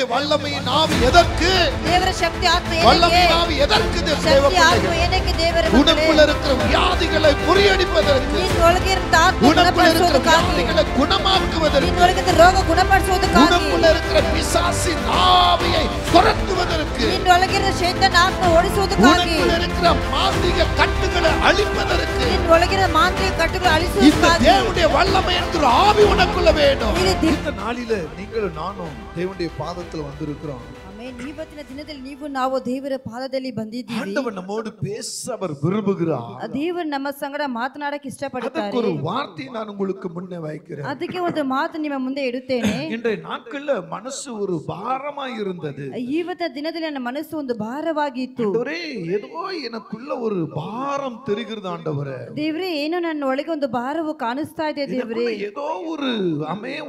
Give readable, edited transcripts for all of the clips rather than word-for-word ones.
தேவனுடைய வல்லமையின் ஆவி எதற்கு? ದೇವರ ಶಕ್ತಿ ಆತ್ಮ ಏನಕ್ಕೆ? வல்லமையின் ஆவி எதற்கு? ಶಕ್ತಿ ಆತ್ಮ ಏನಕ್ಕೆ ದೇವರ ಮಕ್ಕಳೇ? உனக்குள்ள இருக்கிற வியாதிகளை முறியடிப்பதற்கு, ನಿನ್ನೊಳಗೆ ಇರುವ ಆತ್ಮ உனக்குள்ள இருக்கிற ಗುಣಪಡಿಸುವುದಕ್ಕಾಗಿ, வியாதிகளை குணமாக்குவதற்கு, ನಿನ್ನೊಳಗಿದ್ದ ರೋಗ ಗುಣಪಡಿಸುವುದಕ್ಕಾಗಿ, உனக்குள்ள இருக்கிற பிசாசின் ஆவியை துரத்துவதற்கு, ನಿನ್ನೊಳಗಿರುವ ಶೈತಾನ ಆತ್ಮ ಓಡಿಸುವುದಕ್ಕಾಗಿ, உனக்குள்ள இருக்கிற மாந்திக கட்டுகளை அழிப்பதற்கு, ನಿನ್ನೊಳಗಿರುವ ಮಾಂತ್ರಿಕ ಕಟ್ಟುಗಳು இந்த ಅಳಿಸುವುದಕ್ಕಾಗಿ தேவனுடைய வல்லமை என்கிற ஆவி உனக்குள்ள வேண்டும். இது இந்த நாளில நீங்களும் நானும் தேவனுடைய பாதத்தில் வந்திருக்கிறோம். ಇವತ್ತಿನ ದಿನದಲ್ಲಿ ನೀವು ನಾವು ದೇವರ ಪಾದದಲ್ಲಿ ಬಂದಿದ್ದೀವಿ. ஆண்டவர் நம்மோடு பேச அவர் விரும்புகிறார். ದೇವರು ನಮ್ಮ ಸಂಗಡ ಮಾತನಾಡಕ್ಕೆ ಇಷ್ಟಪಡುತ್ತಾರೆ. ಅದಕ್ಕೆ ஒரு வார்த்தை நான் உங்களுக்கு முன்னே வைக்கிறேன். ಅದಕ್ಕೆ ಒಂದು ಮಾತು ನಿಮ್ಮ ಮುಂದೆ ಇಡುತ್ತೇನೆ. இன்றைய நாட்கள்ல மனசு ஒரு பாரமா இருந்தது. ಇವತ್ತಿನ ದಿನದಲ್ಲಿ ನನ್ನ ಮನಸ್ಸು ಒಂದು ಭಾರವಾಗಿತ್ತು. ஆண்டவரே ஏதோ எனக்குள்ள ஒரு பாரம் தெரிகிறது ஆண்டவரே. ದೇವರೇ ಏನೋ ನನ್ನ ಒಳಗೆ ಒಂದು ಭಾರವು ಕಾಣಿಸ್ತಾ ಇದೆ ದೇವರೇ. ஏதோ ஒரு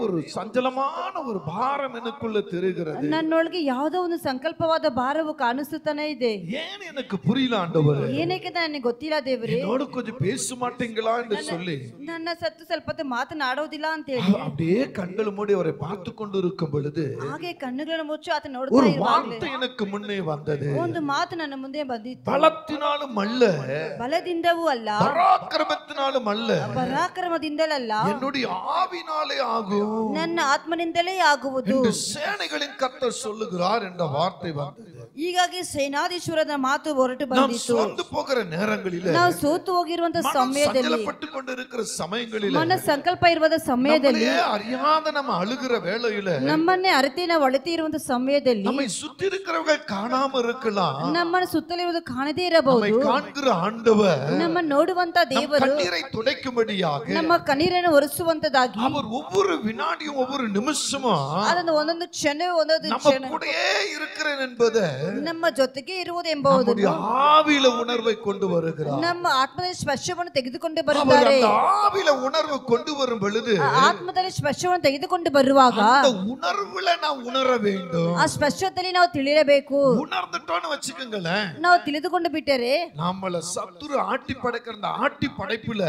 ஒரு சஞ்சலமான ஒரு பாரம் எனக்குள்ள தெரிகிறது. ನನ್ನೊಳಗೆ ಯಾವುದೋ ಒಂದು ಸಂಕಲ್ಪವಾದ ಭಾರವು ಕಾಣಿಸುತ್ತಾನೆ ಇದೆ. ஏன் எனக்கு புரியல ஆண்டவரே? ಏನಕ್ಕೆ ನನಗೆ ಗೊತ್ತಿಲ್ಲ ದೇವರೇ. என்னோட கொஞ்சம் பேச மாட்டீங்களா என்று சொல்லி ನನ್ನ ಸತ್ತು ಸ್ವಲ್ಪ ಮಾತನಾಡೋದಿಲ್ಲ ಅಂತ ಹೇಳಿ அப்படியே கண்கள் மூடி அவரை பார்த்து கொண்டு இருக்கும் பொழுது ಹಾಗೆ ಕಣ್ಣುಗಳನ್ನು ಮುಚ್ಚಿ ಆತ ನೋಡ್ತಾ ஒரு ಇರುವಾಗಲೇ வார்த்தை எனக்கு முன்னே வந்தது. ಒಂದು ಮಾತು ನನ್ನ ಮುಂದೆ ಬಂದಿತ್ತು. பலத்தினாலும் அல்ல, ಬಲದಿಂದವೂ ಅಲ್ಲ, பராக்கிரமத்தினாலும் அல்ல, ಪರಾಕ್ರಮದಿಂದಲಲ್ಲ, என்னுடைய ஆவினாலே ஆகும், ನನ್ನ ಆತ್ಮನಿಂದಲೇ ಆಗುವುದು என்று சேனைகளின் கர்த்தர் சொல்லுகிறார் என்ற வார்த்தை வந்தது. ಹೀಗಾಗಿ ಸೇನಾಧೀಶ್ವರನ ಮಾತು ಹೊರಟು நாம் ಬಂದಿತ್ತು. ಸೋತು போகிற நேரங்களிலே, ನಾವು ಸೋತು ಹೋಗಿರುವಂತ ಸಮಯದಲ್ಲಿ, சஞ்சலப்பட்டு கொண்டிருக்கிற சமயங்களிலே, ಮನ ಸಂಕಲ್ಪ ಇರುವ ಸಮಯದಲ್ಲಿ, அறியாத நம்ம அழுகிற வேளையில, ನಮ್ಮನ್ನೇ ಅರಿತಿ ನಾವು ಅಳತಿ ಇರುವಂತ ಸಮಯದಲ್ಲಿ, நம்மை சுத்தி இருக்கிறவர்கள் காணாம இருக்கலாம், ನಮ್ಮನ್ನು ಸುತ್ತಲಿರುವುದು ಕಾಣದೇ ಇರಬಹುದು, நம்மை காண்கிற ஆண்டவர் ನಮ್ಮ ನೋಡುವಂತ ದೇವರು கண்ணீரை துடைக்கும்படியாக ನಮ್ಮ ಕಣ್ಣೀರನ್ನು ಒರೆಸುವಂತದಾಗಿ, அவர் ஒவ்வொரு வினாடியும் ஒவ்வொரு நிமிஷமும் ಅದನ್ನು ಒಂದೊಂದು ಕ್ಷಣ ಒಂದೊಂದು நம்ம ಕ್ಷಣ கூடயே இருக்கிறேன் என்பதை ನಮ್ಮ ಜೊತೆಗೆ ಇರುವುದೆಂಬುದು நம்முடைய ஆவியில உணர்வை கொண்டு வருகிறார். ನಮ್ಮ ಆತ್ಮದ ಸ್ಪರ್ಶವನ್ನು ತೆಗೆದುಕೊಂಡು அவர் ಬರುತ್ತಾರೆ. அந்த ஆவியில உணர்வு கொண்டு வரும் பொழுது ಆತ್ಮದಲ್ಲಿ ಸ್ಪರ್ಶವನ್ನು ತೆಗೆದುಕೊಂಡು ಬರುವಾಗ அந்த உணர்வுல நான் உணர வேண்டும். ಆ ಸ್ಪರ್ಶದಲ್ಲಿ ನಾವು ತಿಳಿಯಬೇಕು. உணர்ந்துட்டோன்னு வச்சுக்கோங்களேன், ನಾವು ತಿಳಿದುಕೊಂಡು ಬಿಟ್ಟರೆ நம்மள சத்துரு ஆட்டி படைக்கிற அந்த ஆட்டி படைப்புல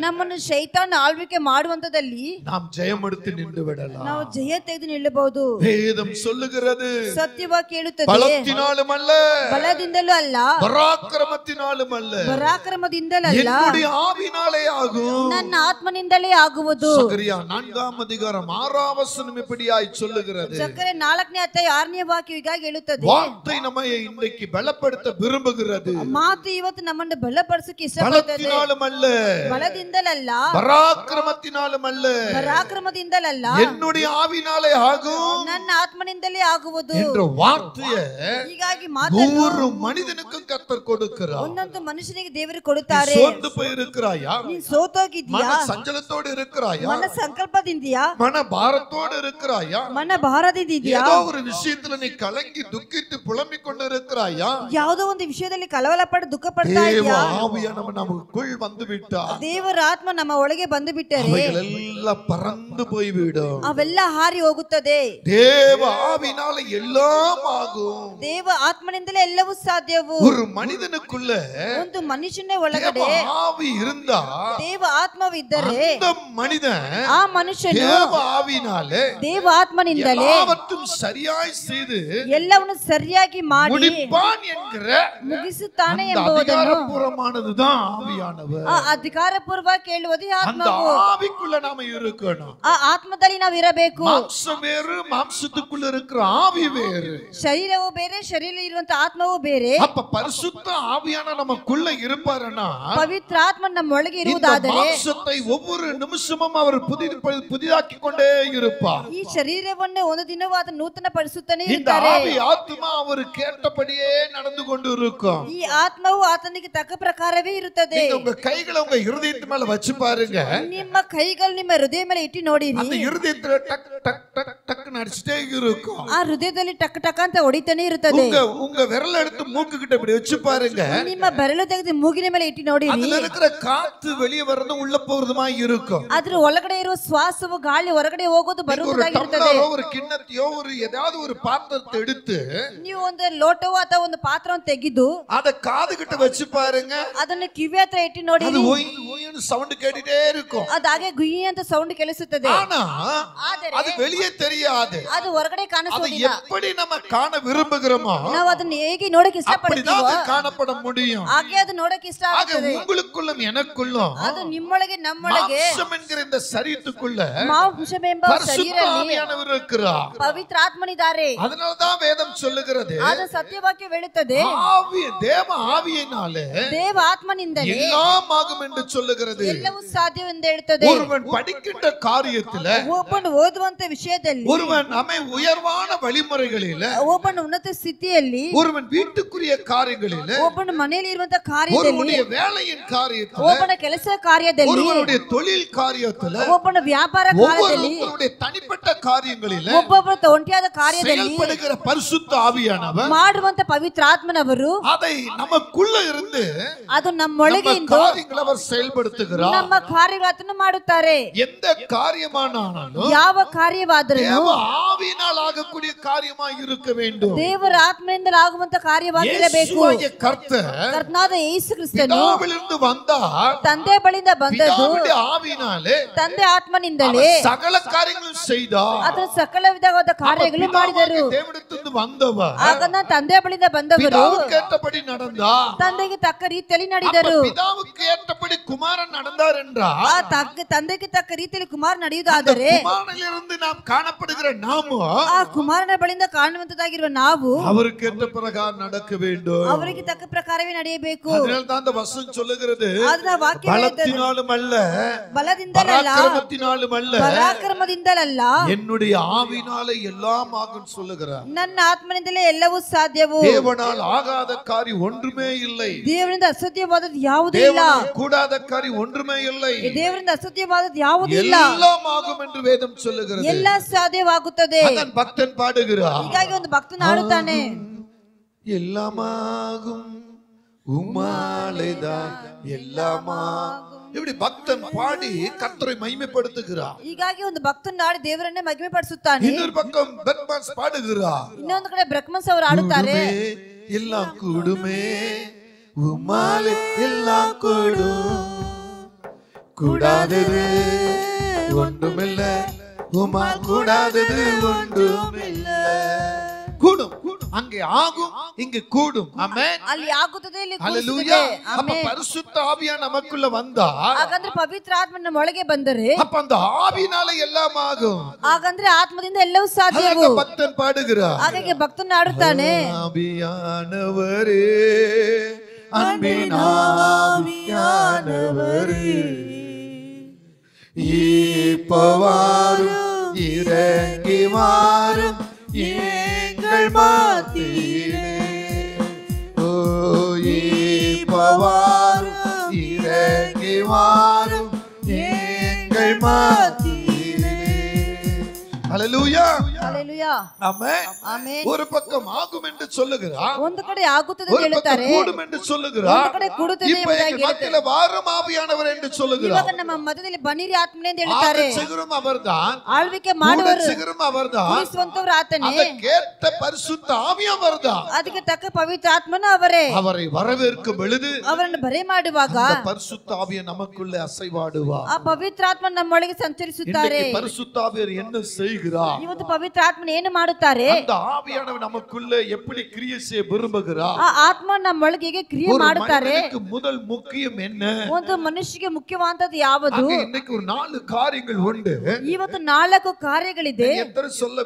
ನಮ್ಮನ್ನು ಶೈತಾನ ಆಳ್ವಿಕೆ ಮಾಡುವಂತದಲ್ಲಿ நாம் ஜெயம் எடுத்து நின்று விடலாம். ನಾವು ಜಯ ತೆಗೆದು ನಿಲ್ಲಬಹುದು. வேதம் சொல்லுகிறது, ಸತ್ಯವಾಗಿ ಕೇಳುತ್ತದೆ, பலத்தினாலும் அல்ல, ಬಲದಿಂದಲೂ ಅಲ್ಲ, பராக்கிரமத்தினாலும் அல்ல, ಪರಾಕ್ರಮದಿಂದಲೂ ಅಲ್ಲ, என்னுடைய ஆவினாலே ஆகும். ನನ್ನ ಆತ್ಮನಿಂದಲೇ ಆಗುವುದು. சகரியா 4ஆம் அதிகாரம் 6ஆம் வசனம் இப்படியாய் சொல்லுகிறது. ಸಕ್ಕರೆ 4ನೇ ಅಧ್ಯಾಯ 6ನೇ ವಾಕ್ಯ ಹೀಗಾಗಿ ಹೇಳುತ್ತದೆ, வார்த்தை நம்மை இன்றைக்கு பலப்படுத்த விரும்புகிறது. ಮಾತು ಇವತ್ತು ನಮ್ಮನ್ನು ಬಲಪಡಿಸಕ್ಕೆ ಇಷ್ಟಪಡುತ್ತದೆ. பலத்தினாலும் அல்ல, ಬಲದಿಂದಲಲ್ಲ, பராக்கிரமத்தினாலும் அல்ல, ಪರಾಕ್ರಮದಿಂದಲಲ್ಲ, என்னுடைய ஆவினாலே ஆகும் ನನ್ನ ಆತ್ಮನಿಂದಲೇ ಆಗುವುದು என்ற வார்த்தையை ಹೀಗಾಗಿ ಮಾತನ್ನು ஒவ்வொரு மனிதனுக்கும் கர்த்தர் கொடுக்கிறார். ಒಂದೊಂದು ಮನುಷ್ಯನಿಗೆ ದೇವರು ಕೊಡುತ್ತಾರೆ. சோர்ந்து போய் இருக்கிறாயா? ನೀನ್ ಸೋತೋಗಿದ್ದೀಯಾ? மன சஞ்சலத்தோடு இருக்கிறாயா? ಮನ ಸಂಕಲ್ಪದಿಂದಿಯಾ? மன பாரத்தோடு இருக்கிறாயா? ಮನ ಭಾರದಿಂದಿದ್ಯಾ? ஏதோ ஒரு விஷயத்துல நீ கலங்கி துக்கித்து புலம்பிக் கொண்டு இருக்கிறாயா? ಯಾವುದೋ ಒಂದು ವಿಷಯದಲ್ಲಿ ಕಳವಳ ಪಟ್ಟು ದುಃಖ ಪಡ್ತಾ தேவ ಇದೆಯಾ? ஆவியானவர் நமக்குள் வந்து விட்டார். ದೇವರ ಆತ್ಮ ನಮ್ಮ ಒಳಗೆ ಬಂದು ಬಿಟ್ಟರೆ அவைகள் எல்லாம் பறந்து போய்விடும். ಅವೆಲ್ಲ ಹಾರಿ ಹೋಗುತ್ತದೆ. தேவ ஆவினால எல்லாம் ஆகும். ದೇವ ಆತ್ಮನಿಂದಲೇ ಎಲ್ಲವೂ ಸಾಧ್ಯವು. ஒரு மனிதனுக்குள்ள ಒಂದು ಮನುಷ್ಯನ ಒಳಗಡೆ தேவ ஆவி இருந்தா ದೇವ ಆತ್ಮವಿದ್ದರೆ அந்த மனிதன் ಆ ಮನುಷ್ಯನು தேவ ஆவினாலே ದೇವ ಆತ್ಮನಿಂದಲೇ எல்லாவற்றும் சரியாய் செய்து ಎಲ್ಲವನ್ನು ಸರಿಯಾಗಿ ಮಾಡಿ முடிப்பான் என்கிற ಮುಗಿಸುತ್ತಾನೆ அந்த ಎಂಬುದನ್ನು அதிகாரப்பூர்வமானதுதான் ಆವಿಯಾனவர். ಆ ಅಧಿಕಾರಪೂರ್ವ ಕೇಳುವುದೇ அந்த ಆತ್ಮವು. ஆவிக்குள்ள நாம இருக்கணும். ಆ ಆತ್ಮದಲ್ಲಿ ನಾವು ಇರಬೇಕು. மாம்சம் வேறு, மாம்சத்துக்குள்ள இருக்கிற ஆவி வேறு. ಶರೀರವು ಬೇರೆ, ಶರೀರ ಇರುವಂತ ಆತ್ಮವು ಬೇರೆ. அப்ப பரிசுத்த ஆவியான நமக்குள்ள இருப்பாருன்னா ಪವಿತ್ರ ಆತ್ಮ ನಮ್ಮ ಒಳಗೆ இந்த ಇರುವುದಾದರೆ மாம்சத்தை ஒவ்வொரு நிமிஷமும் அவர் புதிதாக்கி கொண்டே இருப்பார். ಈ ಶರೀರವನ್ನೇ ಒಂದು ದಿನವೂ ಆತ ನೂತನ ಪಡಿಸುತ್ತಾನೆ இந்த ಇರ್ತಾರೆ. ஆவி ஆத்மா அவர் கேட்டபடியே நடந்து கொண்டு இருக்கும். ಈ ಆತ್ಮವು ಆತನಿಗೆ ತಕ್ಕ ಪ್ರಕಾರವೇ ಇರುತ್ತದೆ. நீங்க உங்க கைகளை உங்க இருதயத்து மேல வச்சு பாருங்க. ನಿಮ್ಮ ಕೈಗಳು ನಿಮ್ಮ ಹೃದಯ ಮೇಲೆ ಇಟ್ಟು ನೋಡಿರಿ. அந்த இருதயத்துல டக் டக் டக் டக்னு அடிச்சிட்டே இருக்கும். ಆ ಹೃದಯದಲ್ಲಿ ಟಕ್ ಟಕ್ ಅಂತ ಹೊಡಿತಾನೆ ಇರುತ್ತದೆ. உங்க விரல் எடுத்து மூக்கு கிட்ட இப்படி வச்சு பாருங்க. ನಿಮ್ಮ ಬೆರಳು ತೆಗೆದು ಮೂಗಿನ ಮೇಲೆ ಇಟ್ಟು ನೋಡಿರಿ. அதுல இருக்கிற காத்து வெளியே வரதும் உள்ள போறதுமா இருக்கும். ಅದ್ರ ಒಳಗಡೆ ಇರುವ ಶ್ವಾಸವು ಗಾಳಿ ಹೊರಗಡೆ ಹೋಗೋದು ಬರುವುದಾಗಿರುತ್ತದೆ. ஒரு கிண்ணத்தையோ ஒரு ஏதாவது ஒரு பாத்திரத்தை எடுத்து ನೀವು ಒಂದು ಲೋಟವೋ ಅಥವಾ ಒಂದು ಪಾತ್ರವನ್ನು ತೆಗೆದು அத காது கிட்ட வச்சு பாருங்க. ಅದನ್ನು ಕಿವಿ ಹತ್ರ ಇಟ್ಟು ನೋಡಿ. அது ஒய் குயின்னு சவுண்ட் கேட்டுட்டே இருக்கும். ಅದು ಹಾಗೆ ಗುಯಿ ಅಂತ ಸೌಂಡ್ ಕೇಳಿಸುತ್ತದೆ. ஆனா அது வெளியே தெரியாது. ಅದು ಹೊರಗಡೆ அதை ಕಾಣಿಸುವುದಿಲ್ಲ. எப்படி நம்ம காண விரும்புகிறோமோ ನಾವು ಅದನ್ನ ಹೇಗೆ ನೋಡಕ್ಕೆ அப்படிதான் ಇಷ್ಟಪಡ್ತೀವೋ அது காணப்பட முடியும். ಹಾಗೆ ಅದು ನೋಡಕ್ಕೆ ಇಷ್ಟ ஆக ಆಗುತ್ತದೆ. உங்களுக்குள்ளும் எனக்குள்ளும் ಅದು ನಿಮ್ಮೊಳಗೆ ನಮ್ಮೊಳಗೆ மாம்சம் என்கிற இந்த சரீரத்துக்குள்ள ಮಾಂಸವೆಂಬ பரிசுத்த ಶರೀರದಲ್ಲಿ ஆவியானவர் இருக்கிறார். ಪವಿತ್ರ ಆತ್ಮನಿದ್ದಾರೆ. அதனாலதான் வேதம் சொல்லுகிறது, ಅದು ಸತ್ಯವಾಕ್ಯ ಹೇಳುತ್ತದೆ, ஆவி தேவ ஆவியினாலே ದೇವ ಆತ್ಮನಿಂದಲೇ எல்லாம் ஆகும் என்று சொல்லுகிறது. ಎಲ್ಲವೂ ಸಾಧ್ಯವೆಂದು ಹೇಳುತ್ತದೆ. ஒருவன் படிக்கின்ற காரியத்துல, ಒಬ್ಬನು ಓದುವಂತ ವಿಷಯದಲ್ಲಿ, ஒருவன் உயர்வான வழிமுறைகளில, ಒಬ್ಬನು ಉನ್ನತ ಸ್ಥಿತಿಯಲ್ಲಿ, ஒருவன் வீட்டுக்குரிய காரியங்களில, ಒಬ್ಬನು ಮನೆಯಲ್ಲಿ ಇರುವಂತ ಕಾರ್ಯದಲ್ಲಿ, ஒருவனுடைய வேலையின் காரியத்துல, ಒಬ್ಬನ ಕೆಲಸ ಕಾರ್ಯದಲ್ಲಿ, ஒருவனுடைய தொழில் காரியத்துல, ಒಬ್ಬನ ವ್ಯಾಪಾರ ಕಾರ್ಯದಲ್ಲಿ, ஒவ்வொருவருடைய தனிப்பட்ட காரியங்களில ಒಬ್ಬೊಬ್ಬರ ಒಂಟಿಯಾದ ಕಾರ್ಯದಲ್ಲಿ செயல்படுகிற பரிசுத்த ஆவியானவர் ಮಾಡುವಂತ ಪವಿತ್ರಾತ್ಮನವರು அதை நமக்குள்ள இருந்து ಅದು ನಮ್ಮೊಳಗೆ நம்ம ಇದ್ದು காரியங்களை அவர் செயல்படுத்துகிறார். ನಮ್ಮ ಕಾರ್ಯಗಳನ್ನು ಮಾಡುತ್ತಾರೆ. எந்த காரியமானாலும் ಯಾವ ಕಾರ್ಯವಾದರೂ தேவ ஆவியினால் ஆகக்கூடிய காரியமா இருக்க வேண்டும். ದೇವರ ಆತ್ಮನಿಂದ ಆಗುವಂತ ಕಾರ್ಯವಾಗಿರಬೇಕು. ಯೇಸುವಾகிய கர்த்தர் ಕರ್ತನಾದ ಯೇಸು ಕ್ರಿಸ್ತನು பிதாவிலிருந்து வந்தார். ತಂದೆ ಬಳಿಯಿಂದ ಬಂದದ್ದು பிதாவுடைய ஆவியினாலே ತಂದೆ ಆತ್ಮನಿಂದಲೇ அவர் சகல காரியங்களும் செய்தார். ಅದರ ಸಕಲ ವಿಧವಾದ ಕಾರ್ಯಗಳು ಮಾಡಿದರು. தேவனிடத்திலிருந்து வந்தவர் ಆಗ ತಂದೆ ಬಳಿಯಿಂದ ಬಂದವರು பிதாவுக்கு ஏற்றபடி நடந்தார். ತಂದೆಗೆ ತಕ್ಕ ರೀತಿಯಲ್ಲಿ ನಡೆದರು. பிதாவுக்கு ஏற்றபடி குமாரன் நடந்தார் என்றால், ತಂದೆಗೆ ತಕ್ಕ ರೀತಿಯಲ್ಲಿ ಕುಮಾರ ನಡೆಯುವುದಾದರೆ, குமாரனிலிருந்து நாம் காணப்படுகிற நாமோ ಆ ಕುಮಾರನ ಬಳಿಯಿಂದ ಕಾಣುವಂತದಾಗಿರುವ ನಾವು அவருக்கு ஏற்ற பிரகாரம் நடக்க வேண்டும். ಅವರಿಗೆ ತಕ್ಕ ಪ್ರಕಾರವೇ ನಡೆಯಬೇಕು. அதனால்தான் அந்த வசனம் சொல்லுகிறது, ಅದರ ವಾಕ್ಯ பலத்தினாலும் அல்ல, ಬಲದಿಂದಲಲ್ಲ, பராக்கிரமத்தினாலும் அல்ல, ಪರಾಕ್ರಮದಿಂದಲಲ್ಲ, என்னுடைய ஆவினாலே எல்லாம் ஆகும் சொல்லுகிறார். ನನ್ನ ಆತ್ಮನಿಂದಲೇ ಎಲ್ಲವೂ ಸಾಧ್ಯವು. தேவனால் ஆகாத காரியம் ஒன்றுமே இல்லை. ದೇವರಿಂದ ಅಸಾಧ್ಯವಾದದ್ದು ಯಾವುದೂ ಇಲ್ಲ. தேவனால் கூடாத காரியம் ஒன்றுமே இல்லை. ದೇವರಿಂದ ಅಸಾಧ್ಯವಾದದ್ದು ಯಾವುದೂ ಇಲ್ಲ. எல்லாம் ஆகும் என்று வேதம் சொல்லுகிறது. ಎಲ್ಲ ಸಾಧ್ಯವಾಗುತ್ತದೆ. அதன் பக்தன் பாடுகிறார், ಹೀಗಾಗಿ ಒಂದು ಭಕ್ತನ ಆಡುತ್ತಾನೆ, எல்லாமாகும் உம்மாலேதான் எல்லாமாகும். இப்படி பக்தன் பாடி கர்த்தரை மகிமைப்படுத்துகிறார். ಹೀಗಾಗಿ ಒಂದು ಭಕ್ತನ ಆಡಿ ದೇವರನ್ನೇ ಮಹಿಮೆ ಪಡಿಸುತ್ತಾನೆ. இன்னொரு பக்கம் பெத்மாஸ் பாடுகிறார், ಇನ್ನೊಂದು ಕಡೆ ಬ್ರಹ್ಮನ್ಸ್ ಅವರು ಆಡುತ್ತಾರೆ, எல்லாம் கூடுமே உம்மாலே எல்லாம் கூடும், கூடாதது ஒன்றுமில்ல, உம்மா கூடாதது ஒன்றுமில்ல. கூடும், அங்கே ஆகும், இங்கு கூடும். ஆமென். ಅಲ್ಲಿ ಆಗುತ್ತದೆ, ಇಲ್ಲಿ ஹல்லேலூயா. ಕೂಡಿಸುತ್ತದೆ. அப்ப ಆಮೆನ್. பரிசுத்த ஆவியா நமக்குள்ள வந்தா, ಹಾಗಂದ್ರೆ ಪವಿತ್ರ ಆತ್ಮ ನಮ್ಮ ಒಳಗೆ ಬಂದರೆ, அப்ப அந்த ஆவியினால எல்லாம் ஆகும். ಹಾಗಂದ್ರೆ ಆತ್ಮದಿಂದ ಎಲ್ಲವೂ ಸಾಧ್ಯವು. அதனால பக்தன் பாடுகிறார், ಹಾಗಾಗಿ ಭಕ್ತನ ಆಡುತ್ತಾನೆ, ஆவியானவரே அன்பின் ஆவியானவரே இப்பவாரும் இறங்கி வாரும் எங்கள் மத்தியிலே, ஓ இப்பவாரும் இறங்கி வாரும் எங்கள் மத்தியிலே. ஹல்லேலூயா. ಹಲ್ಲೆಲೂಯಾ. ஆமென். ಆಮೆನ್. ஒரு பக்கம் ஆகும் என்று சொல்லுகிறார், ಒಂದು ಕಡೆ ಆಗುತ್ತದೆ ஒரு ಹೇಳುತ್ತಾರೆ, பக்கம் கூடும் என்று சொல்லுகிறார், ಒಂದು ಕಡೆ ಕೂಡುತ್ತದೆ இப்ப ಎಂಬುದಾಗಿ எங்கள் மத்தியில வாரும் ஆவியானவர் என்று சொல்லுகிறார். ಇವಾಗ ನಮ್ಮ ಮಧ್ಯದಲ್ಲಿ ಬನ್ನಿರಿ ಆತ್ಮನೇ ಎಂದು ಹೇಳುತ್ತಾರೆ. ஆட்சிகரும் அவர்தான், ಆಳ್ವಿಕೆ ಮಾಡುವರು, ஊழியர்களும் அவர்தான், ಉಳಿಸುವಂತವರು ಆತನೇ, அதற்கேற்ற பரிசுத்த ஆவி அவர்தான். ಅದಕ್ಕೆ ತಕ್ಕ ಪವಿತ್ರ ಆತ್ಮನು ಅವರೇ. அவரை வரவேற்கும் பொழுது ಅವರನ್ನು ಬರೆ ಮಾಡುವಾಗ அந்த பரிசுத்த ஆவியை நமக்குள்ளே அசைவாடுவார். ಆ ಪವಿತ್ರ ಆತ್ಮ ನಮ್ಮೊಳಗೆ ಸಂಚರಿಸುತ್ತಾರೆ. இன்றைக்கு பரிசுத்த ஆவியர் என்ன செய்கிறார்? ಇವತ್ತು ಪವಿತ್ರ ಆತ್ಮನ ಏನು ಮಾಡುತ್ತಾರೆ? அந்த ஆவியானவர் நமக்குள்ள எப்படி கிரியை செய்ய விரும்புகிறார்? ಆ ಆತ್ಮ ನಮ್ಮೊಳಗೆ ಹೇಗೆ ಕ್ರಿಯೆ ஒரு ಮಾಡುತ್ತಾರೆ? மனிதனுக்கு முதல் முக்கியம் என்ன? ಒಂದು ಮನುಷ್ಯನಿಗೆ ಮುಖ್ಯವಾದದ್ದು ಯಾವುದು? அங்க இன்னைக்கு ஒரு 4 காரியங்கள் உண்டு. ಇವತ್ತು 4 ಕಾರ್ಯಗಳಿದೆ. எத்தனை சொல்ல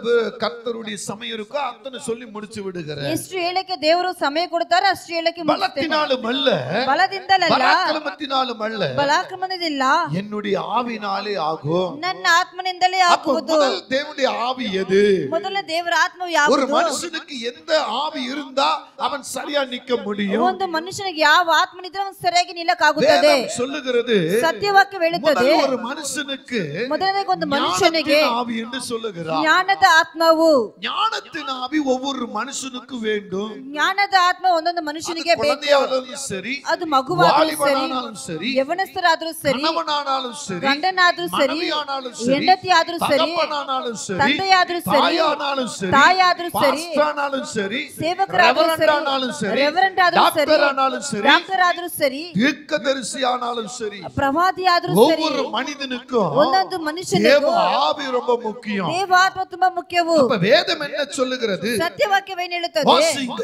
கர்த்தருடைய சமயம் இருக்கோ அத்தனை சொல்லி முடிச்சு விடுகிறேன். ಎಷ್ಟು ಹೇಳಕ್ಕೆ ದೇವರು ಸಮಯ ಕೊಡ್ತಾರೆ ಅಷ್ಟು ಹೇಳಕ್ಕೆ பலத்தினாலும் அல்ல, ಬಲದಿಂದಲಲ್ಲ, பராக்கிரமத்தினாலும் அல்ல, ಬಲಾಕ್ರಮದಿಂದ என்னுடைய ஆவினாலே ஆகும். ನನ್ನ ಆತ್ಮನಿಂದಲೇ அப்ப ಆಗುವುದು. முதல் தேவனுடைய ஆவி எது? ಮೊದಲ ದೇವರ ಆತ್ಮ ஒரு ಯಾವುದು? மனுஷனுக்கு எந்த ஆவி இருந்தா அவன் சரியா நிக்க முடியும்? ಒಂದು ಮನುಷ್ಯನಿಗೆ ಯಾವ ಆತ್ಮನಿದ್ರೆ ಅವನು ಸರಿಯಾಗಿ ನಿಲ್ಲಕ್ಕಾಗುತ್ತದೆ. வேதம் சொல்லுகிறது, ಸತ್ಯವಾಕ್ಯ ಹೇಳುತ್ತದೆ, ஒரு மனுஷனுக்கு ಮೊದಲನೇಗೆ ಒಂದು ಮನುಷ್ಯನಿಗೆ ஞானத்தின் ஆவி என்று சொல்லுகிறார். ಜ್ಞಾನದ ಆತ್ಮವು, ஞானத்தின் ஆவி ஒவ்வொரு மனுஷனுக்கு வேண்டும். ಜ್ಞಾನದ ಆತ್ಮ ಒಂದೊಂದು ಮನುಷ್ಯನಿಗೆ ಬೇಕು. குழந்தையானாலும் சரி, ಅದು ಮಗುವಾದರೂ ಸರಿ, வாலிபனானாலும் சரி, ಯವನಸ್ಥರಾದ್ರೂ ಸರಿ, கணவனானாலும் சரி, ಗಂಡನಾದ್ರೂ ಸರಿ, மனைவியானாலும் சரி, ಹೆಂಡತಿಯಾದ್ರೂ ಸರಿ, தகப்பனானாலும் சரி, ತಂದೆಯಾದ್ರೂ ಸರಿ, தாயானாலும் சரி, தாயாದರೂ ಸರಿ, பாஸ்டரானாலும் சரி, ಸೇವಕರಾದರೂ ಸರಿ, ரெவரண்டானாலும் சரி, ರೆವರೆಂಡ್ ಆದರೂ ಸರಿ, டாக்டரானாலும் சரி, ಡಾಕ್ಟರ್ ಆದರೂ ಸರಿ, தீர்க்கதரிசி ஆனாலும் சரி, ಪ್ರವಾದಿ ಆದರೂ ಸರಿ, ஒவ்வொரு மனிதனுக்கும் ಒಂದೊಂದು தேவ ಮನುಷ್ಯನಿಗೂ ஆவி ரொம்ப முக்கியம். ದೇವಾತ್ಮ ತುಂಬಾ ಮುಖ್ಯವು. அப்ப வேதம் என்ன சொல்லுகிறது? ಸತ್ಯವಾಕ್ಯವೇನು ಹೇಳುತ್ತದೆ? வாசிங்க.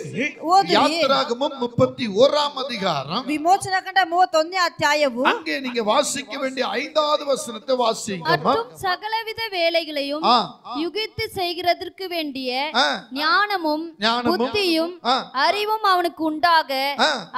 ಓದಿರಿ. யாத்திராகமம் 31ஆம் அதிகாரம். ವಿಮೋಚನಾ ಕಂಡ 31ನೇ ಅಧ್ಯಾಯವು. அங்கே நீங்க வாசிக்க வேண்டிய 5வது வசனத்தை வாசிங்க. மற்றும் சகலவித வேலைகளையும் யுகித்து செய்கிறதற்கு வேண்டிய ஞானமும் புத்தியும் அறிவும் அவனுக்கு உண்டாக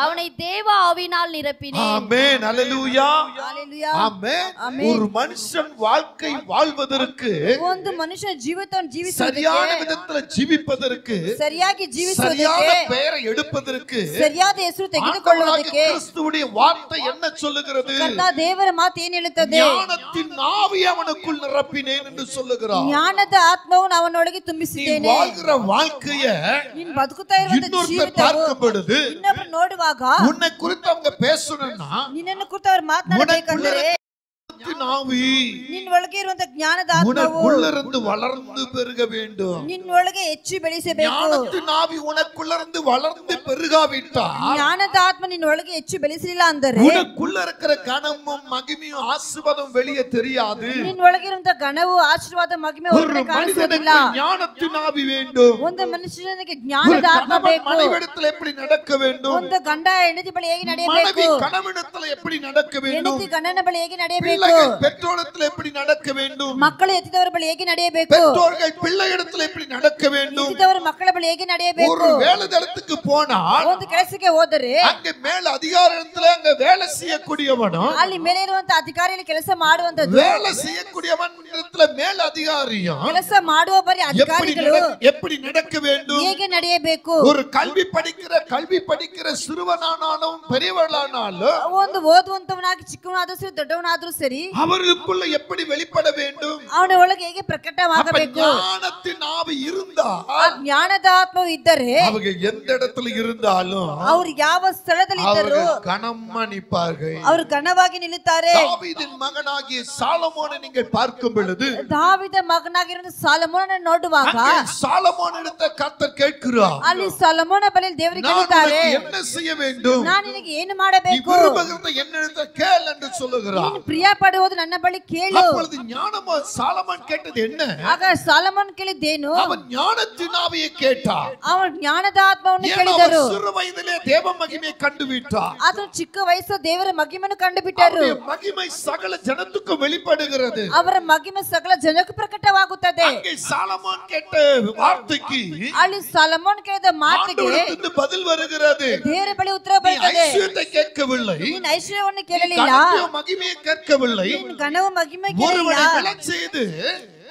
அவனை தேவ ஆவியினால் நிரப்பினேன். ஆமென். அல்லேலூயா. ஹalleluya. ஆமென். ஒரு மனுஷன் வாழ்க்கை வாழ்வதற்கு, ಒಂದು ಮನುಷ್ಯ ಜೀವಿತವನ್ನು சரியான ಜೀವಿಸುವುದಕ್ಕೆ, விதத்துல ஜீவிப்பதற்கு, ಸರಿಯಾಗಿ சரியான ಜೀವಿಸುವುದಕ್ಕೆ, பெயரை எடுப்பதற்கு ಸರಿಯಾದ ಹೆಸರು ஆண்டவராகிய ತೆಗೆದುಕೊಳ್ಳುವುದಕ್ಕೆ கிறிஸ்துவுடைய வார்த்தை என்ன சொல்லுகிறது? ಕರ್ತ ದೇವರ ಮಾತು ಏನು ಹೇಳುತ್ತದೆ? ஞானத்தின் ஆவி அவனுக்குள் நிரப்பினேன் என்று சொல்லுகிறார். ಜ್ಞಾನದ ಆತ್ಮವನ್ನು ಅವನೊಳಗೆ நீ ತುಂಬಿಸಿದ್ದೇನೆ. வாழ்கிற வாழ்க்கைய ನೀನು ಬದುಕುತ್ತಾ ಇರುವಂತ இன்னொருத்தர் ಜೀವಿತವು பார்க்கும் பொழுது, ಇನ್ನೊಬ್ರು ನೋಡುವಾಗ உன்னை குறித்து அவங்க பேசணும்னா, ನಿನ್ನನ್ನು ಕುರಿತು ಅವರು ಮಾತನಾಡಬೇಕಂದ್ರೆ ஞானத்தின் ஆவி ನಿನ್ನ ಒಳಗೆ ಇರುವಂತ ಜ್ಞಾನದ ಆತ್ಮವು உனக்குள்ளிருந்து வளர்ந்து பெருக வேண்டும். ನಿನ್ನೊಳಗೆ ಹೆಚ್ಚು ಬೆಳೆಸಬೇಕು. ஞானத்தின் ஆவி உனக்குள்ளிருந்து வளர்ந்து பெருகாவிட்டால், ಜ್ಞಾನದ ಆತ್ಮ ನಿನ್ನೊಳಗೆ ಹೆಚ್ಚು ಬೆಳೆಸಲಿಲ್ಲ ಅಂದರೆ உனக்குள்ள இருக்கிற கனமும் மகிமையும் ஆசீர்வாதம் வெளியே தெரியாது. ನಿನ್ನೊಳಗೆ ಇರುವಂತ ಘನವು ಆಶೀರ್ವಾದ ಮಹಿಮೆ ஒரு ಹೊರಗೆ ಕಾಣಿಸುವುದಿಲ್ಲ. மனிதனுக்கு ஞானத்தின் ஆவி வேண்டும். ಒಂದು ಮನುಷ್ಯನಿಗೆ ஒரு ಜ್ಞಾನದ ಆತ್ಮ கணவன் ಬೇಕು. மனைவிடத்தில் எப்படி நடக்க வேண்டும்? ಒಂದು ಗಂಡ ಹೆಂಡತಿ ಬಳಿ ಹೇಗೆ மனைவி ನಡೆಯಬೇಕು? கணவனிடத்தில் எப்படி நடக்க வேண்டும்? ಹೆಂಡತಿ ಗಂಡನ ಬಳಿ ಹೇಗೆ ನಡೆಯಬೇಕು? பிள்ளைகள் பெற்றோரிடத்தில் எப்படி நடக்க வேண்டும்? ಮಕ್ಕಳು ಎತ್ತಿದವರ ಬಳಿ ಹೇಗೆ ನಡೆಯಬೇಕು? பெற்றோர்கள் பிள்ளையிடத்தில் எப்படி நடக்க வேண்டும்? ಎತ್ತಿದವರು ಮಕ್ಕಳ ಬಳಿ ಹೇಗೆ ನಡೆಯಬೇಕು? ஒரு வேலைதளத்துக்கு போனால் ಒಂದು ಕೆಲಸಕ್ಕೆ ಹೋದರೆ அங்க மேல அதிகாரத்துல அங்க வேலை செய்யக்கூடியவனும், ಅಲ್ಲಿ ಮೇಲೆ ಇರುವಂತ ಅಧಿಕಾರಿಯಲ್ಲಿ ಕೆಲಸ ಮಾಡುವಂತದ್ದು, வேலை செய்யக்கூடியவன் இடத்துல மேல் அதிகாரியும் ಕೆಲಸ ಮಾಡುವ ಬರೀ ಅಧಿಕಾರಿಗಳು எப்படி நடக்க வேண்டும்? ಹೇಗೆ ನಡೆಯಬೇಕು? ஒரு கல்வி படிக்கிற சிறுவனானாலும் பெரியவர்களானாலும் ಒಂದು ಓದುವಂತವನಾಗಿ ಚಿಕ್ಕವನಾದ್ರೂ ಸರಿ ದೊಡ್ಡವನಾದ್ರೂ ಸರಿ அவர்களுக்குள்ள எப்படி வெளிப்பட வேண்டும்? ಅವನ ಒಳಗೆ ಹೇಗೆ ಪ್ರಕಟವಾಗಬೇಕು? ஞானத்தின் ஆவி இருந்தா ಆ ಜ್ಞಾನದ ಆತ್ಮವು ಇದ್ದರೆ அவங்க எந்த இடத்துல இருந்தாலும் ಅವರು ಯಾವ ಸ್ಥಳದಲ್ಲಿ ಇದ್ದರೂ அவர்கள் கனமா நிற்பார்கள். ಅವರು ಘನವಾಗಿ ನಿಲ್ಲುತ್ತಾರೆ. தாவீதின் மகனாகிய சாலமோனை நீங்கள் பார்க்கும் பொழுது, ದಾವಿದ ಮಗನಾಗಿರುವ ಸಾಲಮೋನನ ನೋಡುವಾಗ அங்கே சாலமோனிடத்தை கர்த்தர் கேட்கிறார், ಅಲ್ಲಿ ಸಾಲಮೋನ ಬಳಿಯಲ್ಲಿ ದೇವರಿಗೆ நான் ಕೇಳುತ್ತಾರೆ, உனக்கு என்ன செய்ய வேண்டும்? ನಾನು ನಿನಗೆ ಏನು நீ ಮಾಡಬೇಕು? விரும்புகிறதை என்னிடத்தில் கேள் என்று சொல்லுகிறார். ನೀನು ಪ್ರಿಯ ಪಡುವುದು ನನ್ನ ಬಳಿ ಕೇಳು. அப்பொழுது ஞானமோ சாலமோன் கேட்டது என்ன? ಆಗ ಸಾಲಮೋನ್ ಕೇಳಿದ್ದೇನು? அவன் ஞானத்தின் ஆவியை கேட்டான். ಅವನು ಜ್ಞಾನದ ಆತ್ಮವನ್ನು ஏன் ಕೇಳಿದರು. அவன் சிறு வயதிலே தேவ மகிமையை கண்டுவிட்டான். ಆತನು ಚಿಕ್ಕ ವಯಸ್ಸು ದೇವರ ಮಹಿಮೆಯನ್ನು ಕಂಡುಬಿಟ್ಟರು. அவருடைய மகிமை சகல ஜனத்துக்கு வெளிப்படுகிறது. ಅವರ ಮಹಿಮೆ ಸಕಲ ಜನಕ್ಕೂ ಪ್ರಕಟವಾಗುತ್ತದೆ. அங்கே சாலமோன் கேட்ட வார்த்தைக்கு ಅಲ್ಲಿ ಸಾಲಮೋನ್ ಕೇಳಿದ ಮಾತಿಗೆ ஆண்டவரிடமிருந்து பதில் வருகிறது. ದೇವರ ಬಳಿ ಉತ್ತರ நீ ಬರುತ್ತದೆ. ஐஸ்வர்யத்தை கேட்கவில்லை, ನೀನು ಐಶ್ವರ್ಯವನ್ನು ಕೇಳಲಿಲ್ಲ, கனத்தையோ மகிமையை கேட்கவில்லை, ನೀನು ಘನವು ಮಹಿಮೆ ஒருவனை ಕೇಳಲಿಲ್ಲ, விழச் செய்து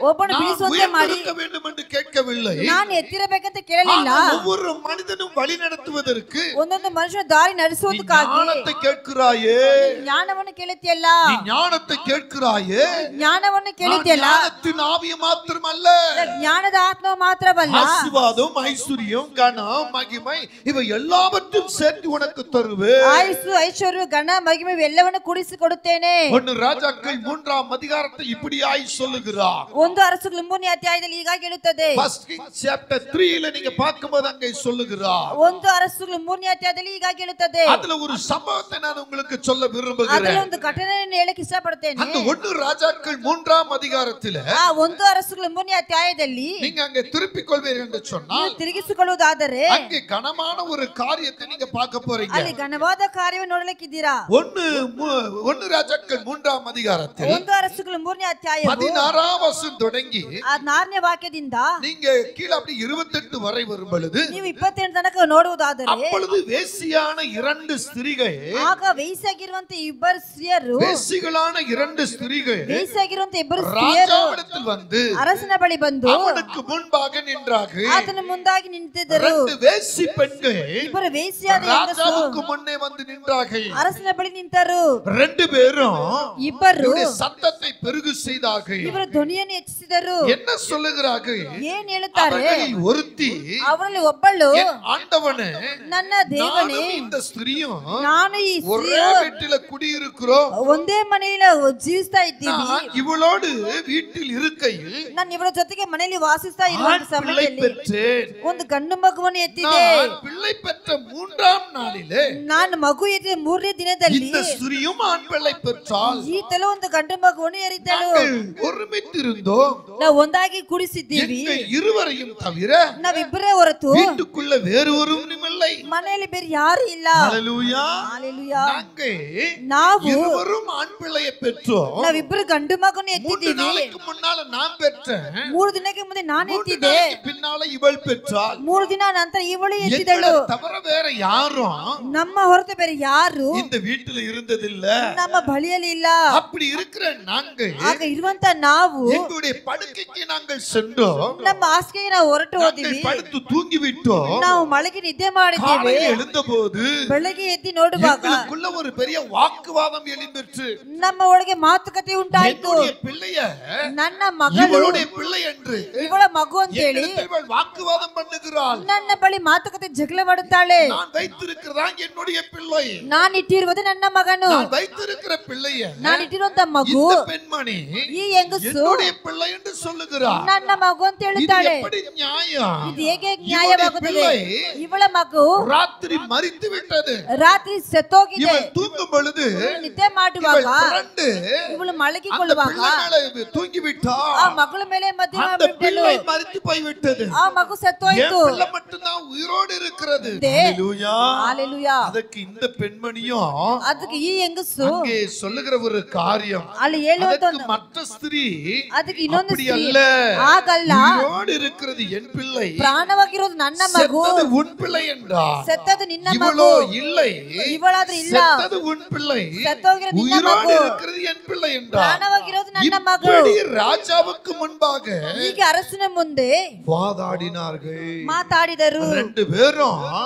ಒಬ್ಬನು நான் ಬೀಸುವಂತೆ ಮಾಡಿ உயர்ந்திருக்க வேண்டும் என்று கேட்கவில்லை. ನಾನು ಎತ್ತಿರಬೇಕಂತ ಕೇಳಲಿಲ್ಲ. ஆனால் ஒவ்வொரு மனிதனும் வழி நடத்துவதற்கு ಒಂದೊಂದು ಮನುಷ್ಯನ ದಾರಿ நீ ನಡೆಸುವುದಕ್ಕಾಗಿ ஞானத்தை கேட்கிறாயே, ಜ್ಞಾನವನ್ನು ಕೇಳುತ್ತಿಯಲ್ಲ, நீ ஞானத்தை கேட்கிறாயே, ಜ್ಞಾನವನ್ನು ಕೇಳುತ್ತಿಯಲ್ಲ. ஞானத்தின் ஆவியை மாத்திரமல்ல, ಜ್ಞಾನದ ಆತ್ಮ ಮಾತ್ರವಲ್ಲ, ஆசீர்வாதம், ஐஸ்வர்யம், கனம், மகிமை இவை எல்லாவற்றையும் சேர்த்து உனக்கு தருவேன். ಆಯುಸ್ಸು, ಐಶ್ವರ್ಯ, ಗಣ, ಮಹಿಮೆ ಇವೆಲ್ಲವನ್ನು ಕೂಡಿಸಿ ಕೊಡುತ್ತೇನೆ. 1 ராஜாக்கள் 3ஆம் அதிகாரத்தை இப்படியாய் சொல்லுகிறார். ಒಂದು ಅರಸುಗಳು 3ನೇ ಅಧ್ಯಾಯದಲ್ಲಿ ಹೀಗಾಗಿ ಹೇಳುತ್ತದೆ. First Kings chapter 3ல நீங்க பார்க்கும்போது அங்கே சொல்லுகிறார். ಒಂದು ಅರಸುಗಳು 3ನೇ ಅಧ್ಯಾಯದಲ್ಲಿ ಹೀಗಾಗಿ ಹೇಳುತ್ತದೆ. அதுல ஒரு சம்பவத்தை நான் உங்களுக்கு சொல்ல ಅದರಲ್ಲಿ விரும்புகிறேன். ಒಂದು ಘಟನೆಯನ್ನು ಹೇಳಕ್ಕೆ ಇಷ್ಟಪಡುತ್ತೇನೆ. அந்த 1 ராஜாக்கள் 3ஆம் அதிகாரத்தில ಆ ಒಂದು ಅರಸುಗಳು 3ನೇ ಅಧ್ಯಾಯದಲ್ಲಿ நீங்க அங்கே திருப்பிக் கொள்வீர்கள் என்று சொன்னால் ನೀವು ತಿರುಗಿಸಿಕೊಳ್ಳುವುದಾದರೆ அங்கே கனமான ஒரு காரியத்தை நீங்க பார்க்க போறீங்க. ಅಲ್ಲಿ ಘನವಾದ ಕಾರ್ಯವನ್ನು ನೋಡಲಿಕ್ಕಿದ್ದೀರಾ. 1 ராஜாக்கள் 3ஆம் அதிகாரத்தில் ಒಂದು ಅರಸುಗಳು 3ನೇ ಅಧ್ಯಾಯವು 16ஆம் வசனம் தொடங்கி ಆ 4ನೇ ವಾಕ್ಯದಿಂದ நீங்க கீழ அப்படி 28 வரை வரும் பொழுது, ನೀವು 28 ತನಕ ನೋಡುವುದಾದರೆ அப்பொழுது வேசியான 2 ஸ்திரீகள், ಆಗ ವಯಸ್ಸಾಗಿರುವಂತ ಇಬ್ಬರು ಸ್ತ್ರೀಯರು, வேசிகளான 2 ஸ்திரீகள் ವಯಸ್ಸಾಗಿರುವಂತ ಇಬ್ಬರು ಸ್ತ್ರೀಯರು ராஜாவிடத்தில் வந்து ಅರಸನ ಬಳಿ ಬಂದು அவனுக்கு முன்பாக நின்றார்கள். ಆತನ ಮುಂದಾಗಿ ನಿಂತಿದ್ದರು. 2 வேசி பெண்கள் ಇಬ್ಬರು ವೇಶ್ಯಾದ ಹೆಂಗಸು ராஜாவுக்கு முன்னே வந்து நின்றார்கள். ಅರಸನ ಬಳಿ ನಿಂತರು. 2 பேரும் ಇಬ್ಬರು இவருடைய சத்தத்தை பெருகு செய்தார்கள். ಇವರ ಧ್ವನಿಯನ್ನು ಹೆಚ್ಚಿಸಿದರು. என்ன சொல்லுகிறார்கள்? ಏನ್ ಹೇಳ್ತಾರೆ? அவர்களில் ஒருத்தி, ಅವರಲ್ಲಿ ಒಬ್ಬಳು, ஆண்டவனே ನನ್ನ ದೇವನೇ, இந்த ஸ்திரியும் ನಾನು ಈ ஒரே வீட்டில குடியிருக்கிறோம், ಒಂದೇ ಮನೆಯಲ್ಲಿ ಜೀವಿಸ್ತಾ ಇದ್ದೀವಿ. இவளோடு வீட்டில் இருக்கையில் ನಾನು ಇವಳ ಜೊತೆಗೆ ಮನೆಯಲ್ಲಿ ವಾಸಿಸ್ತಾ ಇರುವ ಸಮಯದಲ್ಲಿ ಒಂದು ಗಂಡು ಮಗುವನ್ನು ಎತ್ತಿದೆ. பிள்ளை பெற்ற 3ஆம் நாளிலே ನಾನು ಮಗು ಎತ್ತಿದ 3ನೇ ದಿನದಲ್ಲಿ இந்த ஸ்திரியும் ஆண் பிள்ளை பெற்றாள். ಈತಳು ಒಂದು ಗಂಡು ಮಗುವನ್ನು ಹೆರಿದಳು. ஒருமித்திருந்தோம், ನಾವು ಒಂದಾಗಿ ಕೂಡಿಸಿದ್ದೀವಿ. இருவரையும் தவிர ನಾವಿಬ್ಬರೇ ಹೊರತು வீட்டுக்குள்ள வேறு ஒருவரும் இல்லை, ಮನೆಯಲ್ಲಿ ಬೇರೆ ಯಾರು ಇಲ್ಲ. ஹalleluya. ஹalleluya. ನಾವು இருவரும் ஆண் பிள்ளையை பெற்றோம். ನಾವಿಬ್ಬರು ಗಂಡು ಮಗುವನ್ನು ಎತ್ತಿದ್ದೀವಿ. 3 நாளைக்கு முன்னால நான் பெற்றேன், 3 ದಿನಕ್ಕೆ ಮುಂದೆ ನಾನು ಎತ್ತಿದ್ದೆ, பின்னால ಇವள் பெற்றாள். 3 ದಿನ ನಂತರ ಇವಳು ಎತ್ತಿದಳು. தவிர வேற யாரும் ನಮ್ಮ ಹೊರತು ಬೇರೆ ಯಾರು இந்த வீட்டில இருந்ததில்ல, ನಮ್ಮ ಬಳಿಯಲ್ಲಿ ಇಲ್ಲ. அப்படி இருக்கிற நாங்கள் ಆಗ ಇರುವಂತ ನಾವು எங்களுடைய படுக்கைக்கு நாங்கள் சென்றோம், ನಮ್ಮ ಹಾಸಿಗೆಗೆ ನಾವು ಹೊರಟು ಹೋದಿವಿ, படுத்து தூங்கி விட்டோம். ನಾವು ಮಲಗಿ ನಿದ್ದೆ ಮಾಡಿದ್ದೇವೆ. எழுந்தபோது ಬೆಳಗ್ಗೆ ಎದ್ದು ನೋಡುವಾಗ எங்களுக்குள்ள ஒரு பெரிய வாக்குவாதம் எழும்பிற்று. ನಮ್ಮ ಒಳಗೆ ಮಾತುಕತೆ ಉಂಟಾಯಿತು. பிள்ளைய ನನ್ನ ಮಗಳು இவளுடைய பிள்ளை என்று ಇವಳ ಮಗು ಅಂತ ಹೇಳಿ இவள் வாக்குவாதம் பண்ணுகிறாள். ನನ್ನ ಬಳಿ ಮಾತುಕತೆ ಜಗಳ ಮಾಡುತ್ತಾಳೆ. நான் வைத்திருக்கிறதா என்னுடைய பிள்ளை, ನಾನು ಇಟ್ಟಿರುವುದು ನನ್ನ ಮಗನು, நான் வைத்திருக்கிற பிள்ளைய ನಾನು ಇಟ್ಟಿರುವಂತ ಮಗು இந்த பெண்மணி ಈ ಹೆಂಗಸು என்னுடைய பிள்ளை என்று சொல்லுகிறாள். ನನ್ನ ಮಗು ಅಂತ இது ಹೇಳ್ತಾಳೆ. எப்படி நியாயம்? ಇದು ಹೇಗೆ ನ್ಯಾಯವಾಗುತ್ತದೆ? ಇವಳ ಮಗು ராத்திரி மரித்து விட்டது, ರಾತ್ರಿ ಸತ್ತೋಗಿದೆ. இவள் தூங்கும் பொழுது ನಿದ್ದೆ ಮಾಡುವಾಗ புரண்டு ಇವಳು அந்த ಮಲಗಿಕೊಳ್ಳುವಾಗ பிள்ளை மேல தூங்கி விட்டாள். ಆ ಮಗಳ ಮೇಲೆ ಮಧ್ಯೆ அந்த பிள்ளை மரித்து போய் விட்டது, ಆ ಮಗು ಸತ್ತೋಯ್ತು. என் பிள்ளை மட்டும்தான் உயிரோடு இருக்கிறது. ஹalleluya. ஹalleluya. ಅದಕ್ಕೆ இந்த பெண்மணியும் ಅದಕ್ಕೆ ಈ ಹೆಂಗಸು அங்கே சொல்லுகிற ஒரு காரியம், ಅಲ್ಲಿ ಹೇಳುವಂತ ಅದಕ್ಕೆ மற்ற ஸ்திரீ ಅದಕ್ಕೆ ಇನ್ನೊಂದು அப்படி ಸ್ತ್ರೀ அல்ல, ಆಗಲ್ಲ, உயிரோடு இருக்கிறது என் பிள்ளை, ಪ್ರಾಣವಾಗಿರೋದು ನನ್ನ ಮಗು, செத்தது உன் பிள்ளை என்றார். ಸತ್ತದು ನಿನ್ನ ಮಗು. இவளோ இல்லை, ಇವಳಾದ್ರೆ ಇಲ್ಲ, செத்தது உன் பிள்ளை, ಸತ್ತೋಗಿರೋದು ನಿನ್ನ உயிரோடு ಮಗು, இருக்கிறது என் பிள்ளை என்றார். ಪ್ರಾಣವಾಗಿರೋದು ನನ್ನ ಮಗು. இப்படி ராஜாவுக்கு முன்பாக ಈಗ ಅರಸನ ಮುಂದೆ வாதாடினார்கள். ಮಾತಾಡಿದರು. 2 பேரும்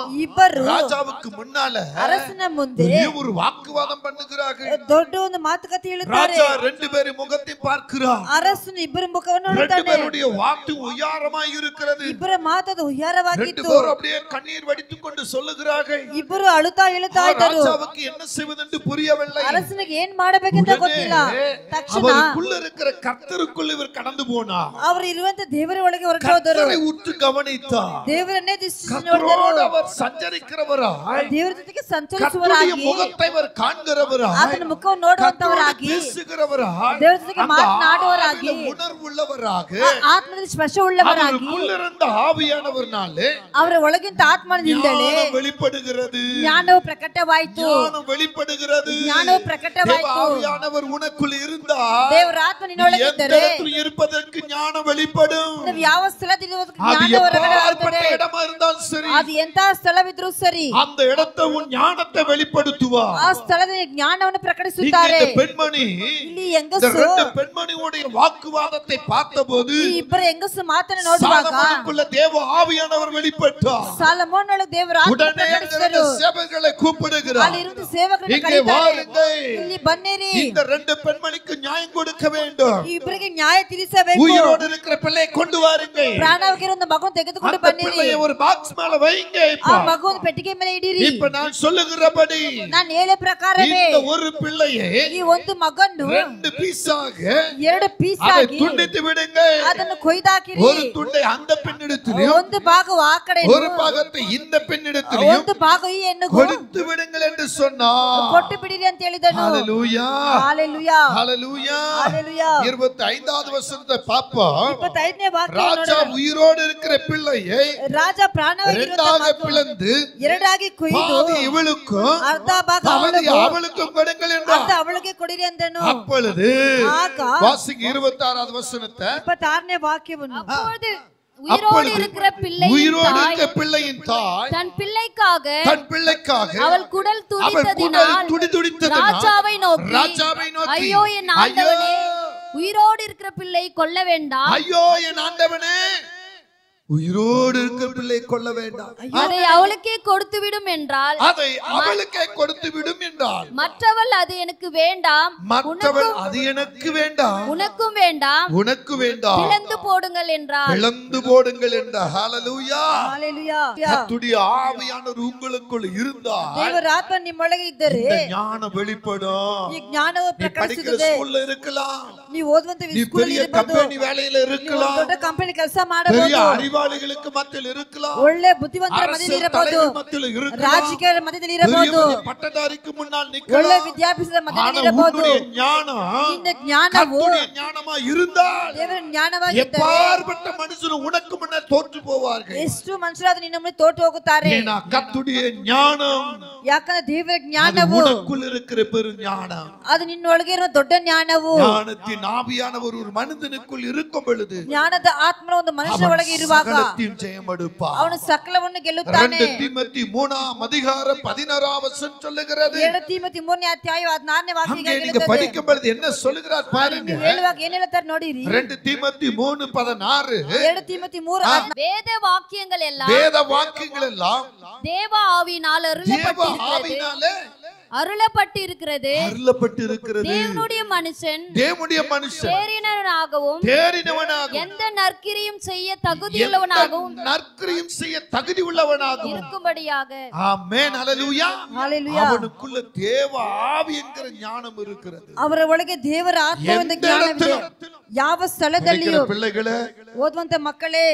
ಇಬ್ಬರು ராஜாவுக்கு முன்னால ಅರಸನ ಮುಂದೆ ஒரு வாக்குவாதம் பண்ணுகிறார்கள். ದೊಡ್ಡ ಒಂದು ಮಾತುಕತೆ ಹೇಳುತ್ತಾರೆ. ராஜா 2 பேரும் முகத்தை பார்க்கிறார். ಅರಸನು ಇಬ್ಬರ ಮುಖವನ್ನು 2 ನೋಡುತ್ತಾನೆ. பேருடைய வாக்கு உயரமாய் இருக்கிறது. ಇಬ್ಬರ ಮಾತದು 2 ಉಯ್ಯಾರವಾಗಿತ್ತು. பேரும் அப்படியே கண்ணீர் வடித்துக் கொண்டு சொல்லுகிறார்கள். ಇಬ್ಬರು ಅಳುತ್ತಾ ಹೇಳುತ್ತಾ ಇದ್ದರು. ராஜாவுக்கு என்ன செய்வதென்று புரியவில்லை. ಅರಸನಿಗೆ ಏನ್ ಮಾಡಬೇಕೆಂತ ಗೊತ್ತಿಲ್ಲ. ತಕ್ಷಣ அவருக்குள்ள இருக்கிற கர்த்தருக்குள்ள இவர் கடந்து போனார். ಅವರು ಇರುವಂತ ದೇವರ ಒಳಗೆ ಹೊರಟು ಹೋದರು. கர்த்தரை உற்று கவனித்தார். ದೇವರನ್ನೇ ದೃಷ್ಟಿಸಿ கர்த்தரோடு ನೋಡಿದರು. அவர் சஞ்சரிக்கிறவராய், ದೇವರ ಜೊತೆಗೆ கர்த்தருடைய ಸಂಚರಿಸುವವರಾಗಿ, முகத்தை அவர் காண்கிறவராய், ಆತನ ಮುಖವನ್ನು ನೋಡುವಂತವರಾಗಿ, பேசுகிறவராய், ದೇವರ ಜೊತೆಗೆ அந்த ಮಾತನಾಡುವವರಾಗಿ, ஆவியில ಉಣರ್ವುಳ್ಳವರಾக, ಆತ್ಮದಲ್ಲಿ ಸ್ಪರ್ಶವುಳ್ಳವರಾಗಿ, அவருக்குள்ள இருந்த ஆவியானவர்னாலே ಅವರ ಒಳಗಿಂತ ಆತ್ಮನಿಂದಲೇ ஞானம் வெளிப்படுகிறது. ಜ್ಞಾನವು ಪ್ರಕಟವಾಯಿತು. ஞானம் வெளிப்படுகிறது. ಜ್ಞಾನವು ಪ್ರಕಟವಾಯಿತು. தேவ ஆவியானவர் உனக்குள் இருந்தால் ದೇವರ ಆತ್ಮ எந்த ನಿನ್ನೊಳಗಿದ್ದರೆ இடத்தில் இருப்பதற்கு ஞானம் வெளிப்படும். ನೀವು ಯಾವ ಸ್ಥಳದಲ್ಲಿರುವುದಕ್ಕೆ அது ಜ್ಞಾನ ಹೊರಗಡೆ எப்படிப்பட்ட ಬರುತ್ತದೆ. இடமா இருந்தாலும் சரி, ಅದು ಎಂತಹ ಸ್ಥಳವಿದ್ರೂ ಸರಿ, அந்த இடத்தை உன் ஞானத்தை வெளிப்படுத்துவார். ಆ ಸ್ಥಳದಲ್ಲಿ ಜ್ಞಾನವನ್ನು இங்கே ಪ್ರಕಟಿಸುತ್ತಾರೆ. இந்த பெண்மணி ಇಲ್ಲಿ இந்த ಹೆಂಗಸು 2 பெண்மணியுடைய வாக்குவாதத்தை பார்த்தபோது ಈ ಇಬ್ಬರು ಹೆಂಗಸು ಮಾತನ್ನು ನೋಡುವಾಗ சாலமோனுக்குள்ள தேவ ஆவியானவர் வெளிப்பட்டார். ಸಾಲಮೋನಳು ದೇವರ ಆತ್ಮ உடனே ಪ್ರಕಟಿಸಿದರು. சேவகர்களை கூப்பிடுகிறார். ಅಲ್ಲಿ ಇರುವ ಸೇವಕರನ್ನು இங்கே ಕರೀತಾರೆ. வாருங்கள், ಇಲ್ಲಿ ಬನ್ನಿರಿ, இந்த 2 பெண்மணிக்கு நியாயம் கொடுக்க வேண்டும். ಈ ಇಬ್ಬರಿಗೆ ನ್ಯಾಯ ತೀರಿಸಬೇಕು. உயிரோடு இருக்கிற பிள்ளையை கொண்டு வாருங்கள். ಪ್ರಾಣವಾಗಿರೋ ಒಂದು ಮಗುವನ್ನು ತೆಗೆದುಕೊಂಡು அந்த ಬನ್ನಿರಿ. பிள்ளையை ஒரு பாக்ஸ் மேல வைங்க. ಆ ಮಗುವನ್ನು ಪೆಟ್ಟಿಗೆ ಮೇಲೆ ಇಡಿರಿ. இப்ப நான் சொல்லுகிறபடி ನಾನು ಹೇಳೋ ಪ್ರಕಾರವೇ இந்த ஒரு பிள்ளையை ಈ ಒಂದು ಮಗನ್ನು 2 பீஸாக 2 ಪೀಸ್ அதை ಆಗಿ துண்டித்து விடுங்கள். ಅದನ್ನು ಕೊಯ್ದಾಕಿರಿ. ஒரு துண்டை அந்த பெண்ணிடத்திலும் ಒಂದು ಭಾಗವು ಆ ಕಡೆ, ஒரு பாகத்தை இந்த பெண்ணிடத்திலும் ಒಂದು ಭಾಗ ಈ ಹೆಣ್ಣಿಗೂ கொடுத்து விடுங்கள் என்று சொன்னார். ಕೊಟ್ಟು ಬಿಡಿರಿ ಅಂತ ಹೇಳಿದನು. ஹalleluya, ஹalleluya, ஹalleluya. ஹalleluya. 25வது வசனத்தை பாப்போம். 25ನೇ ವಾಕ್ಯ ராஜா ನೋಡೋಣ. உயிரோடு இருக்கிற பிள்ளையை ರಾಜ ಪ್ರಾಣವಾಗಿರುವ 2ஆக பிளந்து ಎರಡಾಗಿ ಕೊಯ್ದು பாதி இவளுக்கும் ಅರ್ಧ ಭಾಗ பாதி ಅವಳಿಗೂ அவளுக்கும் கொடுங்கள் ಅರ್ಧ என்றார். ಅವಳಿಗೆ ಕೊಡಿರಿ ಅಂದನು. அப்பொழுது ಆಗ வாசிங்க 26வது வசனத்தை. 26ನೇ ವಾಕ್ಯವನ್ನು அப்பொழுது உயிரோடு இருக்கிற உயிரோடு பிள்ளையின் இருக்கிற பிள்ளையின் தாய் தன் பிள்ளைக்காக தன் பிள்ளைக்காக அவள் குடல் துடித்ததினால் துடித்ததினால் ராஜாவை நோக்கி ஐயோ என் ஆண்டவனே, உயிரோடு இருக்கிற பிள்ளை கொல்ல வேண்டாம். ஐயோ என் ஆண்டவனே, உயிரோடு இருக்கிற பிள்ளை கொல்ல வேண்டாம். அதை அவளுக்கே கொடுத்து விடும் என்றால் அதை அவளுக்கே கொடுத்து விடும் என்றால் மற்றவள் அது எனக்கு வேண்டாம், மற்றவள் அது எனக்கு வேண்டாம், உனக்கும் வேண்டாம், உனக்கு வேண்டாம், பிளந்து போடுங்கள் என்றார். பிளந்து போடுங்கள் என்றார். ஹalleluya. ஹalleluya. கர்த்தருடைய ஆவியானவர் உங்களுக்குள் இருந்தால் ದೇವರ ಆತ್ಮ ನಿಮ್ಮೊಳಗೆ ಇದ್ದರೆ இந்த ஞானம் வெளிப்படும். ಈ ಜ್ಞಾನವು படிக்கிற ಪ್ರಕಟಿಸುತ್ತದೆ. ಸ್ಕೂல்ல இருக்கலாம், ನೀವು ಓದುವಂತ நீ ಸ್ಕೂಲ್ பெரிய ಇರಬಹುದು, ಕಂಪನಿ வேலையில இருக்கலாம், ದೊಡ್ಡ ಕಂಪನಿ ಕೆಲಸ பெரிய ಮಾಡಬಹುದು, அறிவாளிகளுக்கு மத்தியில் இருக்கலாம், ಒಳ್ಳೆ ಬುದ್ಧಿವಂತರ ಮಧ್ಯದಲ್ಲಿ ಇರಬಹುದು, அரசியல் மத்தியில் இருக்கலாம், ರಾಜಕೀಯರ ಮಧ್ಯದಲ್ಲಿ பெரிய ಇರಬಹುದು, பெரிய பட்டதாரிக்கு முன்னால் ಒಳ್ಳೆ நிக்கலாம். ವಿದ್ಯಾಭ್ಯಾಸದ ஆனா ಮಧ್ಯದಲ್ಲಿ ಇರಬಹುದು. உன்னுடைய ஞானம் ನಿನ್ನ ಜ್ಞಾನವು கர்த்தருடைய ஞானமா இருந்தால் ದೇವರ ಜ್ಞಾನವಾಗಿದ್ದರೆ எப்பாற்பட்ட மனுஷனும் உனக்கு முன்னால் தோற்று போவார்கள். ಎಷ್ಟು ಮನುಷ್ಯರಾದ ನಿನ್ನ ಮುಂದೆ ತೋಟು ಹೋಗುತ್ತಾರೆ. ஏன்னா கர்த்தருடைய ஞானம் ಯಾಕಂದ್ರೆ ದೇವರ அது ಜ್ಞಾನವು உனக்குள் இருக்கிற பெரும் ஞானம். ಅದು ನಿನ್ನೊಳಗೆ ಇರುವ ದೊಡ್ಡ ಜ್ಞಾನವು. ஞானத்தின் ஆவியானவர் ஒரு மனிதனுக்குள் இருக்கும் பொழுது ಜ್ಞಾನದ ಆತ್ಮನ ಒಂದು ಮನುಷ್ಯನ ಒಳಗೆ ಇರುವಾಗ சகலத்தையும் ஜெயம் எடுப்பார். ಅವನು ಸಕಲವನ್ನು ಗೆಲ್ಲುತ್ತಾನೆ. 2 தீமோத்தி 3:16 சொல்லுகிறது. 2 ತಿಮೋಥಿ 3ನೇ ಅಧ್ಯಾಯ 16ನೇ ವಾಕ್ಯ அங்கே நீங்க ಹೇಳುತ್ತದೆ. படிக்கும் பொழுது என்ன சொல்லுகிறார் பாருங்க. ನೀವು ಹೇಳುವಾಗ ಏನು ಹೇಳ್ತಾರೆ ನೋಡಿರಿ. 2 தீமோத்தி 3:16 2 ತಿಮೋಥಿ 3 வேத வாக்கியங்கள் எல்லாம் வேத வாக்கியங்கள் எல்லாம் தேவ ஆவியினால் தேவ ஆவியினாலே அருளப்பட்டிருக்கிறது. அருளப்பட்டிருக்கிறது. தேவனுடைய மனுஷன் தேறினவனாகவும் எந்த நற்கிரியும் செய்ய தகுதியுள்ளவனாகவும் நற்கிரியும் செய்ய தகுதி உள்ளவனாகவும் இருக்கும்படியாக. ஆமென். ஹalleluya. ஹalleluya. அவனுக்குள்ள தேவ ஆவி என்கிற ஞானம் இருக்கிறது. ಅವರ ಒಳಗೆ ದೇವರ ಆತ್ಮವೆಂಬ ಜ್ಞಾನವಿದೆ. ಯಾವ ಸ್ಥಳದಲ್ಲಿಯೂ பிள்ளைகளே, ಓದುವಂತ ಮಕ್ಕಳೇ,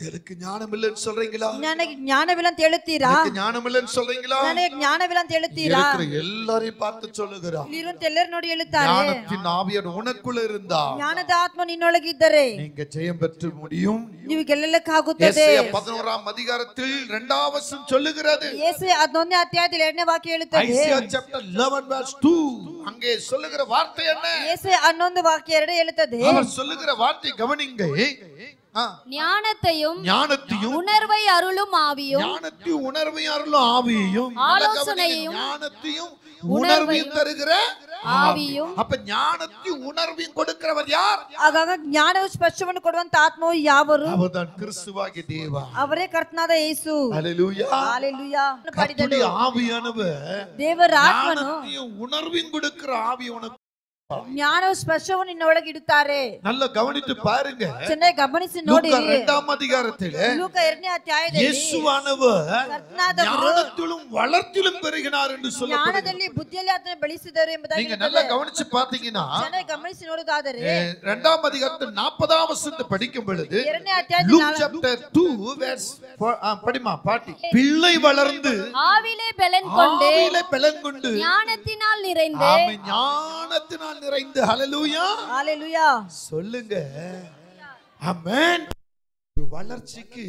எனக்கு ஞானம் இல்லைன்னு சொல்றீங்களா? ನನಗೆ ಜ್ಞಾನವಿಲ್ಲ ಅಂತ ಹೇಳುತ್ತೀರಾ? எனக்கு ஞானம் இல்லைன்னு சொல்றீங்களா? ನನಗೆ ಜ್ಞಾನವಿಲ್ಲ ಅಂತ ಹೇಳುತ್ತೀರಾ? எல்லாரையும் பார்த்து சொல்லுகிறார். ಇಲ್ಲಿರುವಂತ ಎಲ್ಲರೂ ನೋಡಿ ಹೇಳುತ್ತಾರೆ, ஞானத்தின் ஆவியானவர் உனக்குள்ள இருந்தா ಜ್ಞಾನದ ಆತ್ಮ ನಿನ್ನೊಳಗೆ ಇದ್ದರೆ நீங்க ஜெயம் பெற்று முடியும். ನೀವು ಗೆಲ್ಲಲಿಕ್ಕಾಗುತ್ತದೆ. ಯೆಶಾಯ 11 அதிகாரத்தில் 2வது வசனம் சொல்லுகிறது. ಯೆಶಾಯ 11ನೇ ಅಧ್ಯಾಯದಲ್ಲಿ 2ನೇ ವಾಕ್ಯ ಹೇಳುತ್ತದೆ. ஐசியா chapter 11 verse 2 அங்கே சொல்லுகிற வார்த்தை என்ன? ಯೆಶಾಯ 11 ವಾಕ್ಯ 2 ಹೇಳುತ್ತದೆ. அவர் சொல்லுகிற வார்த்தை கவனிங்க. ஞானத்தையும் உணர்வை அருளும் ஆவியும் ஞானத்தையும் உணர்வை அருளும் ஆவியும் ஆலோசனையும் ஞானத்தையும் உணர்வையும் தருகிற ஆவியும். அப்ப ஞானத்தையும் உணர்வையும் கொடுக்கிறவர் யார்? ಆಗಾಗ ಜ್ಞಾನವು ಸ್ಪರ್ಶವನ್ನು ಕೊಡುವಂತ ಆತ್ಮವು ಯಾವರು? அவர்தான் கிறிஸ்துவாகிய தேவன். ಅವರೇ ಕರ್ತನಾದ ಯೇಸು. ஹalleluya. ஹalleluya. கர்த்தருடைய ஆவியானவர் ದೇವರ ಆತ್ಮನು ஞானத்தையும் உணர்வையும் கொடுக்கிற ஆவி உனக்கு ಜ್ಞಾನವು ಸ್ಪರ್ಶವನ್ನು ನಿನ್ನೊಳಗೆ ಇಡುತ್ತಾರೆ. நல்ல கவனித்து பாருங்க. ಚೆನ್ನಾಗಿ ಗಮನಿಸಿ ನೋಡಿರಿ. லூக்கா 2வது அதிகாரத்திலே ಲೂಕ 2ನೇ ಅಧ್ಯಾಯದಲ್ಲಿ ಯೇಸುವಾನவர் ಕರ್ತನಾದವರು ஞானத்திலும் வளர்த்திலும் பெருகினார் என்று சொல்லப்படுகிறது. ಜ್ಞಾನದಲ್ಲಿ ಬುದ್ಧಿಯಲ್ಲಿ ಆತನ ಬೆಳೆಸಿದರು ಎಂಬುದಾಗಿ நீங்க நல்லா கவனிச்சு பாத்தீங்கன்னா ಚೆನ್ನಾಗಿ ಗಮನಿಸಿ ನೋಡುವುದಾದರೆ 2வது அதிகாரத்தில் 40வது வசனத்தை படிக்கும் பொழுது 2ನೇ ಅಧ್ಯಾಯದಲ್ಲಿ லூக் chapter 2 verse படிமா பாட்டி. பிள்ளை வளர்ந்து ஆவிலே பெலன் கொண்டு ஆவியிலே பெலன் கொண்டு ஞானத்தினால் நிறைந்து ஆமென் ஞானத்தினால் நிறைந்து. ஹalleluya. ஹalleluya. சொல்லுங்க ஆமென். வளர்ச்சிக்கு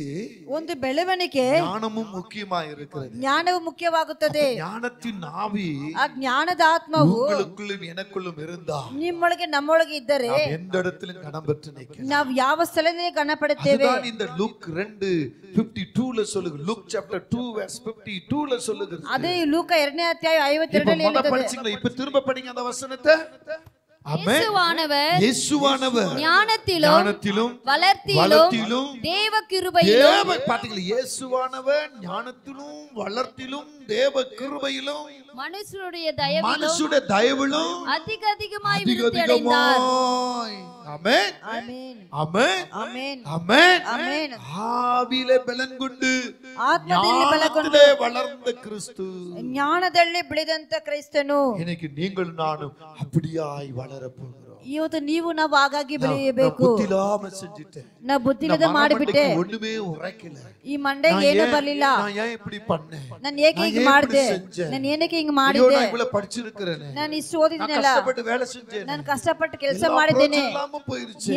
ಒಂದು ಬೆಳವಣಿಗೆ ஞானமும் முக்கியமா இருக்கிறது. ಜ್ಞಾನವು ಮುಖ್ಯವಾಗುತ್ತದೆ. ஞானத்தின் ஆவி ಆ ಜ್ಞಾನದ ಆತ್ಮವು உங்களுக்குள்ளும் எனக்குள்ளும் இருந்தா ನಿಮ್ಮೊಳಗೆ ನಮ್ಮೊಳಗೆ ಇದ್ದರೆ நாம் எந்த இடத்திலும் கனம் பெற்று நிற்கலாம். ನಾವು ಯಾವ ಸ್ಥಳದಲ್ಲಿ ಗಣ ಪಡುತ್ತೇವೆ. அதுதான் இந்த லூக் 2:52ல சொல்லுது. லூக் chapter 2 verse 52ல சொல்லுது. ಅದೇ ಲೂಕ 2ನೇ ಅಧ್ಯಾಯ இப்ப 52ರಲ್ಲಿ முத ಹೇಳುತ್ತದೆ. படிச்சீங்களா? இப்ப திரும்ப படிங்க அந்த வசனத்தை. இயேசுவானவர் ஞானத்திலும் வளர்த்தியிலும் தேவ கிருபையிலும். பாத்தீங்களா? இயேசுவானவர் ஞானத்திலும் வளர்த்திலும் தேவ கிருபையிலும் மனுஷருடைய தயவிலும் அதிக அதிகமாய் விருத்தி அடைந்தார். ஆமென் ಆಮೆನ್ ஆமென் ಆಮೆನ್ ஆமென் ಆಮೆನ್. ஆவியிலே பலன் கொண்டு ಆತ್ಮದಲ್ಲಿ ಬಲಗೊಂಡು ஞானத்திலே வளர்ந்த கிறிஸ்து. ಜ್ಞಾನದಲ್ಲಿ ಬೆಳೆದಂತ ಕ್ರೈಸ್ತನು. இன்னைக்கு நீங்கள் நானும் அப்படியாய் வளர போகிறோம். ಇವತ್ತು ನೀವು ನಾವು ಆಗಾಗಿ ಬೆಳೆಯಬೇಕು. புத்திலாம செஞ்சிட்டேன். ನಾ ಬುದ್ಧಿಲ್ಲದೆ ಮಾಡಿಬಿಟ್ಟೆ. ஒண்ணுமே உரைக்கல. ಈ ಮಂಡೆಗೆ ಏನು ಬರಲಿಲ್ಲ. நான் ஏன் இப்படி பண்ணேன்? ನಾನು ಏಕೆ ಹೀಗೆ ಮಾಡಿದೆ? ನಾನು ಏನಕ್ಕೆ ಹಿಂಗೆ ಮಾಡಿದೆ? நான் இவ்வளவு படிச்சிருக்கிறேன். ನಾನು ಇಷ್ಟು ಓದಿದ್ದೀನಲ್ಲ. கஷ்டப்பட்டு வேலை செஞ்சேன். ನಾನು ಕಷ್ಟಪಟ್ಟು ಕೆಲಸ ಮಾಡಿದ್ದೇನೆ.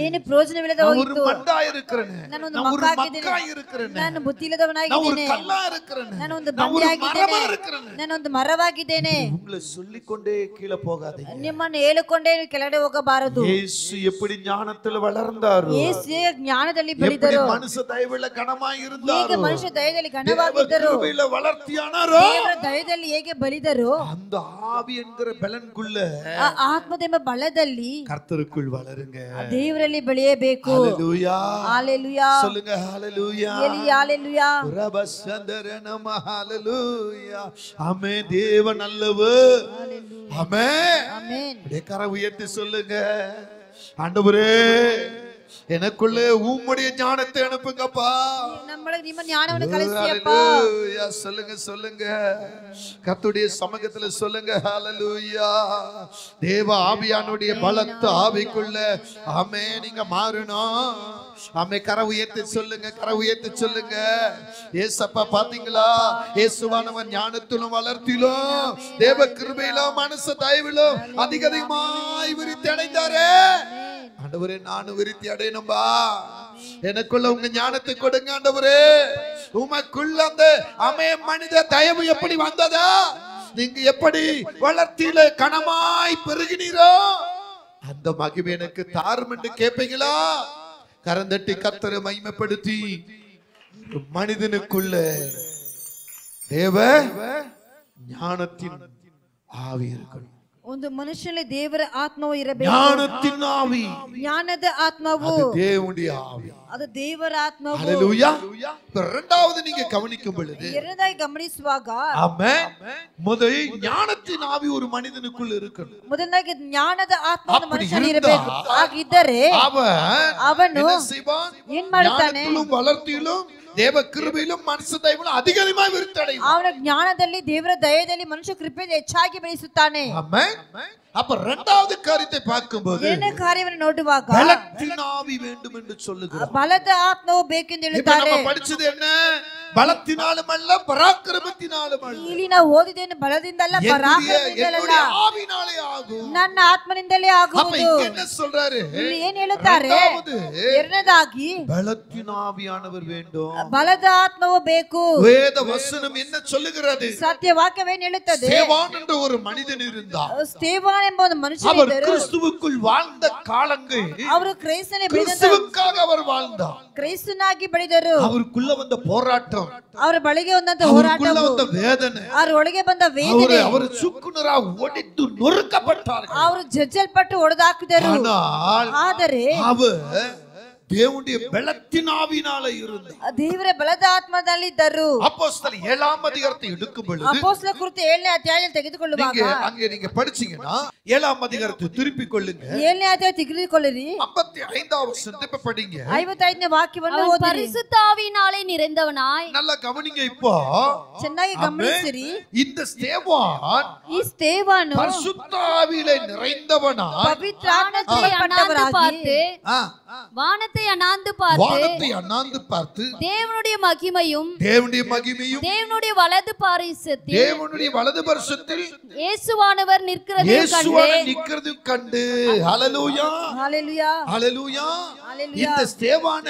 ಏನು ಪ್ರಯೋಜನವಿಲ್ಲದೆ நான் ஒரு ಹೋಯಿತು. மண்டா இருக்கிறேன். ನಾನು ಒಂದು நான் ஒரு ಮಕ್ಕಾಗಿದ್ದೇನೆ. மக்கா இருக்கிறேன். ನಾನು நான் ಬುದ್ಧಿಲ್ಲದವನಾಗಿದ್ದೇನೆ. ஒரு கல்லா இருக்கிறேன். ನಾನು ಒಂದು நான் ஒரு ಬಂಡೆಯಾಗಿದ್ದೇನೆ. மரமா இருக்கிறேன். ನಾನು ಒಂದು ಮರವಾಗಿದ್ದೇನೆ. உங்களை சொல்லிக்கொண்டே கீழே போகாதீங்க. ನಿಮ್ಮನ್ನು ಹೇಳಿಕೊಂಡೇ ನೀವು ಕೆಳಗಡೆ ಹೋಗಬಾರದು. ಇರಬಾರದು. ಯೇಸು ಎಪ್ಪಡಿ ಜ್ಞಾನದಲ್ಲಿ വളർந்தாರು, ಯೇಸು ಜ್ಞಾನದಲ್ಲಿ ಎಪ್ಪಡಿ ಬೆಳೆದರು, ಮನುಷ್ಯ ದಯವುಳ್ಳ ಘನമായി ಹೇಗೆ இருந்தாರು, ಮನುಷ್ಯ ದಯದಲ್ಲಿ ಘನವಾಗಿದ್ದರು, கிருபையில வளர்த்தியானாரோ, ದೇವರ ದಯದಲ್ಲಿ ಹೇಗೆ ಬಲಿದರು, அந்த ஆவி என்கிற பலனுக்குள்ள ಆ ಆತ್ಮದೆಂಬ ಬಲದಲ್ಲಿ கர்த்தருக்குள் வளருங்க. ದೇವರಲ್ಲಿ ಬೆಳೆಯಬೇಕು. ஹalleluya, ஹalleluya, சொல்லுங்க ஹalleluya, ஹalleluya, ரபசந்தரனம ஹalleluya. ஆமென். தேவன் நல்லவர். ஆமென். ஆமென். அப்படியே கரம் உயர்த்தி சொல்லுங்க, ஆண்டவரே எனக்குள்ளே உம்முடைய ஞானத்தை அனுப்புங்கப்பா. நம்மளுக்கு ನಿಮ್ಮ ಜ್ಞಾನವನ್ನು ಕಳಿಸಿಯಪ್ಪ. ஹalleluya, சொல்லுங்க சொல்லுங்க, கர்த்தருடைய சமூகத்துல சொல்லுங்க ஹalleluya. தேவ ஆவியானுடைய பலத்த ஆவிக்குள்ள ஆமென் நீங்க மாறணும். ஆமென். கரம் உயர்த்தி சொல்லுங்க, கரம் உயர்த்தி சொல்லுங்க. ஏசப்பா பாத்தீங்களா, இயேசுவானவர் ஞானத்திலும் வளர்த்திலும் தேவ கிருபையிலும் மனச தயவிலும் அதிக அதிகமாய் விருத்தி அடைந்தாரே. ஆண்டவரே நானும் விருத்தி அடையணும்பா, எனக்குள்ள உங்க ஞானத்தை கொடுங்க ஆண்டவரே. உமக்குள்ள அந்த மனித தயவு எப்படி வந்ததா, நீங்க எப்படி வளர்த்தியில கனமாய் பெருகினீரோ அந்த மகிமை எனக்கு தாரும் என்று கேட்பீங்களா? கரந்தட்டி கர்த்தரை மகிமைப்படுத்தி மனிதனுக்குள்ள தேவ ஞானத்தின் ஆவி இருக்கணும். ಒಂದು ಮನುಷ್ಯನಲ್ಲಿ ದೇವರ ಆತ್ಮವು ಇರಬೇಕು. ஞானத்தின் ஆவி, ಜ್ಞಾನದ ಆತ್ಮವು அது தேவனுடைய ஆவி, ಅದು ದೇವರ ಆತ್ಮವು. ஹalleluya. இரண்டாவது நீங்க கவனிக்கும் பொழுது, ಎರಡನೇದಾಗಿ ಗಮನಿಸುವಾಗ, ஆமென், முதல் ஞானத்தின் ஆவி ஒரு மனிதனுக்குள் இருக்கணும். ಮೊದಲನೇದಾಗಿ ಜ್ಞಾನದ ಆತ್ಮ ಒಂದು அப்படி ಮನುಷ್ಯನಲ್ಲಿ இருந்தா ಇರಬೇಕು. ಹಾಗಿದ್ದರೆ ಅವನು என்ன செய்வான்? ಏನ್ ಮಾಡ್ತಾನೆ? ஞானத்திலும் வளர்த்தியிலும் தேவ கிருபையிலும் மனுஷ தயவிலும் அதிகமாக விருத்தி அடைவான். ಅವನ ಜ್ಞಾನದಲ್ಲಿ ದೇವರ ದಯದಲ್ಲಿ ಮನುಷ್ಯ ಕೃಪೆಯಲ್ಲಿ ಹೆಚ್ಚಾಗಿ ಬೆಳೆಸುತ್ತಾನೆ. ஆமென். அப்ப இரண்டாவது காரியத்தை பார்க்கும்போது ಎರಡನೇ ಕಾರ್ಯವನ್ನು ನೋಡುವಾಗ பலத்தின் ஆவி வேண்டும் என்று சொல்லுகிறார். ಬಲದ ಆತ್ಮವು ಬೇಕೆಂದು இப்ப ಹೇಳುತ್ತಾರೆ. நம்ம படிச்சது என்ன? பலத்தினாலும் அல்ல பராக்கிரமத்தினாலும் அல்ல, ಇಲ್ಲಿ ನಾವು ಓದಿದ್ದೇನೆ ಬಲದಿಂದಲ್ಲ ಪರಾಕ್ರಮದಿಂದಲ್ಲ, என்னுடைய ஆவினாலே ஆகும். ನನ್ನ ಆತ್ಮನಿಂದಲೇ அப்ப ಆಗುವುದು. இங்க என்ன சொல்றாரு? ಇಲ್ಲಿ ಏನ್ ಹೇಳುತ್ತಾರೆ? இரண்டாவது ಎರಡನೇದಾಗಿ பலத்தின் ஆவியானவர் வேண்டும். ಬಲದ ಆತ್ಮವು ಬೇಕು. வேத வசனம் என்ன சொல்லுகிறது? ಸತ್ಯ ವಾಕ್ಯವೇನು ಹೇಳುತ್ತದೆ? ஸ்தேவான் என்ற ஒரு மனிதன் இருந்தார். ಸ್ಟೇಫಾನ್ ಎಂಬ ಒಂದು அவர் ಮನುಷ್ಯನಿದ್ದರು. கிறிஸ்துவுக்குள் வாழ்ந்த காலங்கள், ಅವರು ಕ್ರೈಸ್ತನೇ ಬೆಳೆದಂತ கிறிஸ்துவுக்காக அவர் வாழ்ந்தார். ಕ್ರೈಸ್ತನಾಗಿ ಬೆಳೆದರು. அவருக்குள்ள வந்த போராட்டம், ಅವರ ಬಳಿಗೆ ಒಂದಂತ அவருக்குள்ள ಹೋರಾಟವು, வந்த வேதனை, ಅವರ ಒಳಗೆ ಬಂದ ವೇದನೆ, அவர் சுக்குனரா ஒடித்து நொறுக்கப்பட்டார். ಅವರು ಜಜ್ಜಲ್ಪಟ್ಟು ಹೊಡೆದಾಕಿದರು. ஆனால் ಆದರೆ அவர் தேவனுடைய பலத்தின் ஆவினால இருந்தார். ದೇವರ ಬಲದ ಆತ್ಮದಲ್ಲಿದ್ದರು. அப்போஸ்தலர் 7ஆம் அதிகாரத்தை எடுக்கும் பொழுது, ಅಪೊಸ್ತಲ ಕೃತ್ಯ 7ನೇ ಅಧ್ಯಾಯದಲ್ಲಿ ತೆಗೆದುಕೊಳ್ಳುವಾಗ, நீங்க அங்க நீங்க படிச்சீங்கன்னா 7ஆம் அதிகாரத்தை திருப்பி கொள்ளுங்க. 7ನೇ ಅಧ್ಯಾಯ ತೆಗೆದುಕೊಳ್ಳಿರಿ. 55வது வசனத்தை இப்ப படிங்க. 55ನೇ ವಾಕ್ಯವನ್ನು அவன் ಓದಿರಿ. பரிசுத்த ஆவியினாலே நிறைந்தவனாய். நல்லா கவனிங்க. இப்போ ಚೆನ್ನಾಗಿ ಗಮನಿಸಿರಿ. இந்த ஸ்தேவான் ಈ ಸ್ಟೇಫಾನು பரிசுத்த ஆவியிலே நிறைந்தவனா, ಪವಿತ್ರ ಆತ್ಮದಿಂದ வானத்தை அண்ணாந்து ತುಂಬಲ್ಪಟ್ಟವರಾಗಿ, பார்த்து வானத்தை அண்ணாந்து பார்த்து வானத்தை அண்ணாந்து பார்த்து தேவனுடைய மகிமையும் தேவனுடைய மகிமையும் தேவனுடைய வலது பாரிசத்தில் தேவனுடைய வலது பரிசுத்தில் இயேசுவானவர் நிற்கிறதை இயேசுவான கண்டு நிக்கிறது கண்டு, ஹalleluya ஹalleluya, ஹalleluya. ஹalleluya. இந்த ஸ்தேவான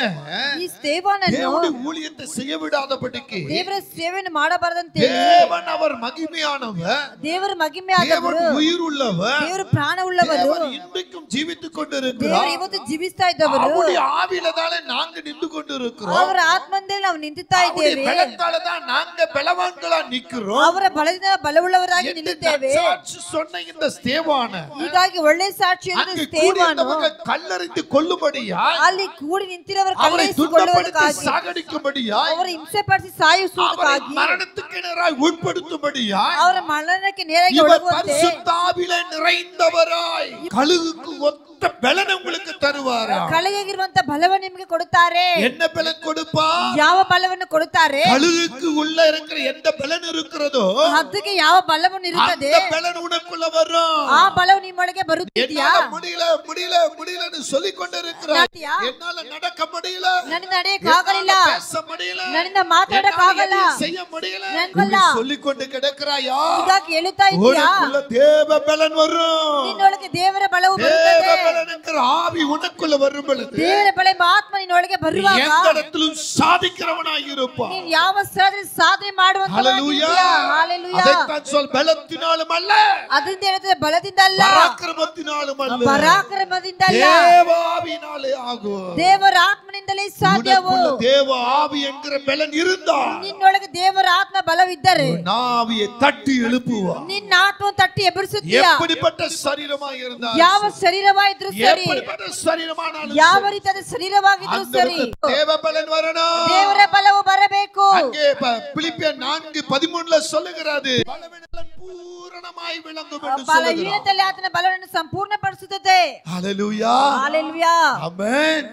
ಈ ಸ್ಟೇಫಾನನ್ನು தேவனுடைய ஊழியத்தை செய்ய விடாதபடிக்கு ದೇವರ ಸೇವೆಯನ್ನು ಮಾಡಬಾರದಂತೆ தேவன் அவர் மகிமையானவர், ದೇವರ ಮಹಿಮೆಯಾದವರು, தேவன் உயிர் உள்ளவர், ದೇವರು ಪ್ರಾಣ ಉಳ್ಳವರು, தேவன் இன்றைக்கும் ஜீவித்துக் ದೇವರು கொண்டிருக்கிறார். ಇವತ್ತು ಜೀವಿಸ್ತಾ ಇದ್ದವರು. அவருடைய ஆவியில தானே நாங்க நின்று கொண்டிருக்கிறோம். ಅವರ ಆತ್ಮದಲ್ಲಿ ನಾವು ನಿಂತಿತಾ அவருடைய ಇದ್ದೇವೆ. பலத்தால தான் நாங்க பலவான்களா நிக்கிறோம். ಅವರ ಬಲದಿಂದ ಬಲವುಳ್ಳವರಾಗಿ என்று ನಿಲ್ಲುತ್ತೇವೆ. சாட்சி சொன்ன இந்த ஸ்தேவான ಹೀಗಾಗಿ ಒಳ್ಳೆ ಸಾಕ್ಷಿ ಎಂದು அங்கு ಸ್ಟೇಫಾನು கூடியிருந்தவர்கள் கல்லறிந்து கொல்லும்படியாய், ಅಲ್ಲಿ ಕೂಡಿ ನಿಂತಿರವರು அவரை துன்பப்படுத்தி ಕಳುಹಿಸಿಕೊಳ್ಳುವುದಕ್ಕಾಗಿ, சாகடிக்கும்படியாய், ಅವರ ಹಿಂಸೆ ಪಡಿಸಿ அவரை ಸಾಯಿಸುವುದಕ್ಕಾಗಿ, மரணத்துக்கு நேராய் உட்படுத்தும்படியாய், ಅವರ ಮರಣಕ್ಕೆ ನೇರಾಗಿ இவர் ಒಳಗುವಂತೆ பரிசுத்த ஆவியிலே நிறைந்தவராய் கழுகுக்கு ஒத்த பலன் உங்களுக்கு தருவாரா? ಕಳೆಯಾಗಿರುವಂತ ಬಲವನ್ನು ನಿಮಗೆ ಕೊಡುತ್ತಾರೆ. என்ன பலன் கொடுப்பா? ಯಾವ ಬಲವನ್ನು ಕೊಡುತ್ತಾರೆ? கழுகுக்கு உள்ள இருக்கிற எந்த பலன் இருக்கிறதோ ಹದ್ದಿಗೆ ಯಾವ ಬಲವನ್ನು ಇರುತ್ತದೆ, அந்த பலன் உனக்குள்ள வரும். ಆ ಬಲವು ನಿಮ್ಮೊಳಗೆ ಬರುತ್ತಿದೆಯಾ? என்னால முடியல முடியல முடியலன்னு சொல்லிக் கொண்டிருக்கிறாய். ನಾಟ್ಯಾ? என்னால நடக்க முடியல, ನನ್ನಿಂದ ನಡೆಯಕ್ಕಾಗಲಿಲ್ಲ, என்னால பேச முடியல, ನನ್ನಿಂದ ಮಾತಾಡಕ್ಕಾಗಲ್ಲ, என்னால செய்ய முடியல, ನನ್ಗಲ್ಲ. சொல்லிக் கொண்டு கிடக்கிறாயா? ಹೀಗಾಗಿ ಹೇಳುತ್ತಾ ಇದೆಯಾ? உனக்குள்ள தேவ பலன் வரும். ನಿನ್ನೊಳಗೆ ದೇವರ ಬಲವು தேவ ಬರುತ್ತದೆ. தேவபலன் என்கிற ஆவி உனக்குள்ள வரும் பொழுது ದೇವರ ಬಲ ಆತ್ಮ ನಿನ್ನೊಳಗೆ ಬರುವಾಗ எந்த இடத்திலும் சாதிக்கிறவனாய் இருப்பாய். ನೀನು ಯಾವ ಸ್ಥಳದಲ್ಲಿ ಸಾಧನೆ ஹalleluya. ಹಾಲೆಲೂಯಾ. அதைத்தான் சொல், பலத்தினாலும் அல்ல, ಅದರಿಂದ ಹೇಳುತ್ತದೆ ಬಲದಿಂದ ಅಲ್ಲ, பராக்கிரமத்தினாலும் அல்ல, ಪರಾಕ್ರಮದಿಂದ ಅಲ್ಲ, தேவ ஆவியினாலே ஆகும். ದೇವರ ಆತ್ಮನಿಂದಲೇ ಸಾಧ್ಯವು. உனக்குள்ள தேவ ஆவி என்கிற பலன் இருந்தால் ನಿನ್ನೊಳಗೆ ದೇವರ ಆತ್ಮ ಬಲವಿದ್ದರೆ ஆவியை தட்டி எழுப்புவா. ನಿನ್ನ ಆತ್ಮ ತಟ್ಟಿ ಎಬ್ಬಿಸುತ್ತೀಯಾ. எப்படிப்பட்ட சரீரமாய் இருந்தால், ಯಾವ ಶರೀರವಾಗಿದ್ರು ಸರಿ, எப்படிப்பட்ட சரீரமானாலும் ಯಾವ ರೀತಿಯಾದ ಶರೀರವಾಗಿದ್ರು ಸರಿ, தேவ பலன் வரணும். ದೇವರ ಬಲವು ಬರಬೇಕು. அங்கே பிலிப்பியர் 4:13 சொல்லுகிறது, பலவீனங்கள் பூரணமாய் விளங்கும் என்று சொல்லுகிறார். ಬಲಹೀನತೆಯಲ್ಲಿ ಆತನ ಬಲವನ್ನು ಸಂಪೂರ್ಣಪಡಿಸುತ್ತದೆ. ஹalleluya. ಹಾಲೆಲೂಯಾ. ஆமென்.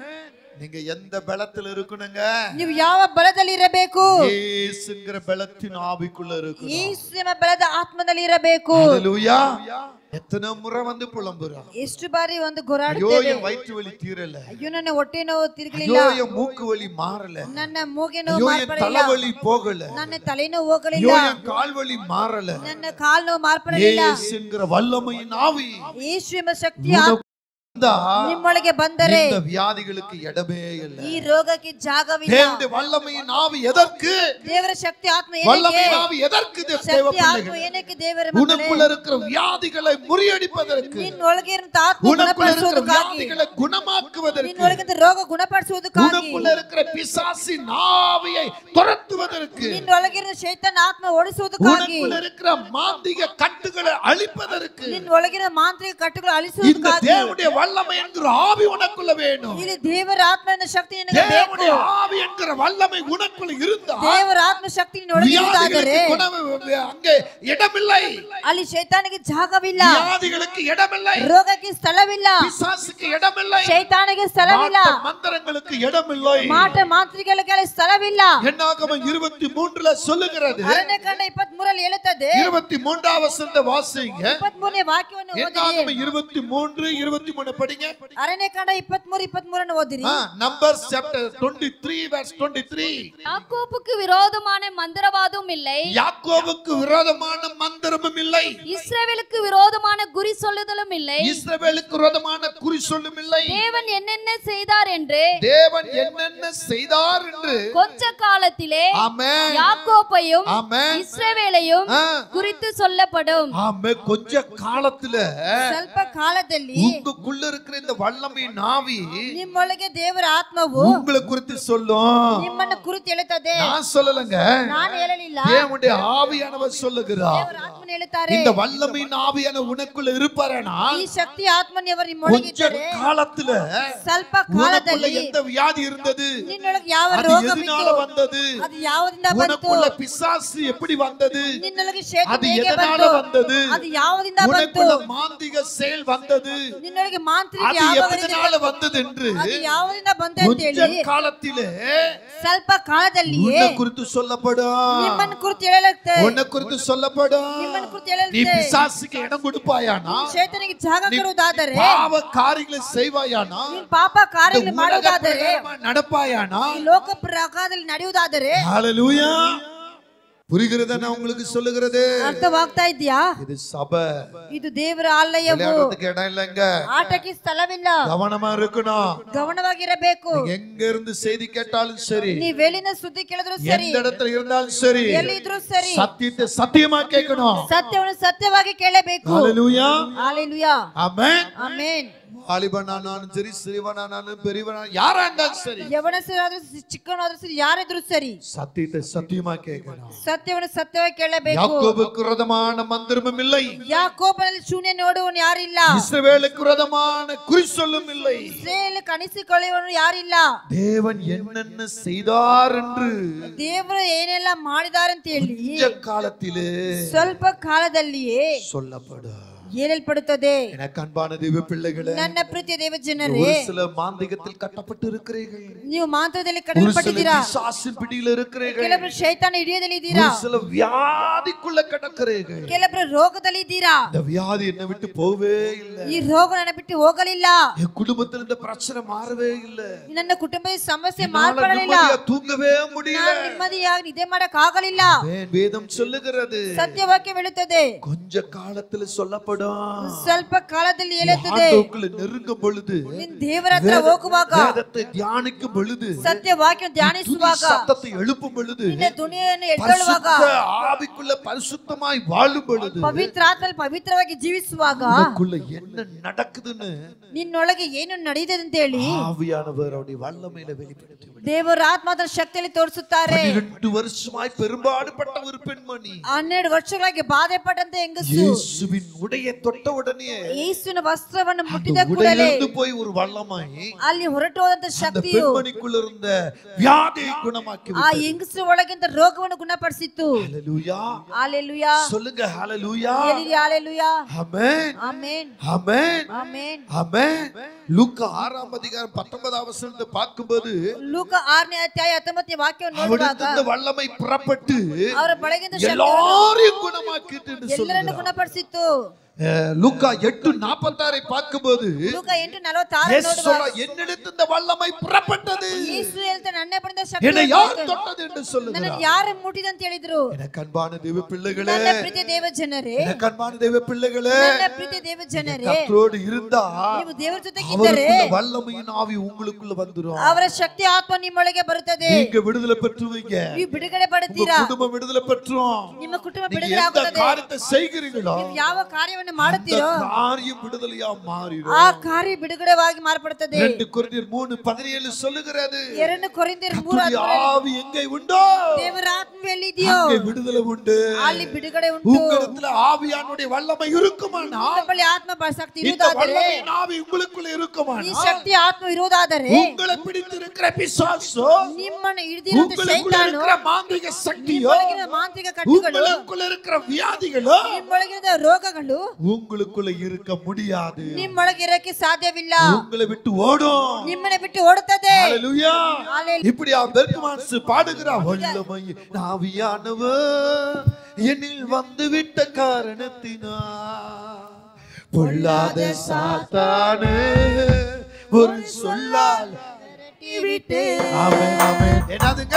நீங்க எந்த பலத்தில் இருக்கணுங்க? ನೀವು ಯಾವ ಬಲದಲ್ಲಿ ಇರಬೇಕು? ಯೇಸುங்கிற பலத்தின் ஆவிக்குள்ள இருக்கணும். ಯೇಸುವಿನ ಬಲದ ಆತ್ಮದಲ್ಲಿ ಇರಬೇಕು. ஹalleluya. எத்தனை முறை வந்து புலம்புறோம், ಎಷ್ಟು ಬಾರಿ ಒಂದು ஐயோ ಗುರಾಡುತ್ತೇವೆ, என் வயிற்று வலி தீரல, ಅಯ್ಯೋ ನನ್ನ ಹೊಟ್ಟೆ ನೋವು ತಿರುಗಲಿಲ್ಲ, ஐயோ என் மூக்கு வலி மாறல, ನನ್ನ ಮೂಗೆ ನೋವು ஐயோ என் ಮಾರ್ಪಡಿಲ್ಲ, தலைவலி போகல, ನನ್ನ ತಲೆನೋವು ಹೋಗಲಿಲ್ಲ, ஐயோ என் கால் வலி மாறல. ನನ್ನ ಕಾಲು ನೋವು ಮಾರ್ಪಡಲಿಲ್ಲ. ಯೇಸುங்கிற வல்லமையின் ஆவி ಯೇಸು ಎಂಬ ಶಕ್ತಿಯ ನಿಮ್ಮೊಳಗೆ ಬಂದರೆ இந்த வியாதிகளுக்கு இடமே இல்லை. ಈ ರೋಗಕ್ಕೆ ಜಾಗವಿಲ್ಲ. தேவனுடைய வல்லமையின் ஆவி எதற்கு? ದೇವರ ಶಕ್ತಿ ಆತ್ಮ வல்லமையின் ஆவி எதற்கு? தேவ ಆತ್ಮ ಏನಕ್ಕೆ? ದೇವರ உனக்குள்ள இருக்கிற வியாதிகளை முறியடிப்பதற்கு, ನಿನ್ನೊಳಗೆ ಇರುವ ಆತ್ಮ உனக்குள்ள இருக்கிற ಗುಣಪಡಿಸುವುದಕ್ಕಾಗಿ, வியாதிகளை குணமாக்குவதற்கு, ನಿನ್ನೊಳಗಿಂದ ರೋಗ ಗುಣಪಡಿಸುವುದಕ್ಕಾಗಿ, உனக்குள்ள இருக்கிற பிசாசின் ஆவியை துரத்துவதற்கு, ನಿನ್ನೊಳಗಿರುವ ಶೈತಾನ ಆತ್ಮ ಓಡಿಸುವುದಕ್ಕಾಗಿ, உனக்குள்ள இருக்கிற மாந்திக கட்டுகளை அழிப்பதற்கு, ನಿನ್ನೊಳಗಿನ ಮಾಂತ್ರಿಕ ಕಟ್ಟುಗಳು இந்த ಅಳಿಸುವುದಕ್ಕಾಗಿ, தேவனுடைய வல்லமை என்கிற ஆவி உனக்குள்ள வேணும். ಇಲ್ಲಿ ದೇವರ ಆತ್ಮ ಎನ್ನುವ ಶಕ್ತಿ ನಿನಗೆ ಬೇಕು. தேவனுடைய ஆவி என்கிற வல்லமை உனக்குள்ள இருந்தால் ದೇವರ ಆತ್ಮ ಶಕ್ತಿ ನಿನ್ನೊಳಗೆ ಇರುವುದಾದರೆ அங்கே இடமில்லை, ಅಲ್ಲಿ ಶೈತಾನಿಗೆ ಜಾಗವಿಲ್ಲ, வியாதிகளுக்கு இடமில்லை, ರೋಗಕ್ಕೆ ಸ್ಥಳವಿಲ್ಲ, பிசாசுக்கு இடமில்லை, ಶೈತಾನಿಗೆ ಸ್ಥಳವಿಲ್ಲ, மாட்ட மந்திரங்களுக்கு இடமில்லை. ಮಾಟ ಮಾಂತ್ರಿಗಳಿಗೆ ಸ್ಥಳವಿಲ್ಲ. என்னாகமம் 23 சொல்லுகிறது, ಅರಣ್ಯಕಾಂಡ 23 ಹೇಳುತ್ತದೆ. 23வது வசனத்தை வாசிங்க. 23ನೇ ವಾಕ್ಯವನ್ನು ಓದಿರಿ. என்னாகமம் 23 படிங்க. ಅರಣ್ಯಕಾಂಡ 23 ಓದಿರಿ. Numbers chapter 23 verse 23. யாக்கோபுக்கு விரோதமான மந்திரவாதமும் இல்லை, யாக்கோபுக்கு விரோதமான மந்திரமும் இல்லை, இஸ்ரவேலுக்கு விரோதமான குறி சொல்லுதலும் இல்லை, இஸ்ரவேலுக்கு விரோதமான குறி சொல்லும் இல்லை. தேவன் என்னென்ன செய்தார் என்று தேவன் என்னென்ன செய்தார் என்று கொஞ்ச காலத்திலே ஆமென் யாக்கோபையும் ஆமென் இஸ்ரவேலையும் குறித்து சொல்லப்படும். ஆமென். கொஞ்ச காலத்துல ಸ್ವಲ್ಪ ಕಾಲದಲ್ಲಿ உங்களுக்குள்ள இருக்கிற இந்த வல்லமையின் ஆவி ನಿಮ್ಮೊಳಗೆ ದೇವರ ಆತ್ಮವು உங்களை குறித்து சொல்லும். ನಿಮ್ಮನ್ನು ಕುರಿತು ಹೇಳುತ್ತದೆ. நான் சொல்லலங்க, ನಾನು ಹೇಳಲಿಲ್ಲ, தேவனுடைய ஆவியானவர் சொல்லுகிறார். ದೇವರ ಆತ್ಮನು ಹೇಳುತ್ತಾರೆ. இந்த வல்லமையின் ஆவியான உனக்குள்ள இருப்பாரனா ಈ ಶಕ್ತಿ ಆತ್ಮನಿಯವರು ನಿಮ್ಮೊಳಗೆ கொஞ்ச ಇದ್ದರೆ காலத்துல ಸ್ವಲ್ಪ உனக்குள்ள ಕಾಲದಲ್ಲಿ எந்த வியாதி இருந்தது, ನಿನ್ನೊಳಗೆ ಯಾವ அது ರೋಗ எதனால ಬಿತ್ತು, வந்தது, ಅದು ಯಾವುದರಿಂದ ಬಂತು, உனக்குள்ள பிசாசு எப்படி வந்தது, ನಿನ್ನೊಳಗೆ ಶೇತಾನ அது ಹೇಗೆ எதனால ಬಂತು, வந்தது, ಅದು ಯಾವುದರಿಂದ ಬಂತು, உனக்குள்ள மாந்திக செயல் வந்தது, ನಿನ್ನೊಳಗೆ ಮಾಂತ್ರಿಕ அது ಯಾವಾಗಲಿಂದ எதனால வந்தது என்று ಅದು ಯಾವುದರಿಂದ ಬಂತು ಅಂತ கொஞ்ச ಹೇಳಿ காலத்திலே ಸ್ವಲ್ಪ ಕಾಲದಲ್ಲಿಯೇ உன்னை குறித்து சொல்லப்படும், ನಿಮ್ಮನ್ನು ಕುರಿತು ಹೇಳಲಾಗುತ್ತೆ. உன்னை குறித்து சொல்லப்படும். ನಿಮ್ಮನ್ನು ಕುರಿತು நீ ಹೇಳಲಾಗುತ್ತೆ. பிசாசுக்கு இடம் கொடுப்பாயானா, ಶೇತಾನಿಗೆ ಜಾಗ நீ ಕೊಡುವುದಾದರೆ, பாவ காரியங்களை செய்வாயானா, ನೀನು ಪಾಪ ಕಾರ್ಯಗಳನ್ನು இந்த உலக ಮಾಡುವುದಾದರೆ, பிரகாரமா நடப்பாயானா, ಈ ಲೋಕ ಪ್ರಕಾರದಲ್ಲಿ ನಡೆಯುವುದಾದರೆ, ஹalleluya. புரிகிறதா நான் உங்களுக்கு சொல்லுகிறது? ಅರ್ಥವಾಗ್ತಾ ಇದೆಯಾ? இது சபை, ಇದು ದೇವರ ಆಲಯವು, விளையாடுறதுக்கு இடம் இல்லைங்க. ಆಟಕ್ಕೆ ಸ್ಥಳವಿಲ್ಲ. கவனமா இருக்கணும். ಗಮನವಾಗಿರಬೇಕು. நீங்க எங்க இருந்து செய்தி கேட்டாலும் சரி, ನೀವೆಲ್ಲಿನ ಸುದ್ದಿ ಕೇಳಿದ್ರು ಸರಿ, எந்த இடத்துல இருந்தாலும் சரி, ಎಲ್ಲಿ ಇದ್ರು ಸರಿ, சத்தியத்தை சத்தியமா கேட்கணும். ಸತ್ಯವನ್ನು ಸತ್ಯವಾಗಿ ಕೇಳಬೇಕು. ஹalleluya. ஹalleluya. ஆமென். ಆಮೆನ್. வாலிபனானாலும் சரி, சிறுவனானாலும் பெரியவனானாலும் யாரா இருந்தாலும் சரி, ಯವನಸರಾದ್ರೂ ಚಿಕ್ಕವನಾದ್ರೂ ಸರಿ, ಯಾರಿದ್ರು ಸರಿ, சத்தியத்தை சத்தியமா கேட்கணும். ಸತ್ಯವನ್ನು ಸತ್ಯವಾಗಿ ಕೇಳಬೇಕು. யாக்கோபுக்கு விரோதமான மந்திரமும் இல்லை, ಯಾಕೋಬನಲ್ಲಿ ಶೂನ್ಯ ನೋಡುವವನು ಯಾರಿಲ್ಲ, இஸ்ரவேலுக்கு விரோதமான குறி சொல்லும் இல்லை. ಇಸ್ರಾಯೇಲ್ ಕಣಿಸಿಕೊಳ್ಳುವವನು ಯಾರಿಲ್ಲ. தேவன் என்னென்ன செய்தார் என்று ದೇವರು ಏನೆಲ್ಲ ಮಾಡಿದ್ದಾರೆ ಅಂತ ಹೇಳಿ கொஞ்ச காலத்திலே ಸ್ವಲ್ಪ ಕಾಲದಲ್ಲಿಯೇ சொல்லப்படும். ಹೇಳಲ್ಪಡುತ್ತದೆ. எனக்கு அன்பான தேவ பிள்ளைகளே, ನನ್ನ ಪ್ರೀತಿಯ ದೇವ ಜನರೇ, ஒரு சில மாந்திகத்தில் கட்டப்பட்டு இருக்கிறீர்கள், ನೀವು ಮಾಂತ್ರದಲ್ಲಿ ஒரு சில ಕಟ್ಟಲ್ಪಟ್ಟಿದ್ದೀರಾ, பிசாசின் பிடியில் இருக்கிறீர்கள், ಕೆಲವರು ಶೈತಾನ ಹಿಡಿಯದಲ್ಲಿ ಇದ್ದೀರಾ, ஒரு சில வியாதிக்குள்ள கிடக்கிறீர்கள். ಕೆಲವರು ರೋಗದಲ್ಲಿ ಇದ್ದೀರಾ. இந்த வியாதி என்னை விட்டு போவே இல்லை, ಈ ರೋಗ ನನ್ನ ಬಿಟ್ಟು ಹೋಗಲಿಲ್ಲ, என் குடும்பத்தில் இந்த பிரச்சனை மாறவே இல்லை, ನನ್ನ ಕುಟುಂಬದ ಸಮಸ್ಯೆ என்னால ಮಾರ್ಪಡಲಿಲ್ಲ, நிம்மதியா தூங்கவே முடியல. ನಾನು ನೆಮ್ಮದಿಯಾಗಿ ನಿದ್ದೆ ಮಾಡಕ್ ಆಗಲಿಲ್ಲ. வேதம் சொல்லுகிறது, ಸತ್ಯವಾಕ್ಯ ಹೇಳುತ್ತದೆ, கொஞ்ச காலத்துல சொல்லப்படும், ಎತ್ತಪಡಂ ಸ್ವಲ್ಪ ಕಾಲದಲ್ಲಿ ಏಳುತ್ತದೆ. ಆಂಡವರುக்குள்ள நெருங்கும் பொழுது ನೀನು ದೇವರ ಹತ್ರ ಹೋಗುವಾಗ, ವೇದத்தை தியானிக்கும் பொழுது, ಸತ್ಯ ವಾಕ್ಯ ಧ್ಯಾನಿಸುವಾಗ, சத்தத்தை எழுப்பும் பொழுது, ನಿನ್ನ ಧ್ವನಿಯನ್ನು ಎದ್ದೇಳುವಾಗ, ஆவிக்குள்ள பரிசுத்தமாய் வாழும் பொழுது, ಪವಿತ್ರ ಆತ್ಮದಲ್ಲಿ ಪವಿತ್ರವಾಗಿ ಜೀವಿಸುವಾಗ உனக்குள்ள என்ன நடக்குதுன்னு ನಿನ್ನೊಳಗೆ ಏನು ನಡೆದಿದೆ ಅಂತ ಹೇಳಿ ஆவியானவர் அவருடைய வல்லமையில வெளிப்படுத்தி ದೇವರ ಆತ್ಮದ ಶಕ್ತಿಯಲ್ಲಿ ತೋರಿಸುತ್ತಾರೆ. 12 வருஷமாய் பெரும்பாடுபட்ட ஒரு பெண்மணி 12 ವರ್ಷಗಳಾಗಿ ಬಾಧೆ ಪಟ್ಟಂತ ಹೆಂಗಸು இயேசுவின் உடையை தொட்ட உடனே ಯೇಸುವಿನ ವಸ್ತ್ರವನ್ನು ಮುಟ್ಟಿದ அந்த ಕೂಡಲೇ உடையிலிருந்து போய் ஒரு வல்லமை ಅಲ್ಲಿ ಹೊರಟು ಹೋದಂತ அந்த ಶಕ್ತಿಯು பெண்மணிக்குள்ள இருந்த வியாதியை குணமாக்கி ಆ ಹೆಂಗಸರ ಒಳಗಿಂದ ರೋಗವನ್ನು ಗುಣಪಡಿಸಿತು. ஹalleluya ஹalleluya சொல்லுங்க ஹalleluya ಹೇಳಿರಿ ஹalleluya. ஆமென் ಆಮೆನ್ ஆமென் ಆಮೆನ್. ஆமென். லூக்கா 6ஆம் அதிகாரம் 19ஆம் வசனத்தை பார்க்கும்போது ಲೂಕ 6ನೇ ಅಧ್ಯಾಯ 19ನೇ ವಾಕ್ಯವನ್ನು ನೋಡುವಾಗ அவரிடமிருந்து வல்லமை புறப்பட்டு ಅವರ ಬಳಿಗಿಂದ ಶಕ್ತಿ எல்லாரையும் குணமாக்கிட்டு ಎಲ್ಲರನ್ನು சொல்லுகிறார். ಗುಣಪಡಿಸಿತು. லூக்கா 8:46 பார்க்கும்போது ಲೂಕ 8:46 இயேசு ನೋಡುವಾಗ சொல்றார், என்னிடத்தில் இந்த வல்லமை புறப்பட்டது, ಯೇಸು ಹೇಳ್ತಾನೆ, ನನ್ನ ಬಳಿಯಿಂದ ಶಕ್ತಿ என்னை யார் ಹೊರಟು தொட்டது என்று ನನ್ನ சொல்லுகிறார். ಯಾರು ಮುಟ್ಟಿದ ಅಂತ ಹೇಳಿದ್ರು. எனக்கு அன்பான தேவ பிள்ளைகளே, ನನ್ನ ಪ್ರೀತಿಯ ದೇವ ಜನರೇ, எனக்கு அன்பான தேவ பிள்ளைகளே, ನನ್ನ ಪ್ರೀತಿಯ ದೇವ ಜನರೇ, கர்த்தரோடு இருந்தா ನೀವು ದೇವರ ಜೊತೆಗಿದ್ದರೆ அவருக்குள்ள வல்லமையின் ஆவி உங்களுக்குள்ள வந்துரும். ಅವರ ಶಕ್ತಿ ಆತ್ಮ ನಿಮ್ಮೊಳಗೆ ಬರುತ್ತದೆ. நீங்க விடுதலை பெற்றுவீங்க, ನೀವು ಬಿಡುಗಡೆ உங்க ಪಡುತ್ತೀರಾ, குடும்பம் விடுதலை பெற்றும். ನಿಮ್ಮ ಕುಟುಂಬ நீங்க ಬಿಡುಗಡೆ எந்த ಆಗುತ್ತದೆ. காரியத்தை செய்கிறீங்களோ ನೀವು ಯಾವ ಕಾರ್ಯವನ್ನು அந்த ಮಾಡುತ್ತೀರೋ காரியம் விடுதலையா மாறிடும். ಆ ಕಾರ್ಯ ಬಿಡುಗಡೆವಾಗಿ ಮಾರ್ಪಡುತ್ತದೆ. 2 கொரிந்தியர் 3:17 சொல்லுகிறது, 2 ಕೊರಿಂಥಿಯರು 3 கர்த்தருடைய ஆவி எங்கே உண்டோ ದೇವರ ಆತ್ಮ ಎಲ್ಲಿದೆಯೋ அங்கே விடுதலை உண்டு. ಅಲ್ಲಿ ಬಿಡುಗಡೆ ಉಂಟು. உங்களிடத்துல ஆவியானுடைய வல்லமை இருக்குமானா, ನಿಮ್ಮಲ್ಲಿ ಆತ್ಮ ಶಕ್ತಿ இந்த ಇರುವುದಾದರೆ, வல்லமையின் ஆவி உங்களுக்குள்ள ಈ இருக்குமானா, ಶಕ್ತಿ ಆತ್ಮ ಇರುವುದಾದರೆ, உங்களை பிடித்திருக்கிற பிசாசோ, ನಿಮ್ಮನ್ನು ಹಿಡಿದಿರುವಂತ உங்களுக்குள்ள ಶೈತಾನು, இருக்கிற மாந்திரிக சக்தியோ, ನಿಮ್ಮೊಳಗಿನ ಮಾಂತ್ರಿಕ ಕಟ್ಟುಗಳು, உங்களுக்குள்ள இருக்கிற வியாதிகளோ ನಿಮ್ಮೊಳಗಿನ ರೋಗಗಳು உங்களுக்குள்ள இருக்க முடியாது. ನಿಮ್ಮೊಳಗೆ ಇರಕ್ಕೆ ಸಾಧ್ಯವಿಲ್ಲ. உங்களை விட்டு ஓடும். ನಿಮ್ಮನ್ನ ಬಿಟ್ಟು ಓಡುತ್ತದೆ. ஹalleluya. ஹalleluya. இப்படி பெர்க்மான்ஸ் பாடுகிறார், வல்லமை ஆவியானவர் என்னில் வந்துவிட்ட காரணத்தினால் பொல்லாத சாத்தானே ஒரு சொல்லால் ஆமென் ஆமென். என்னதுங்க?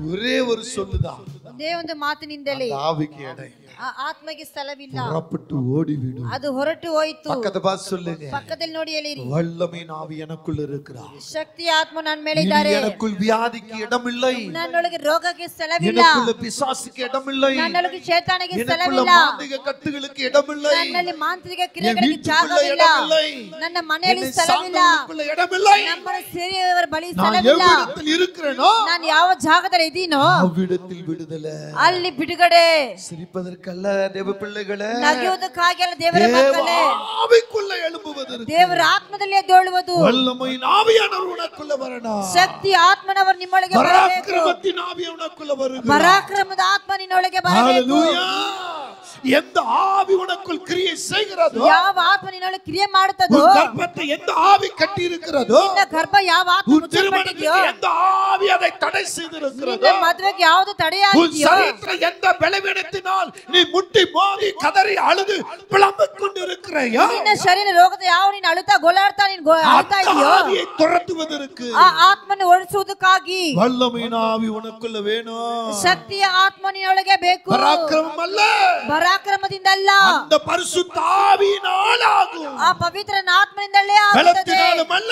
ஒரே ஒரு சொல்லுதான், ಒಂದೇ ಒಂದು ಮಾತಿನಿಂದಲೇ ஆவிக்கு எடை, ಆ ಆತ್ಮಗೆ ಸ್ಥಳವಿಲ್ಲ, புறப்பட்டு ஓடிவிடு. ಅದು ಹೊರಟು ಹೋಯಿತು. பக்கத்தை பார்த்து சொல்லுங்க, ಪಕ್ಕದಲ್ಲಿ ನೋಡಿ ಹೇಳಿರಿ, வல்லமையின் ஆவி எனக்குள் இருக்கிறார். ಶಕ್ತಿ ಆತ್ಮ ನನ್ನ ಮೇಲೆ இனி ಇದ್ದಾರೆ. எனக்குள் வியாதிக்கு இடமில்லை, ನನ್ನೊಳಗೆ ರೋಗಕ್ಕೆ ಸ್ಥಳವಿಲ್ಲ, எனக்குள்ள பிசாசுக்கு இடமில்லை, ನನ್ನೊಳಗೆ ಶೇತಾನಿಗೆ எனக்குள்ள ಸ್ಥಳವಿಲ್ಲ, மாந்திரிக கட்டுகளுக்கு இடமில்லை, ನನ್ನಲ್ಲಿ ಮಾಂತ್ರಿಕ என் ಕ್ರಿಯೆಗಳಿಗೆ வீட்டுக்குள்ள ಜಾಗವಿಲ್ಲ, இடமில்லை, ನನ್ನ ಮನೆಯಲ್ಲಿ என்னை ಸ್ಥಳವಿಲ್ಲ, சார்ந்தவர்களுக்குள்ள இடமில்லை. ನಮ್ಮ ಸೇರಿಯವರ ಬಳಿ நான் ಸ್ಥಳವಿಲ್ಲ. எவ்விடத்தில் இருக்கிறேனோ ನಾನು ಯಾವ ಜಾಗದಲ್ಲಿ ಇದ್ದೀನೋ அவ்விடத்தில் விடுதலை. ಅಲ್ಲಿ ಬಿಡುಗಡೆ. சிரிப்பதற்கல்ல தேவ பிள்ளைகளே, ನಗೆಯುವುದಕ್ಕಾಗಿ ಅಲ್ಲ ದೇವರ ಮಕ್ಕಳೇ, ஆவிக்குள்ள எழும்புவதற்கு ದೇವರ ಆತ್ಮದಲ್ಲಿ ಎದ್ದೇಳುವುದು. வல்லமையின் ஆவியானவர் உனக்குள்ள வரணும். ಶಕ್ತಿ ಆತ್ಮನವರು ನಿಮ್ಮೊಳಗೆ ಬರಬೇಕು. பராக்கிரமத்தின் ஆவி உனக்குள்ள வருகிறது. ಪರಾಕ್ರಮದ ಆತ್ಮ ನಿನ್ನೊಳಗೆ ಬರಬೇಕು. ஹalleluya. எந்த ஆவி உனக்குள் கிரியை செய்கிறதோ, ಯಾವ ಆತ್ಮ ನಿನ್ನೊಳಗೆ ಕ್ರಿಯೆ ಮಾಡುತ್ತದೋ, உன் கர்ப்பத்தை எந்த ஆவி கட்டி இருக்கிறதோ, ನಿನ್ನ ಗರ್ಭ ಯಾವ ಆತ್ಮ உன் ಮುಚ್ಚಲ್ಪಟ್ಟಿದೆಯೋ, திருமணத்துக்கு எந்த ஆவி அதை தடை செய்திருக்கிறதோ, ನಿನ್ನ ಮದುವೆಗೆ ಯಾವುದು உன் ತಡೆಯಾಗಿದೆಯೋ, சரீரத்தில் எந்த பலவீனத்தினால் நீ முட்டி மோதி கதறி அழுது புலம்பிக் கொண்டிருக்கிறாயோ, ನಿನ್ನ ಶರೀರ ರೋಗದ ಯಾವ ನೀನು ಅಳುತ್ತಾ ಗೋಳಾಡ್ತಾ ನೀನು ಅಳ್ತಾ அந்த ಇದೆಯೋ, ஆவியை துரத்துவதற்கு ಆ ಆತ್ಮನ ಓಡಿಸುವುದಕ್ಕಾಗಿ வல்லமையின் ஆவி உனக்குள்ள வேணும். ಶಕ್ತಿಯ ಆತ್ಮ ನಿನ್ನೊಳಗೆ ಬೇಕು. பராக்கிரமம் அல்ல, ಪರಾಕ್ರಮದಿಂದ ಅಲ್ಲ, அந்த பரிசுத்த ஆவியினால் ஆகும். ಆ ಪವಿತ್ರ ಆತ್ಮನಿಂದಲೇ ಆಗುತ್ತದೆ. பலத்தினாலும் அல்ல,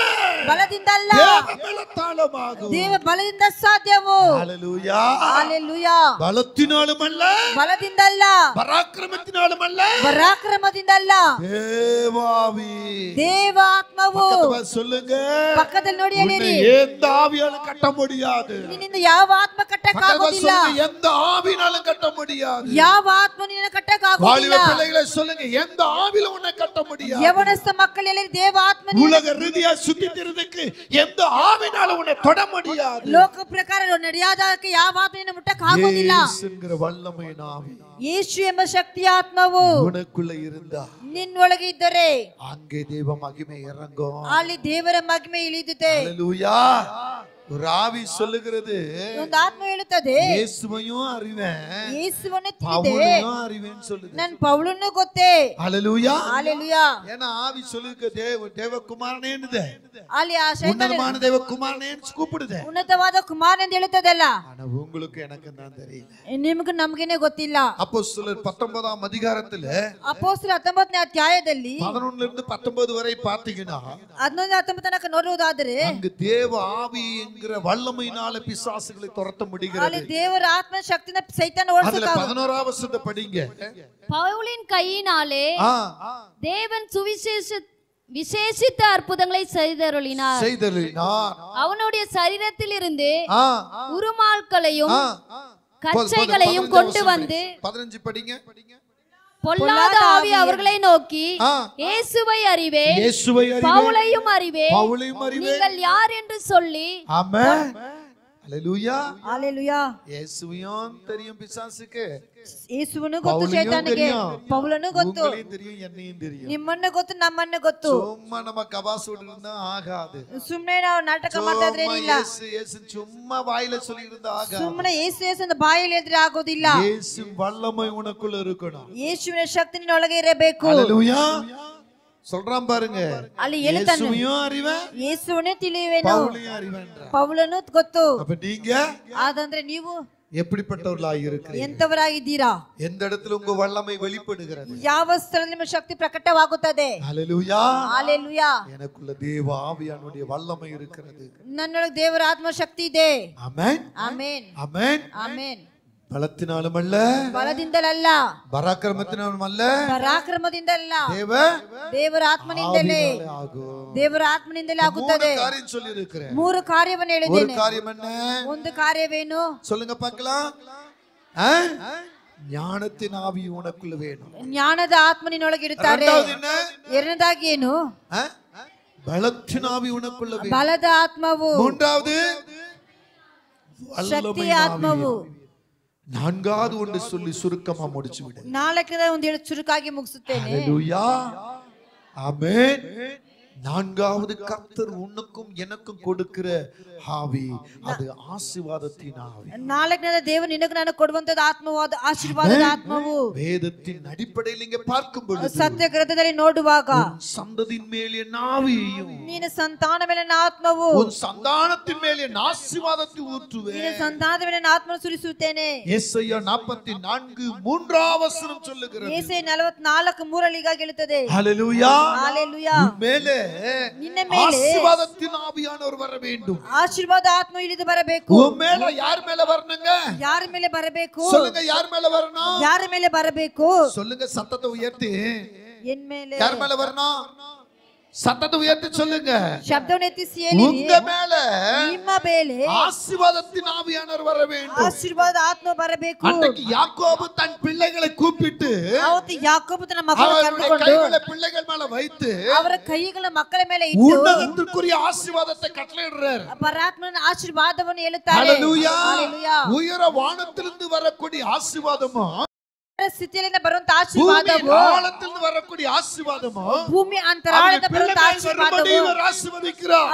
ಬಲದಿಂದ ಅಲ್ಲ, தேவ பலத்தாலும் ஆகும். ದೇವ ಬಲದಿಂದ ಸಾಧ್ಯವು. ஹalleluya. ಹalleluya. பலத்தினாலும் அல்ல, ಬಲದಿಂದ ಅಲ್ಲ, பராக்கிரமத்தினாலும் அல்ல, ಪರಾಕ್ರಮದಿಂದ ಅಲ್ಲ, தேவாவி. ದೇವ ಆತ್ಮವು. பக்கத்துல பார்த்து சொல்லுங்க, ಪಕ್ಕದಲ್ಲಿ ನೋಡಿ உன்னை ಹೇಳಿರಿ, எந்த ஆவியாலும் கட்ட முடியாது. ನಿನ್ನಿಂದ ಯಾವ ಆತ್ಮ பக்கத்துல ಕಟ್ಟಕ್ಕಾಗುವುದಿಲ್ಲ, சொல்லுங்க, எந்த ஆவினாலும் கட்ட முடியாது. ಯಾವ ಆತ್ಮ ನಿನ್ನ ಕಟ್ಟಕ್ಕಾಗುವುದಿಲ್ಲ. வாலிப பிள்ளைகளை சொல்லுங்க, எந்த ஆவில உன்னை கட்ட முடியாது. ಯವನಸ್ಥ ಮಕ್ಕಳಲ್ಲಿ ದೇವ ಆತ್ಮ உலக ரீதியா சுத்தித்திருந்துக்கு எந்த ஆவினாலும் உன்னை தொட முடியாது. ಲೋಕ ಪ್ರಕಾರ ನಡೆಯಾದಕ್ಕೆ ಯಾವ ಆತ್ಮನಿಂದ ಮುಟ್ಟಕ್ಕಾಗುವುದಿಲ್ಲ. இயேசுங்கிற வல்லமையின் ஆவி ಯೇಸು ಎಂಬ ಶಕ್ತಿಯ ಆತ್ಮವು உனக்குள்ள இருந்தா ನಿನ್ನೊಳಗೆ ಇದ್ದರೆ அங்கே தேவ மகிமை இறங்கும். ಅಲ್ಲಿ ದೇವರ ಮಹಿಮೆ ಇಳಿದಿದೆ. ஹalleluya. ஒரு ஆவி சொல்லுகிறது, ಒಂದು ಆತ್ಮ ಹೇಳುತ್ತದೆ ಯೇಸುவையும் அறிவேன், ಯೇಸುವನ್ನು ತಿಳಿದೆ, பவுலையும் அறிவேன்னு சொல்லுது. ನಾನು ಪೌಲನ್ನು ಗೊತ್ತೇ. ஹalleluya. ஹalleluya. ஏன்னா ஆவி சொல்லுது தேவகுமாரனேன்னுதே, ಅಲ್ಲಿ ಆ ಶೈತಾನ உன்னதமான தேவகுமாரனேன்னு கூப்பிடுதே. ಉನ್ನತವಾದ ಕುಮಾರನ ಎಂದು ಹೇಳುತ್ತದಲ್ಲ. ஆனா உங்களுக்கு எனக்கு தான் தெரியல. ನಿಮಗೆ ನಮಗೇನೆ ಗೊತ್ತಿಲ್ಲ. அப்போஸ்தலர் 19ஆம் அதிகாரத்துல ಅಪೊಸ್ತಲರ 19ನೇ ಅಧ್ಯಾಯದಲ್ಲಿ 11 இருந்து 19 வரை பார்த்தீங்கன்னா 11-19 ತನಕ ನೋಡುವುದಾದರೆ அங்கு தேவ ஆவி என்கிற வல்லமையினால பிசாசுகளை துரத்த ಅಲ್ಲಿ முடிகிறது. ದೇವರ ಆತ್ಮ ಶಕ್ತಿನ ಸೈತಾನ அதுல ಓಡಿಸುತ್ತಾನೆ. 11ஆம் வசனத்தை படிங்க. பவுலின் கையினாலே தேவன் விசேஷித்த அற்புதங்களை செய்தருளினார். அவனுடைய சரீரத்தில் இருந்து உருமால்களையும் கச்சைகளையும் கொண்டு வந்து 15 படிங்க. பொல்லாத ஆவி அவர்களை நோக்கி, இயேசுவை அறிவேன், பவுலையும் அறிவேன், நீங்கள் யார் என்று சொல்லி. ஆமென். ஹalleluya. ஹalleluya. இயேசுவையும் தெரியும் பிசாசுக்கு, ಯೇಸುವನ್ನು ಗೊತ್ತು ಶೈತಾನಿಗೆ, ಪೌಲನು ಗೊತ್ತು, உங்களையும் தெரியும், என்னையும் தெரியும். ನಿಮ್ಮನ್ನು ಗೊತ್ತು, ನಮ್ಮನ್ನು ಗೊತ್ತು. சும்மா நம்ம கபாசோடு இருந்தா ஆகாது. ಸುಮ್ಮನೆ ನಾವು ನಾಟಕ ಮಾಡ್ತಾ ಇದ್ರೆ ಏನಿಲ್ಲ. இயேசு சும்மா வாயில சொல்லி இருந்தா ஆகாது. ಸುಮ್ಮನೆ ಯೇಸು ಯೇಸು ಅಂತ ಬಾಯಲ್ಲಿ ಹೇಳಿದ್ರೆ ಆಗೋದಿಲ್ಲ. இயேசு வல்லமை உனக்குள்ள இருக்கணும். ಯೇಸುವಿನ ಶಕ್ತಿ ನಿನ್ನೊಳಗೆ ಇರಬೇಕು. ஹalleluya. சொல்றான் பாருங்க, ಅಲ್ಲಿ ಹೇಳ್ತಾನೆ, இயேசுவையும் அறிவேன், ಯೇಸುವನ್ನೇ ತಿಳಿಯುವೆನು, பவுலையும் அறிவேன்ற. ಪೌಲನು ಗೊತ್ತು. அப்ப நீங்க ಆದಂದ್ರೆ ನೀವು எப்படிப்பட்டவர்களாய் இருக்கிறீங்க? ಎಂತವರಾಗಿದ್ದೀರಾ? எந்த இடத்துல உங்க வல்லமை வெளிப்படுகிறது? ಯಾವ ಸ್ಥಳದಲ್ಲಿ ನಿಮ್ಮ ಶಕ್ತಿ ಪ್ರಕಟವಾಗುತ್ತದೆ? ஹalleluya. ஹalleluya. எனக்குள்ள தேவ ஆவியானுடைய வல்லமை இருக்கிறது. ನನ್ನೊಳಗೆ ದೇವರ ಆತ್ಮ ಶಕ್ತಿ ಇದೆ. ஆமென். ಆಮೆನ್. ஆமென். ಆಮೆನ್. பலத்தினாலும் அல்ல, ಬಲದಿಂದಲಲ್ಲ, பராக்கிரமத்தினாலும் அல்ல, ಪರಾಕ್ರಮದಿಂದಲ್ಲ, ದೇವರ ಆತ್ಮನಿಂದಲೇ, ದೇವರ ಆತ್ಮನಿಂದಲೇ ಆಗುತ್ತದೆ. காரியம் சொல்லி இருக்கிறேன். 3 ಕಾರ್ಯವನ್ನು ஒரு ಹೇಳಿದ್ದೇನೆ. காரியம் என்ன? ಒಂದು ಕಾರ್ಯವೇನು சொல்லுங்க பார்க்கலாம். ஞானத்தின் ஆவி உனக்குள்ள வேணும். ಜ್ಞಾನದ ಆತ್ಮ ನಿನ್ನೊಳಗೆ ಇರುತ್ತಾರೆ. ಎರಡನೇದಾಗಿ ಏನು? பலத்தின் ஆவி உனக்குள்ள வேணும். ಬಲದ ಆತ್ಮವು. மூன்றாவது ಶಕ್ತಿಯ ಆತ್ಮವು. நான்காவது ஒன்று சொல்லி சுருக்கமா முடிச்சு விடு. ನಾಲ್ಕನೇ ಒಂದು ಹೇಳಿ ಚುರುಕಾಗಿ ಮುಗಿಸುತ್ತೇನೆ. ஹalleluya. ஆமென். நான்காவது கர்த்தர் உனக்கும் எனக்கும் கொடுக்கிற ஆவி, அது ஆசீர்வாதத்தின் ஆவி. ನಾಲ್ಕನೇದ ದೇವರು ನಿನಗೆ ನಾನು ಕೊಡುವಂತದ ಆತ್ಮವಾದ ಆಶೀರ್ವಾದದ ಆತ್ಮವು. வேதத்தின் அடிப்படையில் இங்கே பார்க்கும் பொழுது, ಸತ್ಯ ಗ್ರಂಥದಲ್ಲಿ ನೋಡುವಾಗ, சந்ததியின் மேல் என் ஆவியையும், ನಿನ್ನ ಸಂತಾನ ಮೇಲೆ ನನ್ನ ಆತ್ಮವು, உன் சந்தானத்தின் மேல் என் ஆசீர்வாதத்தை ஊற்றுவேன். ನಿನ್ನ ಸಂತಾನದ ಮೇಲೆ ನನ್ನ ಆತ್ಮವನ್ನು ಸುರಿಸುತ್ತೇನೆ. ಯೆಶಾಯ 44 3ஆம் வசனம் சொல்லுகிறது. ಯೆಶಾಯ 44:3 ಹೀಗಾಗಿ ಹೇಳುತ್ತದೆ. ஹalleluya. ஹalleluya. மேலே ನಿನ್ನ ಮೇಲೆ ஆசீர்வாதத்தின் ஆவியானவர் வர வேண்டும். ಆಶೀರ್ವಾದ ಆತ್ಮ ಇಳಿದು ಬರಬೇಕು. உன் மேல யார் மேல வரணுங்க? ಯಾರ ಮೇಲೆ ಬರಬೇಕು? சொல்லுங்க, யார் மேல வரணும்? ಯಾರ ಮೇಲೆ ಬರಬೇಕು? சொல்லுங்க, சத்தத்தை உயர்த்தி. ಎನ್ ಮೇಲೆ? யார் மேல வரணும்? சத்தத்தை உயர்த்தி சொல்லுங்க. ಶಬ್ದವನ್ನು ಎತ್ತಿಸಿ ಹೇಳಿ. உங்க மேல ನಿಮ್ಮ ಮೇಲೆ ஆசீர்வாதத்தின் ஆவியானவர் வர வேண்டும். ಆಶೀರ್ವಾದ ಆತ್ಮ ಬರಬೇಕು. அன்னைக்கு யாக்கோபு தன் பிள்ளைகளை கூப்பிட்டு, ಅವತ್ತು ಯಾಕೋಬು ತನ್ನ ಮಕ್ಕಳನ್ನು ಕರೆದುಕೊಂಡು கைகளை பிள்ளைகள் மேல வைத்து ಅವರ ಕೈಗಳ ಮಕ್ಕಳ ಮೇಲೆ ಇಟ್ಟು உன்னதத்திற்குரிய ஆசீர்வாதத்தை கட்டளையிடுறார். ಪರಮಾತ್ಮನ ಆಶೀರ್ವಾದವನ್ನು ಹೇಳುತ್ತಾರೆ. ஹalleluya. ஹalleluya. உயர வானத்திலிருந்து வரக்கூடிய ஆசீர்வாதமோ, ಸ್ಥಿತಿಯಿಂದ ಬರುವಂತ ಆಶೀರ್ವಾದವು, ஆழத்திலிருந்து வரக்கூடிய ஆசீர்வாதமோ, ಭೂಮಿ ಅಂತರಾಳದಿಂದ ಬರುವಂತ ಆಶೀರ್ವಾದವು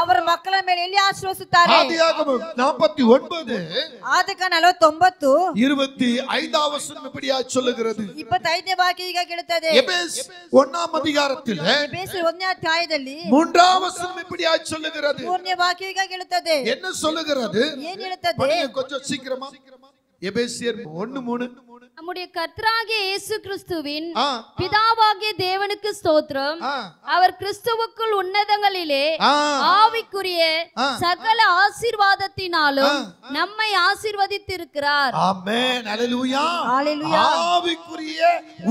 ಅವರ ಮಕ್ಕಳ ಮೇಲೆ ಎಲ್ಲಿ ಆಶೀರ್ವದಿಸುತ್ತಾರೆ? ஆதியாகமம் 49 ಆದಿಕಾಂಡ 49 25ஆம் வசனம் இப்படியா சொல்லுகிறது. 25ನೇ ವಾಕ್ಯ ಈಗ ಹೇಳುತ್ತದೆ. எபேஸ் 1ஆம் அதிகாரத்தில் ಎಫೆಸ 1ನೇ ಅಧ್ಯಾಯದಲ್ಲಿ 3ஆம் வசனம் இப்படியா சொல்லுகிறது. 3ನೇ ವಾಕ್ಯ ಈಗ ಹೇಳುತ್ತದೆ. என்ன சொல்லுகிறது? ಏನು ಹೇಳುತ್ತದೆ? கொஞ்சம் சீக்கிரமா. எபேசியர் 1:3. நம்முடைய கர்த்தராகிய இயேசு கிறிஸ்துவின் பிதாவாகிய தேவனுக்கு ஸ்தோத்திரம். அவர் கிறிஸ்துவுக்குள் உன்னதங்களிலே ஆவிக்குரிய சகல ஆசீர்வாதத்தினாலும் நம்மை ஆசீர்வதித்திருக்கிறார். ஆமென். ஹalleluya. ஹalleluya. ஆவிக்குரிய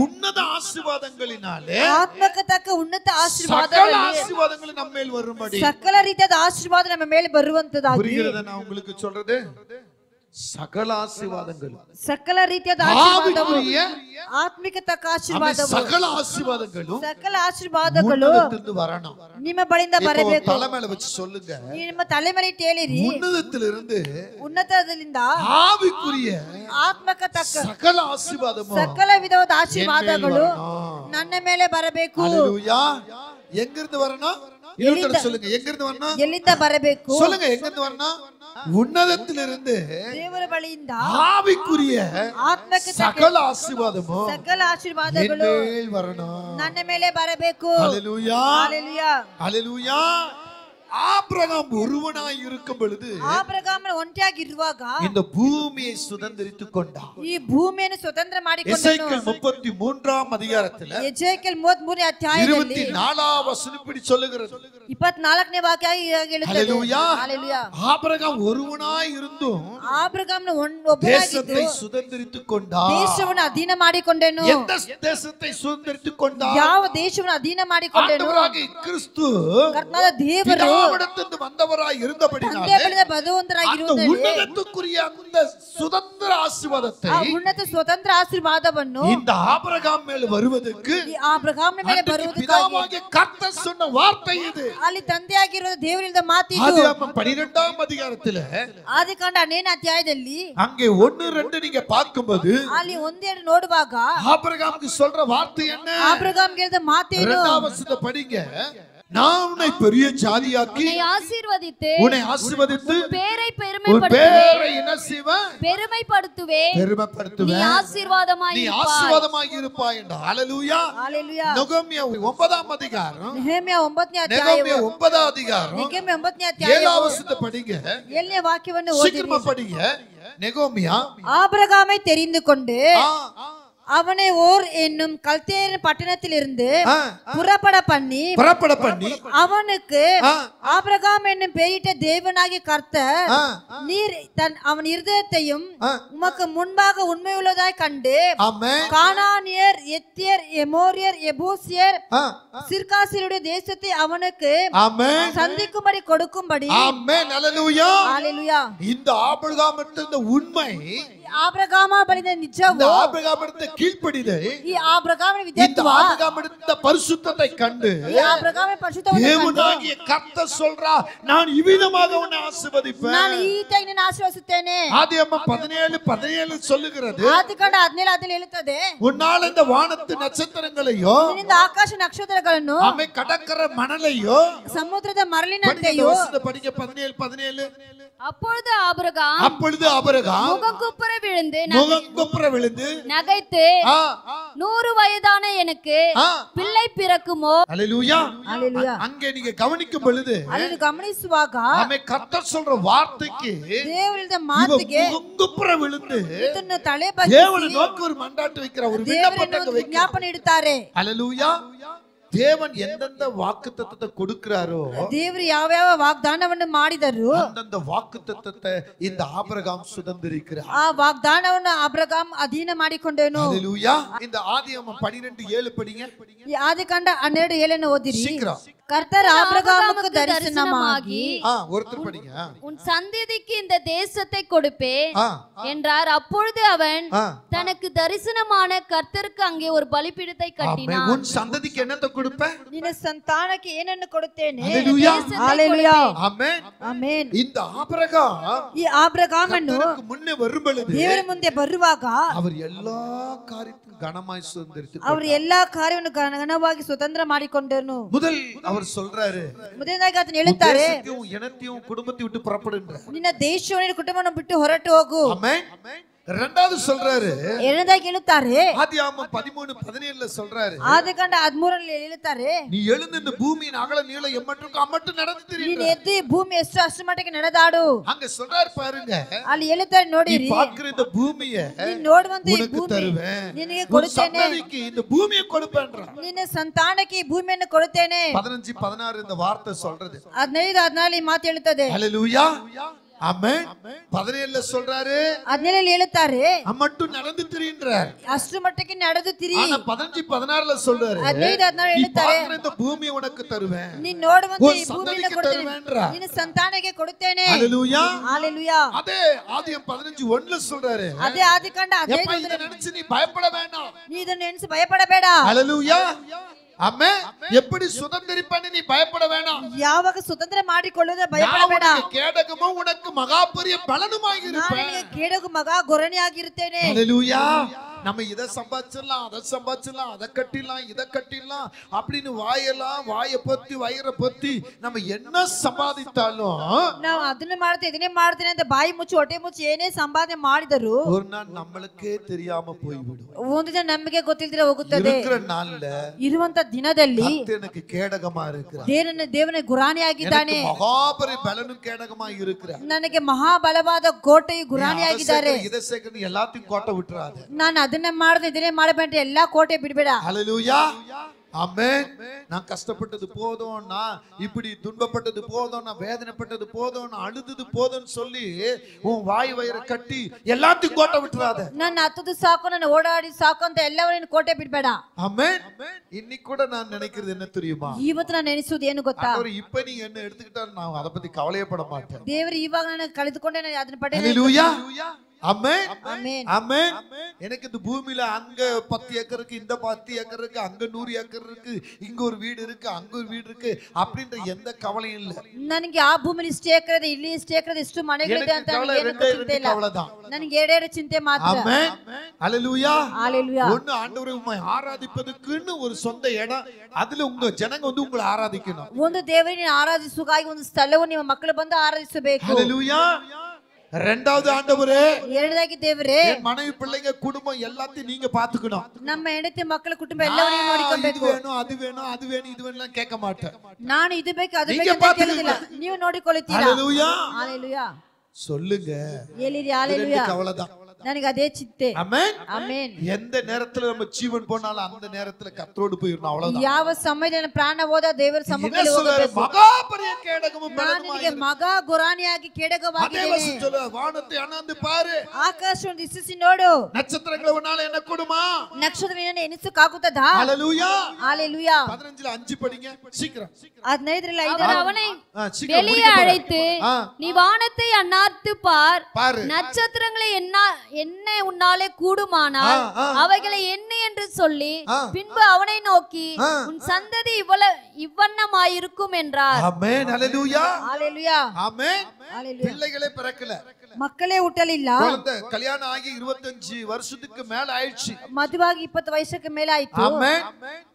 உன்னத ஆசீர்வாதங்களினாலே ಆತ್ಮಕ್ಕೆ ತಕ್ಕ ಉನ್ನತ சகல ஆசீர்வாதங்கள் நம்ம மேல் வரும்படி, ಸಕಲ ರೀತಿಯಾದ ಆಶೀರ್ವಾದ ನಮ್ಮ ಮೇಲೆ ಬರುವಂತದಾಗಿ. புரிகிறதா நான் உங்களுக்கு சொல்றது? சகல ஆசீர்வாதங்கள், ಸಕಲ ರೀತಿಯಾದ ಆಶೀರ್ವಾದವು, ಆತ್ಮಿಕ ತಕ್ಕ ஆமென். ಆಶೀರ್ವಾದವು, சகல ஆசீர்வாதங்களும் ಸಕಲ ಆಶೀರ್ವಾದಗಳು உன்னதத்திலிருந்து வரணும். ನಿಮ್ಮ ಬಳಿಯಿಂದ ಬರಬೇಕು. தலை மேல வச்சு சொல்லுங்க, ನಿಮ್ಮ ತಲೆ ಮೇಲೆ ಇಟ್ಟು ಹೇಳಿರಿ, உன்னதத்திலிருந்து ಉನ್ನತದಿಂದ ஆவிக்குரிய ಆತ್ಮಕ ತಕ್ಕ சகல ஆசீர்வாதமும் ಸಕಲ ವಿಧವಾದ ಆಶೀರ್ವಾದಗಳು ನನ್ನ ಮೇಲೆ ಬರಬೇಕು. ஹalleluya. எங்க இருந்து வரணும்? இன்னொருத்தர் சொல்லுங்க, எங்க இருந்து வரணும்? ಎಲ್ಲಿಂದ ಬರಬೇಕು? சொல்லுங்க, எங்க இருந்து வரணும்? உன்னதத்திலிருந்து ದೇವರ ಬಳಿಯಿಂದ ஆவிக்குரிய ಆತ್ಮಕ್ಕೆ சகல ஆசீர்வாதமும் ಸಕಲ ಆಶೀರ್ವಾದಗಳು என்மேல் வரணும். ನನ್ನ ಮೇಲೆ ಬರಬೇಕು. ஹல்லேலூயா, ஹalleluya. ஹல்லேலூயா. ஆபிரகாம் ஒருவனாய் இருக்கும் பொழுது ಆಬ್ರಹಾಮನು ಒಂಟಿಯಾಗಿರುವಾಗ இந்த பூமியை சுதந்தரித்துக் கொண்டான். ಈ ಭೂಮಿಯನ್ನು ಸ್ವತಂತ್ರ ಮಾಡಿಕೊಂಡನು. எசேக்கியேல் 33ஆம் அதிகாரத்தில் ಎಜೆಕಿಯೇಲ್ 33ನೇ ಅಧ್ಯಾಯದಲ್ಲಿ 24ஆம் வசனம் இப்படி சொல்லுகிறது. 24ನೇ ವಾಕ್ಯ ಹೇಳುತ್ತದೆ. ஹல்லேலூயா. ஹalleluya. ஆபிரகாம் ஒருவனாய் இருந்தும் ಆಬ್ರಹಾಮನು ಒಬ್ಬನಾಗಿದ್ದು தேசத்தை சுதந்தரித்துக் கொண்டான். ದೇಶವನ್ನು ಅಧೀನ ಮಾಡಿಕೊಂಡನು. எந்த தேசத்தை சுதந்தரித்துக் கொண்டான்? ಯಾವ ದೇಶವನ್ನು ಅಧೀನ ಮಾಡಿಕೊಂಡನು? ஆண்டவராகிய கிறிஸ்து ಕರ್ತನಾದ ದೇವರು பிதாவிடமிருந்து வந்தவராய் இருந்தபடினாலே ತಂದೆಯ ಬಳಿಯಿಂದ அந்த ಬರುವಂತರಾಗಿರುವುದರಲ್ಲಿ உன்னதத்துக்குரிய அந்த சுதந்திர ஆசீர்வாதத்தை ಆ ಉನ್ನತ ಸ್ವತಂತ್ರ ಆಶೀರ್ವಾದವನ್ನು இந்த ஆபிரகாம் மேல் வருவதற்கு ಈ ಆಬ್ರಹಾಮನ ಮೇಲೆ அன்றைக்கு ಬರುವುದಕ್ಕಾಗಿ பிதாவாகிய கர்த்தர் சொன்ன வார்த்தை இது. ಅಲ್ಲಿ ತಂದೆಯಾಗಿರುವ ದೇವರಿಂದ ಮಾತಿದ್ದು. ஆதியாகமம் 12ஆம் அதிகாரத்தில் ಆದಿಕಾಂಡ 12ನೇ ಅಧ್ಯಾಯದಲ್ಲಿ அங்கே 1-2 நீங்க பார்க்கும்போது ಅಲ್ಲಿ ಒಂದೆರಡು ನೋಡುವಾಗ ஆபிரகாமுக்கு சொல்ற வார்த்தை என்ன? ಆಬ್ರಹಾಮ್ ಹೇಳಿದ ಮಾತೇನು? 2ஆம் வசனத்தை படிங்க. நான் உன்னை பெரிய ஜாதியாக்கி உன்னை ஆசீர்வதித்து உன்னை ஆசீர்வதித்து பேரை உன் பெருமைப்படுத்துவேன். பேரை என்ன செய்வேன்? பெருமைப்படுத்துவேன். நீ பெருமைப்படுத்துவேன். ஆசீர்வாதமாய் நீ இருப்பாய். ஆசீர்வாதமாய் இருப்பாய் என்றார். ஹல்லேலூயா. ஹalleluya. நெகேமியா 9ஆம் அதிகாரம், ನೆಹೆಮ್ಯ 9ನೇ ಅಧ್ಯಾಯ, நெகேமியா 9ஆம் அதிகாரம் ನೆಹೆಮ್ಯ 9ನೇ ಅಧ್ಯಾಯ 7ஆம் வசனத்தை படிங்க. 7ನೇ ವಾಕ್ಯವನ್ನು ಓದಿರಿ. சீக்கிரமா படிங்க. நெகேமியா ஆபிரகாமை தெரிந்து கொண்டு ஆ, அவனை ஓர் என்னும் கல்தேயர் பட்டணத்திலிருந்து ஆ, புறப்பட பண்ணி அவனுக்கு ஆ, ஆபிரகாம் என்னும் பெயரிட்ட தேவனாகிய கர்த்தர் ஆ, நீர் அவன் இருதயத்தையும் ஆ. உமக்கு முன்பாக உண்மையுள்ளதாய் கண்டு ஆமென். கானானியர், எத்தியர், எமோரியர், எபூசியர், ஆ, சிற்காசியருடைய தேசத்தை அவனுக்கு ஆமென். சந்திக்கும்படி கொடுக்கும்படி. ஆமென். ஹல்லேலூயா. ஹalleluya. இந்த ஆபிரகாமிடத்திலிருந்த உண்மை, ಆಬ್ರಹಾಮ ಬಳಿದ இந்த ನಿಜವು, ஆபிரகாமிடத்திலிருந்த கீழ்ப்படிதலை, ಈ ಆಬ್ರಹಾಮನ இந்த ವಿಧೇಯತ್ವ, ஆபிரகாமிடத்திலிருந்த பரிசுத்தத்தை கண்டு ಈ ಆಬ್ರಹಾಮನ ಪರಿಶುದ್ಧವನ್ನು ಕಂಡು தேவனாகிய கர்த்தர் சொல்றா, நான் இவ்விதமாக உன்னை ஆசீர்வதிப்பேன். ನಾನು ಈ ರೀತಿಯಾಗಿ ನಿನ್ನ ಆಶೀರ್ವದಿಸುತ್ತೇನೆ. ஆதியாகமம் 17:17 சொல்லுகிறது, ಆದಿಕಾಂಡ 17 ಹೇಳುತ್ತದೆ, உன்னால் இந்த வானத்து நட்சத்திரங்களையோ ನಿನ್ನಿಂದ ಆಕಾಶ ನಕ್ಷತ್ರಗಳನ್ನು அமை கடற்கரை மணலையோ ಸಮುದ್ರದ ಮರಳಿನಂತೆಯೂ. படிக்க 17:17. அப்பொழுது ஆபிரகாம் அப்பொழுது ஆபிரகாம் முகங்குப்புற விழுந்து முகங்குப்புற விழுந்து நகைத்து, ஆ, 100 வயதான எனக்கு ஆ, பிள்ளை பிறக்குமோ? ஹல்லேலூயா. ஹalleluya. அங்கே நீங்க கவனிக்கும் பொழுது ಅದನ್ನು ಗಮನಿಸುವಾಗ அமை கர்த்தர் சொல்ற வார்த்தைக்கு ದೇವರಿದ இவன் ಮಾತಿಗೆ முகங்குப்புற விழுந்து ಇದನ್ನು ತಲೆ தேவனை ಬಗ್ಗಿಸಿ நோக்கி ஒரு மண்டாட்டு வைக்கிற ஒரு ದೇವರನ್ನು விண்ணப்பத்தை வைக்கிற. ಜ್ಞಾಪನೆ ಇಡುತ್ತಾರೆ. ஹல்லேலூயா. தேவன் எந்தெந்த வாக்குத்தத்தத்தை கொடுக்கிறாரோ ದೇವರು ಯಾವ ಯಾವ ವಾಗ್ದಾನವನ್ನು ಮಾಡಿದರು அந்தந்த வாக்குத்தத்தத்தை இந்த ஆபிரகாம் சுதந்திரிக்கிறார். ಆ ವಾಗ್ದಾನವನ್ನು ಅಬ್ರಹಾಂ ಅಧೀನ ಮಾಡಿಕೊಂಡನು. ஹல்லேலூயா. இந்த ஆதியாகமம் 12:7 படிங்க. ಈ ಆದಿಕಾಂಡ 12:7 ಓದಿರಿ. சீக்கிரம். ಕರ್ತರ್ ಆಬ್ರಹಾಮಕ್ಕೆ ದರ್ಶನಮಾಗಿ ஒருத்தர் படிங்க. உன் சந்ததிக்கு இந்த தேசத்தை கொடுப்பேன் ஆ, என்றார். அப்பொழுது அவன் ஆ. தனக்கு தரிசனமான கர்த்தருக்கு அங்கே ஒரு பலிபீடத்தை ஆமென். கட்டினான். உன் சந்ததிக்கு என்னத்தை கொடுப்பேன்? ನಿನ್ನ ಸಂತಾನಕ್ಕೆ ಏನನ್ನು ಕೊಡುತ್ತೇನೆ. ஹல்லேலூயா. ஹalleluya. ஆமென். ಆಮೆನ್. இந்த ஆபிரகாம் ಈ ಆಬ್ರಹಾಮನ್ನು கர்த்தருக்கு முன்னே வரும் பொழுது ದೇವರ ಮುಂದೆ ಬರುವಾಗ அவர் எல்லா காரியத்தையும் கனமாய் சுதந்திரித்து ಅವರು ಎಲ್ಲಾ ಕಾರ್ಯವನ್ನು ಘನವಾಗಿ ಸ್ವತಂತ್ರ ಮಾಡಿಕೊಂಡನು. முதல் அவர் சொல்றாரு, ಮೊದಲನೇದಾಗಿ ಆತನು ಹೇಳುತ್ತಾರೆ, தேசத்தையும் இனத்தையும் குடும்பத்தை விட்டு புறப்படுன்ற. ನಿನ್ನ ದೇಶವನ್ನು ಕುಟುಂಬವನ್ನು ಬಿಟ್ಟು ಹೊರಟು ಹೋಗು. ஆமென். இரண்டாவது சொல்றாரு, ಎರಡನೇದಾಗಿ ಹೇಳುತ್ತಾರೆ, ஆதியாகமம் 13:17 சொல்றாரு, ಆದಿಕಾಂಡ 13 ಹೇಳುತ್ತಾರೆ, நீ எழுந்து இந்த பூமியின் அகல நீள எம்மட்டுக்கு அம்மட்டு நடந்து ನೀನು திரியுற. ಎದ್ದು ಭೂಮಿ ಎಷ್ಟು ಅಷ್ಟು ಮಟ್ಟಿಗೆ ನಡೆದಾಡು. அங்க சொல்றாரு பாருங்க, ಅಲ್ಲಿ ಹೇಳುತ್ತಾರೆ நீ ನೋಡಿರಿ, பார்க்கிற இந்த பூமியை ನೀನು ನೋಡುವಂತ ಈ உனக்கு ಭೂಮಿ தருவேன், ನಿನಗೆ உன் ಕೊಡುತ್ತೇನೆ. சந்ததிக்கு இந்த பூமியை கொடுப்பேன்ற. ನಿನ್ನ ಸಂತಾನಕ್ಕೆ ಈ ಭೂಮಿಯನ್ನು ಕೊಡುತ್ತೇನೆ. 15-16 இந்த வார்த்தை சொல்றது. 15-14 ಮಾತು ಹೇಳುತ್ತದೆ. ஹல்லேலூயா. ஆமென். 17 சொல்றாரு, 17 ಹೇಳುತ್ತಾರೆ, அம்மட்டும் நடந்து திரின்றார். ಅಷ್ಟು ಮಟ್ಟಿಗೆ ನಡೆದು ತಿರಿ. ஆனா 15-16 சொல்றாரு, 15-14 நீ ಹೇಳುತ್ತಾರೆ, பார்க்கிற இந்த பூமியை உனக்கு தருவேன், ನೀನು ನೋಡುವಂತ உன் ಈ ಭೂಮಿಯನ್ನು சந்ததிக்கு ಕೊಡುತ್ತೇನೆ, தருவேன்றா. ನಿನ್ನ ಸಂತಾನಕ್ಕೆ ಕೊಡುತ್ತೇನೆ. ஹல்லேலூயா. ஹalleluya. அதே ஆதியாகமம் 15:1 சொல்றாரு, ಅದೇ ಆದಿಕಾಂಡ எப்ப இத நினைச்சு நீ பயப்பட வேண்டாம். ನೀ ಇದನ್ನು ನೆನೆಸಿ ಭಯಪಡಬೇಡ. ஹல்லேலூயா. ஆமென். எப்படி சுதந்திரிப்பன்னு நீ பயப்பட வேண்டாம். ಯಾವಾಗ ಸ್ವತಂತ್ರ ಮಾಡಿಕೊಳ್ಳುವುದ ಭಯಪಡಬೇಡ. நான் உனக்கு கேடகமும் உனக்கு மகா பெரிய பலனுமாய் ನಾನು இருப்பேன். ನಿನಗೆ ಕೇಡಗು ಮಗ ಗೊರಣಿಯಾಗಿರುತ್ತೇನೆ. ஹல்லேலூயா. நம்ம இதை சம்பாதிச்சிடலாம், அதை சம்பாதிச்சிடலாம், அதை கட்டிடலாம், இதை கட்டிடலாம் அப்படின்னு வாயை பத்தி வயிறை பத்தி நம்ம என்ன சம்பாதித்தாலும் ನಾವು ಅದನ್ನ ಮಾಡ್ತೇವೆ ಇದನ್ನೇ ಮಾಡ್ತೇನೆ ಅಂತ ಬಾಯಿ ಮುಚ್ಚಿ ಹೊಟ್ಟೆ ಮುಚ್ಚಿ ಏನೇ ಸಂಪಾದನೆ ಮಾಡಿದರು ஒரு நாள் நம்மளுக்கே தெரியாம போய்விடும். ಒಂದು ದಿನ ನಮಗೆ ಗೊತ್ತಿಲ್ಲದೆ ಹೋಗುತ್ತದೆ. இருக்கிற நாள்ல ಇರುವಂತ ದಿನದಲ್ಲಿ எனக்கு கேடகமா இருக்கிறார், ದೇವನೇ ಗುರಾಣಿ ಆಗಿದ್ದಾನೆ, மகாபரி பலனும் கேடகமா இருக்கிறார். ನನಗೆ ಮಹಾಬಲವಾದ ಕೋಟೆಯು ಗುರಾಣಿ ಆಗಿದ್ದಾರೆ. இதை சேர்க்கணும், எல்லாத்தையும் கோட்டை விட்டுறாது. ನಾನು ಅದನ್ನೇ ಮಾಡಿದೆ ಇದನ್ನೇ ಮಾಡಬೇಡ ಎಲ್ಲಾ ಕೋಟೆ ಬಿಡಬೇಡ. ஹல்லேலூயா, ஆமென். நான் கஷ்டப்பட்டது போதும், நான் இப்படி துன்பப்பட்டது போதும், நான் வேதனைப்பட்டது போதும், நான் அழுதது போதும்னு சொல்லி உன் வாய் வயிறை கட்டி எல்லாத்தையும் கோட்டை விட்டுறாத. ನನ್ನ ಹತ್ತದು ಸಾಕು, ನನ್ನ ಓಡಾಡಿ ಸಾಕು ಅಂತ ಎಲ್ಲವನ್ನ ಕೋಟೆ ಬಿಡಬೇಡ. ஆமென். இன்னைக்கு கூட நான் நினைக்கிறது என்ன தெரியுமா? ಇವತ್ತು ನಾನು ನೆನೆಸುವುದು ಏನು ಗೊತ್ತಾ? இப்ப நீ என்ன எடுத்துக்கிட்டா நான் அதை பத்தி கவலையப்பட மாட்டேன். ದೇವರು ಇವಾಗ ನಾನು ಕಳೆದುಕೊಂಡೆ, ನಾನು ಅದನ್ನ ಪಡೆದೆ. ஹல்லேலூயா, ஆமென், ஆமென், ஆமென். எனக்கு இந்த பூமியில அங்க 10 ஏக்கர் இருக்கு, இந்த 10 ஏக்கர் இருக்கு, அங்க 100 ஏக்கர் இருக்கு, இங்க ஒரு வீடு இருக்கு, அங்க ஒரு வீடு இருக்கு அப்படின்ற எந்த கவலையும் இல்ல. ನನಗೆ ಆ ಭೂಮಿಲಿ ಇಷ್ಟು ಎಕರೆ ಇದೆ, ಇಲ್ಲಿ ಇಷ್ಟು ಎಕರೆ ಇದೆ, ಇಷ್ಟು ಮನೆಗಳಿದೆ ಅಂತ ನನಗೆ ಚಿಂತೆ ಇಲ್ಲ. ನನಗೆ ಎರಡೆರಡು ಚಿಂತೆ ಮಾತ್ರ. ஆமென், ஹல்லேலூயா, ஹல்லேலூயா. ஒன்னு ஆண்டவரை உம்மை ஆராதிப்பதுக்குன்னு ஒரு சொந்த இடம், அதுல உங்க ஜனங்க வந்து உங்களை ஆராதிக்கணும். ಒಂದು ದೇವರನ್ನು ಆರಾಧಿಸುಗಾಗಿ ಒಂದು ಸ್ಥಳವನ್ನು ನಿಮ್ಮ ಮಕ್ಕಳು ಬಂದು ಆರಾಧಿಸಬೇಕು. ஹல்லேலூயா. ரெண்டாவது ஆண்டவரே, ಎರಡನೇದಾಗಿ ದೇವರೇ, மனைவி பிள்ளைங்க குடும்பம் எல்லாத்தையும் நீங்க பாத்துக்கணும். ನಮ್ಮ ಹೆಂಡತಿ ಮಕ್ಕಳ ಕುಟುಂಬ ಎಲ್ಲವನ್ನೂ இது ನೋಡಿಕೊಳ್ಳಬೇಕು. வேணும், அது வேணும், அது வேணும், இது வேணும் கேட்க மாட்டேன். ನಾನು ಇದು ಬೇಕು ಅದು நீங்க ಬೇಕು ಅಂತ ಕೇಳುವುದಿಲ್ಲ, ನೀವು ನೋಡಿಕೊಳ್ಳುತ್ತೀರಾ. ஹல்லேலூயா, ஹalleluya. சொல்லுங்க. ಹೇಳಿರಿ ஹalleluya. கவலைதான். ನನಗೆ ಅದೇ ಚಿಂತೆ. ஆமென், ಆಮೆನ್. எந்த நேரத்துல நம்ம ஜீவன் போனாலும் அந்த நேரத்துல கர்த்தரோடு போயிரணும், அவ்வளவுதான். ಯಾವ ಸಮಯದಲ್ಲಿ ಪ್ರಾಣ ಹೋದ ದೇವರ ಸಮ್ಮುಖದಲ್ಲಿ ಹೋಗಬೇಕು. மகாபரிய கேடகமும் ನಾನು ನಿನಗೆ ಮಗ ಗುರಾಣಿಯಾಗಿ ಕೇಡಗವಾಗಿದ್ದೇನೆ. வானத்தை அண்ணாந்து பாரு, ಆಕಾಶವನ್ನು ದಿಸಿಸಿ ನೋಡು, நட்சத்திரங்களை உன்னால என்ன கொடுமா? ನಕ್ಷತ್ರಗಳನ್ನು ಎಣಿಸಕ್ಕಾಗುತ್ತದಾ? ஹல்லேலூயா. ஹalleluya. 15ல 5 படிங்க சீக்கிரம். 15ರಲ್ಲಿ 5 அவர் அவனை சீக்கிரம் வெளியே அழைத்து, நீ வானத்தை அண்ணார்த்து பார், நட்சத்திரங்களை என்ன உன்னாலே கூடுமானால் அவைகளை என்ன என்று சொல்லி, பின்பு அவனை நோக்கி உன் சந்ததி இவ்வண்ணமாயிருக்கும் என்றார். ஆமென், ஹல்லேலூயா, ஹalleluya. ஆமென். ஹalleluya. பிள்ளைகளே பிறக்கல, ಮಕ್ಕಳೇ ಹುಟ್ಟಲಿಲ್ಲ, குழந்தை கல்யாணம் ஆகி 25 வருஷத்துக்கு மேல ஆயிடுச்சு. ಮದುವಾಗಿ 20 ವಯಸ್ಸಿಗೆ ಮೇಲೆ ಆಯ್ತು. ஆமென்.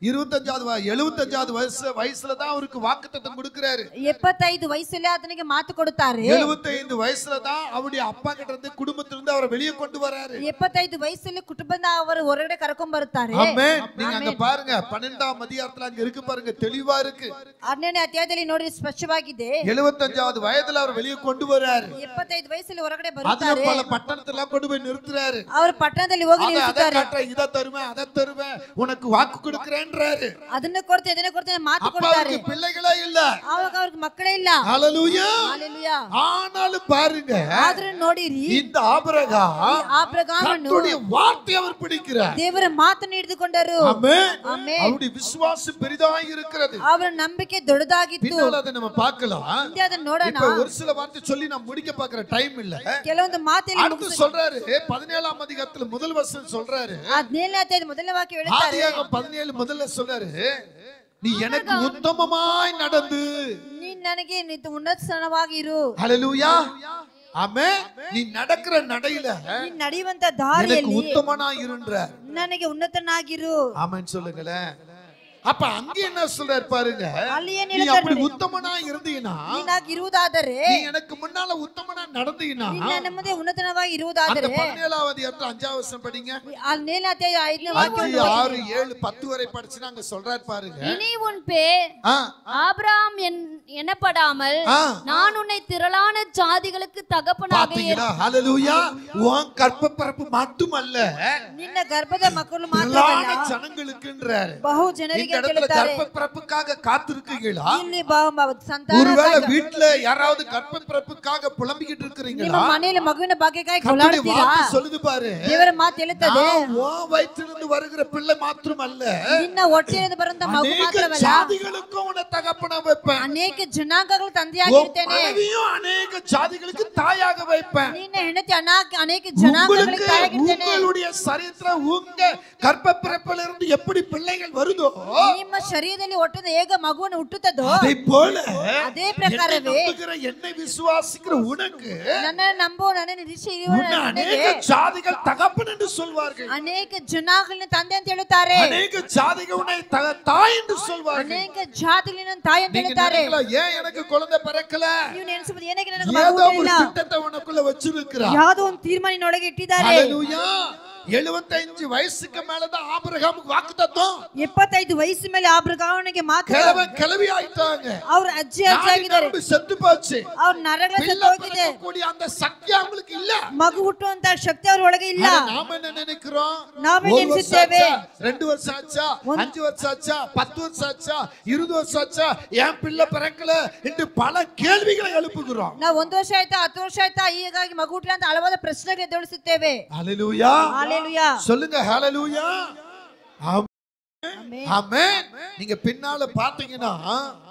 75வது வயசுல தான் அவருக்கு வாக்குத்தத்தம் கொடுக்கிறாரு. 75 ವಯಸ್ಸಲ್ಲಿ ಆತನಿಗೆ ಮಾತು ಕೊಡುತ್ತಾರೆ. 75 வயசுல தான் அவருடைய அப்பா கிட்ட இருந்து குடும்பத்துல இருந்து அவரை வெளியே கொண்டு வராரு. 75 ವಯಸ್ಸಲ್ಲಿ ಕುಟುಂಬದಿಂದ ಅವರು ಹೊರಗಡೆ ಕರ್ಕೊಂಡು ಬರುತ್ತಾರೆ. ஆமென். நீங்க அங்க பாருங்க, 12ஆம் அதிகாரத்துல அங்க இருக்கு பாருங்க, தெளிவா இருக்கு. 6ನೇ ಅಧ್ಯಾಯದಲ್ಲಿ ನೋಡಿ ಸ್ಪಷ್ಟವಾಗಿದೆ. 75வது வயதுல அவர் வெளியே கொண்டு வராரு. 75 ವಯಸ್ಸಲ್ಲಿ ಹೊರಗಡೆ அதுல ಬರುತ್ತಾರೆ. பல பட்டணத்துல கொண்டு போய் நிறுத்துறாரு. ಅವರು ಪಟ್ಟಣದಲ್ಲಿ ಹೋಗಿ ನಿಲ್ಲಿಸುತ್ತಾರೆ. இத தருவேன், அத தருவேன், உனக்கு வாக்கு கொடுக்கிறேன்றாரு. ಅದನ್ನ ಕೊಡ್ತೇನೆ ಇದನ್ನ ಕೊಡ್ತೇನೆ ಮಾತು அப்ப ಕೊಡ್ತಾರೆ. அவருக்கு பிள்ளைகளே இல்ல. ಆವಾಗ ಅವ್ರಿಗೆ ಮಕ್ಕಳೇ ಇಲ್ಲ. ஹல்லேலூயா, ஹalleluya. ஆனாலும் பாருங்க, ಆದ್ರೆ ನೋಡಿರಿ, இந்த ஆபிரகாம் ಆಬ್ರಹಾಮನು கர்த்தருடைய வார்த்தையை அவர் பிடிக்கிறார். ದೇವರ ಮಾತನ್ನು ಹಿಡಿದುಕೊಂಡರು. ஆமென். ஆமென். அவருடைய விசுவாசம் பெரிதாய் இருக்கிறது. ಅವರ ನಂಬಿಕೆ ದೊಡ್ಡದಾಗಿತ್ತು. பின்னால அதை நம்ம பார்க்கலாம். ಹಿಂದೆ ಅದನ್ನ ನೋಡೋಣ. இப்ப ஒரு சில வார்த்தை சொல்லி நான் முடிக்க பார்க்கிற டைம் இல்ல. ಕೆಲವೊಂದು ಮಾತಲ್ಲಿ அடுத்து சொல்றாரு, 17ஆம் அதிகாரத்துல முதல் வசனம் சொல்றாரு. 17ನೇ ಅಧ್ಯಾಯದ ಮೊದಲನೇ ವಾಕ್ಯ ಹೇಳುತ್ತಾರೆ. ஆதியாகமம் 17 முதல்ல சொல்றாரு, நீ எனக்கு உத்தமமாய் நடந்து, ನೀ ನನಗೆ ಉನ್ನತ ಸ್ಥಾನವಾಗಿ ಇರು. ஹல்லேலூயா, ஆமென். நீ நடக்கிற நடையில ನೀ ನಡೆಯುವಂತ எனக்கு ದಾರಿಯಲ್ಲಿ உத்தமனாய் இருன்ற. ನನಗೆ ಉನ್ನತನಾಗಿರು. ஆமென் சொல்லுங்களேன். அப்ப அங்க என்ன சொல்றாரு பாருங்க, ಅಲ್ಲಿ ಏನ್ நீ ಹೇಳ್ತಾರೆ அப்படி ನೋಡಿ. உத்தமனா இருந்தீனா, ನೀನಾಗಿರುವುದಾದರೆ, நீ எனக்கு முன்னால உத்தமனா நடந்தீனா, ನಿನ್ನ ಮುಂದೆ ಉನ್ನತವಾಗಿ அந்த ಇರುವುದಾದರೆ, 17ஆவது அதிகாரத்துல 5ஆம் வசனம் படிங்க. 17ನೇ ಅಧ್ಯಾಯ 5ನೇ ವಾಕ್ಯ 5, 6, 7, 10 வரை படிச்சுனா அங்க சொல்றாரு பாருங்க. இனி உன் பேர் ஆபிரகாம் எனப்படாமல் நான் உன்னை திரளான ஜாதிகளுக்கு தகப்பனாக பாத்தீங்களா? ஹல்லேலூயா. உன் கர்ப்பப்பிறப்பு மட்டுமல்ல, ನಿನ್ನ ಗರ್ಭದ ಮಕ್ಕಳು திரளான ಮಾತ್ರವಲ್ಲ, ஜனங்களுக்குன்றாரு. ಬಹು ಜನರಿಗೆ இந்த இடத்துல ಕೇಳುತ್ತಾರೆ. கர்ப்பப்பிறப்புக்காக காத்திருக்கீங்களா? ಇಲ್ಲಿ ಸಂತಾನ ஒருவேளை வீட்டுல யாராவது கர்ப்பப்பிறப்புக்காக புலம்பிக்கிட்டு ನಿಮ್ಮ இருக்கிறீங்களா? ಮನೆಯಲ್ಲಿ ಮಗುವಿನ ಭಾಗ್ಯಕ್ಕಾಗಿ கர்த்தருடைய ಗೋಳಾಡುತ್ತೀರಾ? வார்த்தை சொல்லுது பாரு, ದೇವರ ಮಾತು ಹೇಳುತ್ತದೆ, உன் வயிற்றிலிருந்து வருகிற பிள்ளை மாத்திரமல்ல, ನಿನ್ನ ಹೊಟ್ಟೆಯಿಂದ ಬರುವಂತ ಮಗು அநேக ಮಾತ್ರವಲ್ಲ, ஜாதிகளுக்கும் உன்னை தகப்பனா வைப்பேன். ಅನೇಕ ಜನಾಂಗಗಳು உன் ತಂದೆಯಾಗಿರ್ತೇನೆ. மனைவியும் அநேக ஜாதிகளுக்கு தாயாக வைப்பேன். ನಿನ್ನ ಹೆಂಡತಿ ಅನೇಕ ಜನಾಂಗಗಳಿಗೆ உங்களுக்கு ತಾಯಾಗಿರ್ತೇನೆ. உங்களுடைய சரீரத்துல உங்க கர்ப்பப்பிறப்பிலிருந்து எப்படி பிள்ளைகள் வருதோ ನಿಮ್ಮ ಶರೀರದಲ್ಲಿ ಹುಟ್ಟುತ್ತದೆ ಹೇಗೆ ಮಗುವನ್ನು ಹುಟ್ಟುತ್ತದೋ அதே போல ಅದೇ ಪ್ರಕಾರವೇ என்னை விசுவாசிக்கிற உனக்கு ನನ್ನನ್ನು ನಂಬುವ ನನ್ನ ನಿರೀಕ್ಷೆ ಇರುವ அநேக ஜாதிகள் தகப்பன் என்று சொல்வார்கள். ಅನೇಕ ಜನಗಳನ್ನ ತಂದೆ ಅಂತ ಹೇಳುತ್ತಾರೆ. அநேக ஜாதிகள் உன்னை தாய் என்று சொல்வார்கள். ಅನೇಕ ಜಾತಿಗಳನ್ನ ತಾಯಿ ಅಂತ ಹೇಳ್ತಾರೆ. ஏன் எனக்கு குழந்தை பிறக்கல? ನೀವು ನೆನೆಸಬಹುದು ಏನಕ್ಕೆ ನನಗೆ ಮಗು ಇಲ್ಲ? ஏதோ ஒரு திட்டத்தை உனக்குள்ள வச்சிருக்கிறார். ಯಾವುದೋ ಒಂದು ತೀರ್ಮಾನ ನಿನ್ನೊಳಗೆ ಇಟ್ಟಿದ್ದಾರೆ. ஹalleluya. 75 ವಯಸ್ಸಿಗೆ மேலதான் ஆபிரகாமுக்கு வாக்குத்தத்தம். 75 ವಯಸ್ಸು ಮೇಲೆ ಆಬ್ರಹಾಮನಿಗೆ ಮಾತು கிளவி ஆயிட்டாங்க. ಅವರು ಅಜ್ಜಿ ಆಗಿದ್ದಾರೆ. செத்து போச்சு. ಅವ್ರ ನರಗಳ ಸತ್ತು ಹೋಗಿದೆ. கூடிய அந்த சக்தி அவங்களுக்கு இல்ல. ಮಗು ಹುಟ್ಟುವಂತ ಶಕ್ತಿ ಅವರ ಒಳಗೆ ಇಲ್ಲ. நாம என்ன நினைக்கிறோம்? ನಾವೇ ನೆನೆಸುತ್ತೇವೆ 2 வருஷம் ஆச்சா 5 வருஷம் ஆச்சா 10 வருஷம் ஆச்சா 20 வருஷம் ஆச்சா ஏன் பிள்ளை பிறக்கல என்று பல கேள்விகளை எழுப்புகிறோம். ನಾವು 1 ವರ್ಷ ಆಯ್ತಾ 10 ವರ್ಷ ಆಯ್ತಾ ಹೀಗಾಗಿ ಮಗು ಹುಟ್ಟಿಲ್ಲ ಅಂತ ಹಲವಾರು ಪ್ರಶ್ನೆಗಳನ್ನು ಎದುರಿಸುತ್ತೇವೆ. ஹalleluya. ஹalleluya. சொல்லுங்க ஹalleluya. ஆமென். நீங்க பின்னால பாத்தீங்கன்னா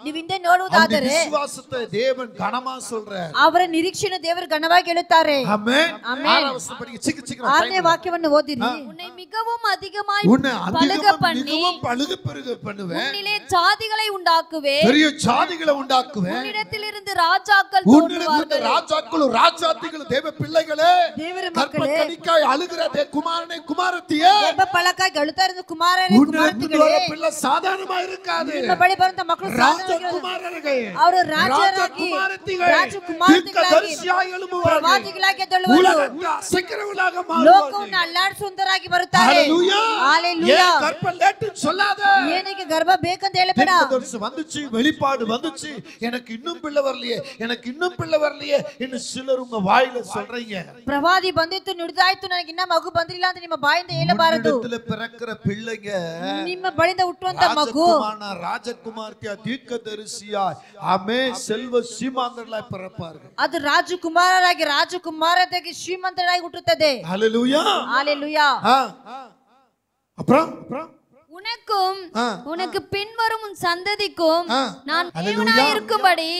ನೀವು ಹಿಂದೆ ನೋಡುವುದಾದರೆ ವಿಶ್ವಾಸத்தை தேவன் கனமா சொல்றார். ಅವರ ನಿರೀಕ್ಷೆಯನ್ನು ದೇವರು ಘನವಾಗಿ ಹೇಳುತ್ತಾರೆ. ஆமென். ஆமென். 6ನೇ ವಾಕ್ಯವನ್ನು ಓದಿರಿ. உன்னை மிகவும் அதிகமாய் பலுக பண்ணி பெருக பண்ணுவேன். உன்னிலே ஜாதிகளை உண்டாக்குவேன். பெரிய ஜாதிகளை உண்டாக்குவேன். உன்னிடத்திலிருந்து ராஜாக்கள் உன்னிடத்திலிருந்து ராஜாக்களும் ராஜாத்திகளும் தேவ பிள்ளைகளே ದೇವರ ಮಕ್ಕಳೇ கர்ப்பக்கணிக்காய் அழுகிற குமாரனே குமாரத்தியே ಗರ್ಭಫಲಕ್ಕಾಗಿ ಅಳುತ್ತಾ ಇರುವ ಕುಮಾರರೇ ಕುಮಾರತಿಗಳೇ பிள்ளை சாதாரணமா இருக்காது. ನಿಮ್ಮ ಬಳಿ ಬರುವಂತ ಮಕ್ಕಳು ராஜகுமாரர்கள் ಅವರು ರಾಜರಾಗಿ ರಾಜಕುಮಾರತಿಗಳಾಗಿ ಪ್ರವಾದಿಗಳಾಗಿ ಎದ್ದೇಳುವರು. உலகத்தை அசைக்கிறவர்களாக மாறுவார்கள். ಲೋಕವನ್ನು ಅಲ್ಲಾಡಿಸುವ ಸುಂದರಾಗಿ ಬರುತ್ತಾರೆ. ஹalleluya. கர்ப்பம் லேட் சொல்லாத. ಏನಕ್ಕೆ ಗರ್ಭ ಬೇಕಂತ ಹೇಳಬೇಡ. வந்துச்சு வெளிப்பாடு வந்துச்சு எனக்கு இன்னும் பிள்ளை வரலையே எனக்கு இன்னும் பிள்ளை வரலையே என்று சிலர் உங்க வாயில சொல்றீங்க. ಪ್ರವಾದಿ ಬಂದಿತ್ತು ನುಡಿದಾಯ್ತು ನನಗೆ ಇನ್ನ ಮಗು ಬಂದಿಲ್ಲ ಅಂತ ನಿಮ್ಮ ಬಾಯಿಂದ ಹೇಳಬಾರದು. இடத்துல பிறக்கிற பிள்ளைங்க ನಿಮ್ಮ ಬಳಿಯಿಂದ ಹುಟ್ಟುವಂತ ಮಗು ராஜகுமார்த்தியா தீர்க்கதரிசியா ஆமே செல்வ சீமாந்தர்களாய் பிறப்பார்கள். ಅದು ರಾಜಕುಮಾರರಾಗಿ ರಾಜಕುಮಾರತೆಗೆ ಶ್ರೀಮಂತರಾಗಿ ಹುಟ್ಟುತ್ತದೆ. ஹalleluya. ஹalleluya. அப்புறம் உனக்கும் உனக்கு பின்வரும் உன் சந்ததிக்கும் நான் இருக்கும்படி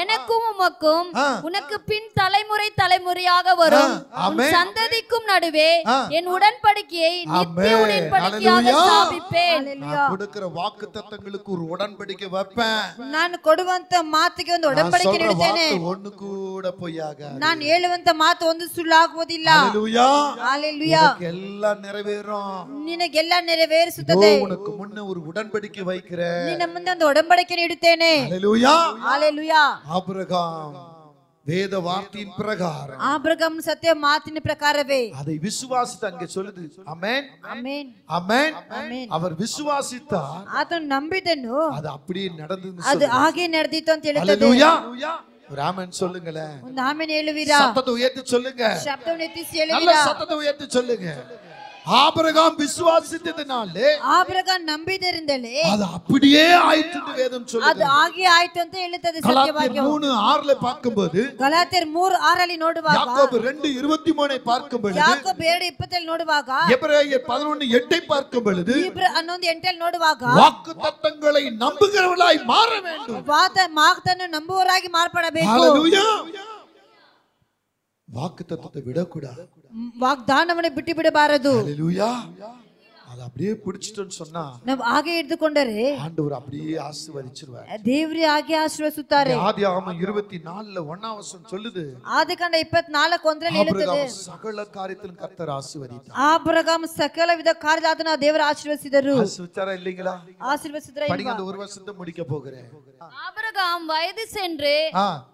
எனக்கும் உமக்கும் உனக்கு பின் தலைமுறை தலைமுறையாக வரும் உன் சந்ததிக்கும் நடுவே என் உடன்படிக்கையை நித்திய உடன்படிக்கையாக ஸ்தாபிப்பேன். நான் கொடுக்கிற வாக்குத்தத்தங்களுக்கு ஒரு உடன்படிக்கை வைப்பேன். ನಾನು ಕೊಡುವಂತ ಮಾತಿಗೆ ಒಂದು ಒಡಂಬಡಿಕೆ ನೀಡುತ್ತೇನೆ. ஒண்ணு கூட பொய்யாக ನಾನು ಹೇಳುವಂತ ಮಾತು ಒಂದು ಸುಳ್ಳಾಗುವುದಿಲ್ಲ. ஹalleluya. ஹalleluya. எல்லாம் நிறைவேறும். ನಿನಗೆಲ್ಲ ನೆರವೇರಿಸುತ್ತದೆ. உனக்கு முன்ன ஒரு உடன்படிக்கை வைக்கிறேன். ನಿನ್ನ ಮುಂದೆ ಒಂದು ಒಡಂಬಡಿಕೆ ನೀಡುತ್ತೇನೆ. ஹalleluya. ஹalleluya. ஆபிரகாம் வேத வார்த்தையின் பிரகாரம் ஆபிரகாம் சத்திய மாத்தின பிரகாரவே அதை விசுவாசித்து அங்கே சொல்லுது. ஆமென் ஆமென் ஆமென் ஆமென். அவர் விசுவாசித்தார். ಆತನು ನಂಬಿದನು அது அப்படியே நடந்தது. ಅದು ಹಾಗೆ ನಡೆದಿತ್ತು ಅಂತ ಹೇಳುತ್ತದೆ. ஹalleluya. ஒரு ஆமென் சொல்லுங்களேன். ಒಂದು ಆಮೆನ್ ಹೇಳುವಿರಾ? சத்தத்தை உயர்த்தி சொல்லுங்க. ಶಬ್ದವನ್ನು ಎತ್ತಿಸಿ நல்ல ಹೇಳುವಿರಾ? சத்தத்தை உயர்த்தி சொல்லுங்க. ஆபிரகாம் விசுவாசித்ததினாலே ஆபிரகாம் ನಂಬಿದರಿಂದಲೇ அது அப்படியே ஆயிற்று என்று வேதம் சொல்லுது. ಅದು ಹಾಗೆ ಆಯ್ತು ಅಂತ ಹೇಳುತ್ತದೆ ಸತ್ಯವಾಕ್ಯವು. கலாத்தியர் 3:6 பார்க்கும்போது ಗಲಾತ್ಯರು 3:6 ನೋಡುವಾಗ யாக்கோபு 2:23 பார்க்கும்போது ಯಾಕೋಬ 2:20 ನೋಡುವಾಗ எபிரேயர் 11:8 பார்க்கும்போது ಇಬ್ರು 11:8 ನೋಡುವಾಗ வாக்குத்தத்தங்களை நம்புகிறவர்களாய் மாற வேண்டும். ಮಾತನ್ನು ನಂಬುವವರಾಗಿ ಮಾರ್ಪಡಬೇಕು. ஹalleluya. வாக்குத்தத்தத்தை விடக்கூடாது. ವಾಗ್ದಾನವನ್ನು ಬಿಟ್ಟು ಬಿಡಬಾರದು. ஹalleluya. அது அப்படியே பிடிச்சிட்டோன்னு சொன்னா ನಾವು ಹಾಗೆ ಹಿಡಿದುಕೊಂಡರೆ ஆண்டவர் அப்படியே ஆசீர்வதிச்சிருவார். ದೇವರು ಹಾಗೆ ಆಶೀರ್ವದಿಸುತ್ತಾರೆ. ஆதியாகமம் 24 1ஆம் வசனம் சொல்லுது. ಆದಿಕಾಂಡ 24:1 ಹೇಳುತ್ತದೆ, சகல காரியத்திலும் கர்த்தர் ஆசீர்வதித்தார். ಆಬ್ರಹಾಮ್ ಸಕಲ ವಿಧ ಕಾರ್ಯದಾತನ ದೇವರು ಆಶೀರ್ವದಿಸಿದರು. ஆசீர்வதிச்சாரா இல்லீங்களா? ஆசீர்வதிಸಿದ್ರ படிங்க, அந்த ஒரு வருஷத்தை முடிக்க போகிறேன். ஆபிரகாம் வயது சென்று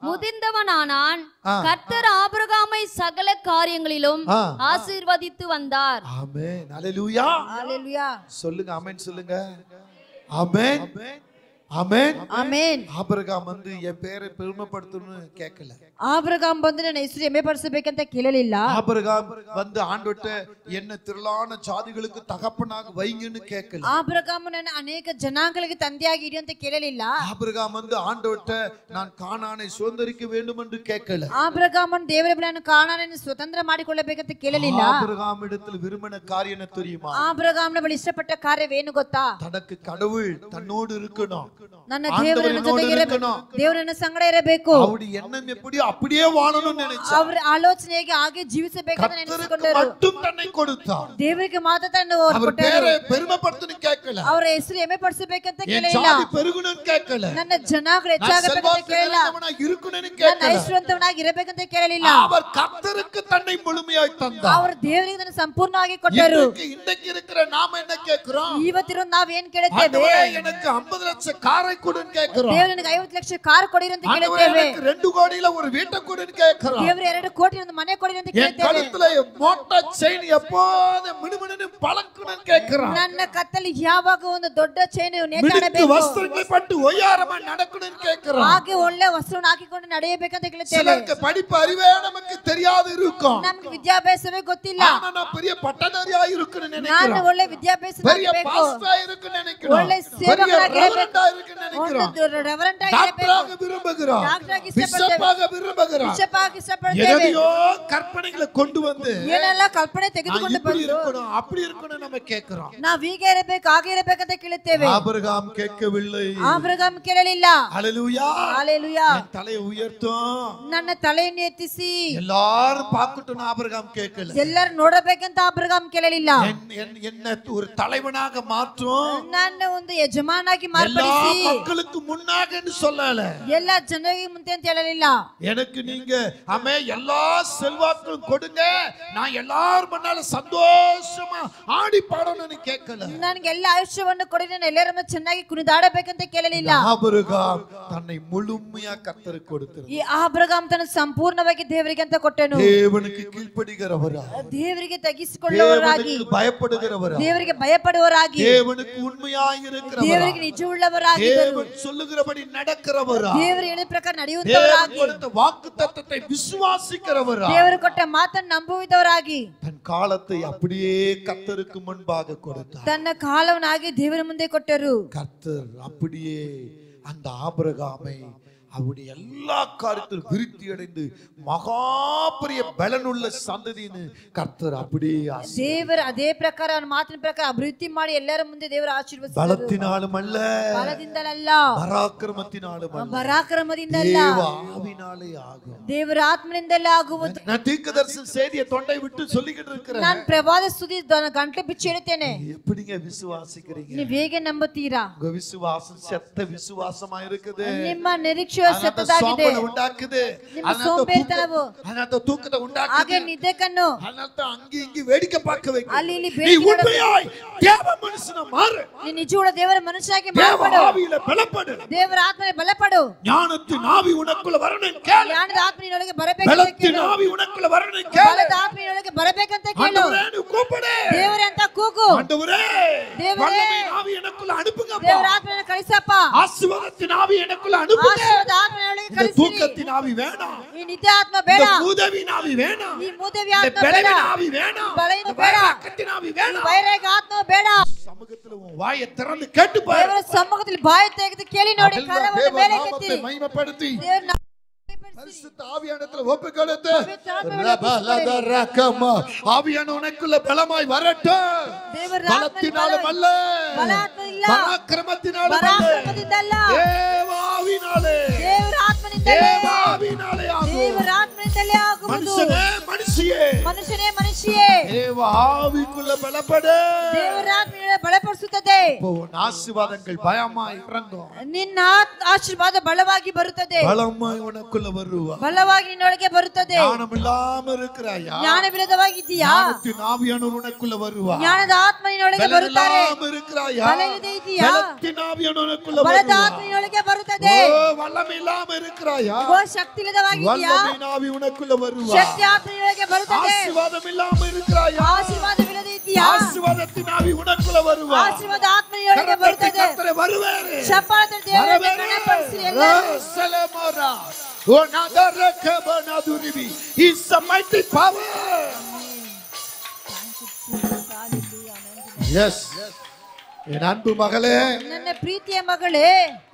முதிர்ந்தவனானான். கர்த்தர் ஆபிரகாமை சகல காரியங்களிலும் ஆசீர்வதித்து வந்தார். ஆமென். ஹalleluya. ஹalleluya. சொல்லுங்க ஆமென் சொல்லுங்க. ஆமென் ஆமென் ஆமென். ஆபிரகாம் வந்து என் பேரை பெருமைப்படுத்தணும்னு கேட்கல. ஆபிரகாம் ಬಂದು ನನ್ನ ಹೆಸರು ಹೆಮ್ಮೆ ಪಡಿಸಬೇಕಂತ ಕೇಳಲಿಲ್ಲ. ஆபிரகாம் வந்து ஆண்டவர்ட்ட என்ன திரளான ஜாதிகளுக்கு தகப்பனாக வைங்கன்னு கேட்கல. ஆபிரகாம் ನನ್ನ ಅನೇಕ ಜನಾಂಗಗಳಿಗೆ ತಂದೆಯಾಗಿ ಇಡಿ ಅಂತ ಕೇಳಲಿಲ್ಲ. ஆபிரகாம் வந்து ஆண்டவர்ட்ட நான் கானானை சுதந்தரிக்க வேண்டும் என்று கேட்கல. ஆபிரகாம் ದೇವರ ಬಳಿಯನ್ನು ಕಾನಾನನ್ನು ಸ್ವತಂತ್ರ ಮಾಡಿಕೊಳ್ಳಬೇಕಂತ ಕೇಳಲಿಲ್ಲ. ஆபிரகாம் இடத்தில் விரும்பின காரியம் என்ன தெரியுமா? ஆபிரகாம்ನ ಬಳಿ ಇಷ್ಟಪಟ್ಟ ಕಾರ್ಯವೇನು ಗೊತ್ತಾ? தனக்கு கடவுள் தன்னோடு இருக்கணும். ನನ್ನ ದೇವರು ನನ್ನ ಜೊತೆಗೆ ಇರಬೇಕು, ದೇವರು ನನ್ನ ಸಂಗಡ ಇರಬೇಕು. அவரு எண்ணம் எப்படியோ அப்படியே வாழணும்னு நினைச்சார். ಅವರ ಆಲೋಚನೆಗೆ ಹಾಗೆ ಜೀವಿಸಬೇಕಂತ ನೆನೆಸಿಕೊಂಡರು. மட்டும் தன்னை கொடுத்தார். ದೇವರಿಗೆ ಮಾತ್ರ ತನ್ನ அவர் பேரை பெருமைப்படுத்தணும் கேட்கல. ಅವರ ಹೆಸರು ಹೆಮ್ಮೆ ಪಡಿಸಬೇಕಂತ ಕೇಳಲಿಲ್ಲ. ಜಾತಿ பெருகணும்னு ಕೇಳல. ನನ್ನ ಜನಾಂಗ ಹೆಚ್ಚಾಗಬೇಕಂತ ಕೇಳಲಿಲ್ಲ. இருக்கணும்னு ಕೇಳல. ನನ್ನ ಐಶ್ವರ್ಯವಂತನಾಗಿ ಇರಬೇಕಂತ ಕೇಳಲಿಲ್ಲ. அவர் கர்த்தருக்கு தன்னை முழுமையாய் தந்தார். ಅವರು ದೇವರಿಗೆ ತನ್ನ ಸಂಪೂರ್ಣವಾಗಿ ಕೊಟ್ಟರು. இன்னைக்கு இருக்கிற நாம என்ன கேக்குறோம்? ಇವತ್ತಿರೋ ನಾವು ಏನು ಕೇಳುತ್ತೇವೆ? எனக்கு 50 லட்சம் காரை கொடுன்னு கேக்குறோம். ದೇವರು ನನಗೆ 50 ಲಕ್ಷ ಕಾರ್ ಕೊಡಿರಿ ಅಂತ ಕೇಳುತ್ತೇವೆ. எனக்கு 2 கோடியில ஒரு வீட்டை கொடுன்னு கேக்குறோம். ದೇವರು 2 ಕೋಟಿ ಒಂದು ಮನೆ ಕೊಡಿರಿ ಅಂತ ಕೇಳುತ್ತೇವೆ. கழுத்துல மோட்டா செயின் எப்போது மினுமினு பழக்கணும்னு கேக்குறோம். ನನ್ನ ಕತ್ತಲ್ಲಿ ಯಾವಾಗ ಒಂದು ದೊಡ್ಡ ಚೈನ್ ನೇತಾಡಬೇಕು, ವಸ್ತ್ರங்களை ಪಟ್ಟು ಒಯ್ಯಾರಮ நடக்கணும்னு கேக்குறோம். ಹಾಗೆ ಒಳ್ಳೆ ವಸ್ತ್ರವನ್ನು ಹಾಕಿಕೊಂಡು ನಡೆಯಬೇಕಂತ ಕೇಳುತ್ತೇವೆ. சிலருக்கு படிப்பு அறிவே நமக்கு தெரியாது இருக்கும். ನಮಗೆ ವಿದ್ಯಾಭ್ಯಾಸವೇ ಗೊತ್ತಿಲ್ಲ. ನಾನು பெரிய பட்டதாரியா இருக்கணும்னு நினைக்கிறேன். ನಾನು ಒಳ್ಳೆ ವಿದ್ಯಾಭ್ಯಾಸನಾಗಬೇಕು, பாஸ்டரா இருக்கணும்னு நினைக்கிறேன். ಒಳ್ಳೆ ಸೇವಕನಾಗಿರಬೇಕು, நினைக்கிறோம். ರೆವರೆಂಟ್ ಆಗಿರಬೇಕು, டாக்டராக விரும்புகிறோம், ಡಾಕ್ಟರ್ ಆಗಿ ಇಷ್ಟಪಡ್ತೇವೆ, பிஷப்பாக விரும்புகிறோம். ಬಿಷಪ್ ಆಗಿ ಇಷ್ಟಪಡ್ತೇವೆ. எதையோ கற்பனைகளை கொண்டு வந்து ಏನೆಲ್ಲ ಕಲ್ಪನೆ ತೆಗೆದುಕೊಂಡು இப்படி ಬಂದು இருக்கணும் அப்படி இருக்கணும் நம்ம கேக்குறோம். ನಾವು ಹೀಗೆ ಇರಬೇಕು ಹಾಗೆ ಇರಬೇಕಂತ ಕೇಳುತ್ತೇವೆ. ஆபிரகாம் கேட்கவில்லை. ಆಬ್ರಹಾಮ್ ಕೇಳಲಿಲ್ಲ. ஹல்லேலூயா. ஹalleluya. தலையை உயர்த்தும், ನನ್ನ ತಲೆಯನ್ನು ಎತ್ತಿಸಿ எல்லாரும் பார்க்கட்டும் ஆபிரகாம் கேட்கல. ಎಲ್ಲರೂ ನೋಡಬೇಕಂತ ಆಬ್ರಹಾಮ್ ಕೇಳಲಿಲ್ಲ. என்ன ஒரு தலைவனாக மாற்றும், ನನ್ನ ಒಂದು ಯಜಮಾನಾಗಿ எல்லா ಮಾರ್ಪಡಿಸಿ மக்களுக்கு முன்னாக என்று சொல்லல. ಎಲ್ಲ ಜನರಿಗೆ ಮುಂದೆ ಅಂತ ಹೇಳಲಿಲ್ಲ. எனக்கு நீங்க ஆமே எல்லா செல்வாக்கும் கொடுங்க, நான் எல்லாரும் முன்னால சந்தோஷமா ஆடி பாடணும்னு கேட்கல. ನನಗೆ ಎಲ್ಲ ಆಯುಷ್ಯವನ್ನು ಕೊಡಿ, ನಾನು ಎಲ್ಲರನ್ನ ಚೆನ್ನಾಗಿ ಕುಣಿದಾಡಬೇಕಂತ ಕೇಳಲಿಲ್ಲ. ஆபிரகாம் தன்னை முழுமையா கர்த்தருக்கு கொடுத்தார். ಈ ಆಬ್ರಹಾಮ್ ತನ್ನ ಸಂಪೂರ್ಣವಾಗಿ ದೇವರಿಗೆ ಅಂತ ಕೊಟ್ಟನು. தேவனுக்கு கீழ்ப்படிகிறவரா, ದೇವರಿಗೆ ತಗ್ಗಿಸಿಕೊಳ್ಳುವವರಾಗಿ, தேவனுக்கு பயப்படுகிறவரா, ದೇವರಿಗೆ ಭಯಪಡುವವರಾಗಿ, தேவனுக்கு உண்மையாய் இருக்கிறவரா, ದೇವರಿಗೆ ನಿಜವುಳ್ಳವರಾಗಿ, தேவன் சொல்லுகிறபடி நடக்கிறவரா, ದೇವರು ಹೇಳಿದ ಪ್ರಕಾರ ನಡೆಯುವವರಾಗಿ, தேவன் கொடுத்த வாக்குத்தத்தத்தை விசுவாசிக்கிறவரா, ದೇವರು ಕೊಟ್ಟ ಮಾತನ್ನು ನಂಬುವುದವರಾಗಿ, தன் காலத்தை அப்படியே கர்த்தருக்கு முன்பாக கொடுத்தார். ತನ್ನ ಕಾಲವನ್ನಾಗಿ ದೇವರ ಮುಂದೆ ಕೊಟ್ಟರು. கர்த்தர் அப்படியே அந்த ஆபிரகாமை அவருடைய எல்லா காரியத்திலும் விருத்தி அடைந்து மகா பெரிய பலனுள்ள சந்ததின்னு கர்த்தர் அப்படியே ದೇವರು ಅದೇ ಪ್ರಕಾರ ಅವನ ಮಾತಿನ ಪ್ರಕಾರ ಅಭಿವೃದ್ಧಿ ಮಾಡಿ ಎಲ್ಲರ ಮುಂದೆ ದೇವರು ಆಶೀರ್ವದಿಸಿದರು. பலத்தினாலும் அல்ல, ಬಲದಿಂದಲಲ್ಲ, பராக்கிரமத்தினாலும் அல்ல, ಪರಾಕ್ರಮದಿಂದಲ್ಲ, தேவ ஆவினாலே ஆகும். ದೇವರ ಆತ್ಮನಿಂದಲೇ ಆಗುವುದು. நான் தீர்க்கதரிசன செய்தியை தொண்டை விட்டு சொல்லிக்கிட்டு இருக்கிறேன். ನಾನು ಪ್ರವಾದ ಸ್ತುತಿ ಗಂಟೆ ಬಿಚ್ಚಿ ಹೇಳುತ್ತೇನೆ. எப்படிங்க விசுவாசிக்கிறீங்க? ನೀವು ಹೇಗೆ ನಂಬುತ್ತೀರಾ? உங்க விசுவாசம் செத்த விசுவாசமா இருக்குது. ನಿಮ್ಮ ನಿರೀಕ್ಷೆ ಸತ್ತದಾಗಿದೆ. ಉಂಟಾக்குது. ನಿಮ್ಮ ಸೋಂಬೇರಿತನವು, அதனால தூக்கத்தை உண்டாக்குது. ಹಾಗೆ ನಿದ್ದೆ ಕಣ್ಣು, அதனால அங்க இங்க வேடிக்கை பார்க்க வைக்கும். ಅಲ್ಲಿ ಇಲ್ಲಿ நீ ಬೇಡಿಕೆ உண்மையாய் தேவ மனுஷனா மாறு. ನೀ ನಿಜವಾದ ದೇವರ ಮನುಷ್ಯನಾಗಿ தேவ ಮಾರ್ಪಡು. ஆவியில பலப்படு. ದೇವರ ಆತ್ಮನೇ ಬಲಪಡು. ஞானத்தின் ஆவி உனக்குள்ள வரணும் கேளு. ಜ್ಞಾನದ ಆತ್ಮನಿನೊಳಗೆ ಬರಬೇಕಂತ பலத்தின் ಕೇಳು. ஆவி உனக்குள்ள வரணும் கேளு. ಬಲದ ಆತ್ಮನಿನೊಳಗೆ ಬರಬೇಕಂತ ಕೇಳು. ஆண்டவரே நீ கூப்பிடு. ದೇವರೇ ಅಂತ ಕೂಗು. ஆண்டவரே தேவரே, வல்லமையின் ஆவி எனக்குள்ள அனுப்புங்கப்பா. ದೇವರ ಆತ್ಮನ ಕಳಿಸಪ್ಪ. ஆசீர்வாதத்தின் ஆவி எனக்குள்ள அனுப்புங்க. ಆಶೀರ್ವಾದ ಆತ್ಮನೊಳಗೆ இந்த ಕಳಿಸಿ. தூக்கத்தின் ஆவி வேணாம். ಈ ನಿದ್ದೆ ಆತ್ಮ ಬೇಡ. இந்த மூதவின் ஆவி வேணாம். ಈ ಮೂದವಿ இந்த ಆತ್ಮ ಬೇಡ. பலவின் ஆவி வேணாம். பலவீன இந்த ಬೇಡ. வைராக்கியத்தின் ஆவி ಈ வேணாம். ವೈರಾಗ್ಯ ಆತ್ಮ ಬೇಡ. சமூகத்துல உன் வாயை திறந்து கேட்டு பாரு. ದೇವರ ಸಮ್ಮುಖದಲ್ಲಿ ಬಾಯಿ ತೆಗೆದು ಕೇಳಿ ನೋಡಿ. அதெல்லாம் ಕರವನ್ನು தேவ ಮೇಲೆ நாமத்தை ಕೆತ್ತಿ மகிமைப்படுத்தி ದೇವರ ನಾಮத்தை பரிசுத்த ஆவியானத்துல ஒப்புக்கொடுத்து ಪವಿತ್ರ ಆತ್ಮವನ್ನು ரபலதரகமா ஆவியான உனக்குள்ள பலமாய் வரட்டும். ದೇವರ பலத்தினாலும் அல்ல, ಬಲ ಆತ್ಮ ಇಲ್ಲ, பராக்கிரமத்தினாலும் அல்ல, ಪರಾಕ್ರಮದಿಂದಲ್ಲ, தேவ ஆவியினாலே, ದೇವರ ಆತ್ಮನಿಂದಲೇ, தேவ ஆவியினாலே ஆகும். ದೇವರ ಆತ್ಮನಿಂದಲೇ ಆಗುವುದು. மனுஷனே மனுஷியே, ಮನುಷ್ಯನೇ ಮನುಷ್ಯೇ, தேவ ஆவிக்குள்ள பலப்படு. ದೇವರ ಆತ್ಮನಿಂದ ಬಲಪಡಿಸುತ್ತದೆ. இப்போ உன் ஆசீர்வாதங்கள் பயமா இறங்கும். ನಿನ್ನ ಆಶೀರ್ವಾದ ಬಲವಾಗಿ ಬರುತ್ತದೆ. பலமாய் உனக்குள்ள வருவா. ಬಲವಾಗಿ ನಿನ್ನೊಳಗೆ ಬರುತ್ತದೆ. ஞானம் இல்லாம இருக்கிறாயா? ಜ್ಞಾನವಿಲ್ಲದವಾಗಿದ್ದೀಯಾ? ஞானத்தின் ஆவியானவர் உனக்குள்ள வருவா. ಜ್ಞಾನದ ಆತ್ಮ ನಿನ್ನೊಳಗೆ பலன் ಬರುತ್ತಾರೆ. இல்லாம இருக்கிறாயா? ಬಲ ಇಲ್ಲದೆ ಇದೆಯಾ? பலத்தின் ஆவியானவர் உனக்குள்ள ಬಲದ வருவா. ಆತ್ಮ ನಿನ್ನೊಳಗೆ ಬರುತ್ತದೆ. ஓ வல்லமை இல்லாம இருக்கிறாயா? ಓ ಶಕ್ತಿ ಇಲ್ಲದವಾಗಿದ್ದೀಯಾ? வல்லமையின் ஆவி உனக்குள்ள வருவா. ಶಕ್ತಿ ಆತ್ಮ ನಿನ್ನೊಳಗೆ ಬರುತ್ತದೆ. ஆசீர்வாதம் இல்லாம இருக்கிறாயா? ಆಶೀರ್ವಾದವಿಲ್ಲದೆ ಇದೆಯಾ? ஆசீர்வாதத்தின் ஆவி உனக்குள்ள வருவா. ಆಶೀರ್ವಾದ ಆತ್ಮ ನಿನ್ನೊಳಗೆ ಬರುತ್ತದೆ. கர்த்தரே வருவாரு. ಶಪಾತ ದೇವರನ್ನು ಗಣಪಡಿಸಿ ಎಲ್ಲರೂ. ಸಲಮೋರಾ ಓ ನಾದರಕಬನದುರಿಬಿ is a mighty power. Yes. என் அன்பு மகளே, ನನ್ನ ಪ್ರೀತಿಯ ಮಗಳೇ,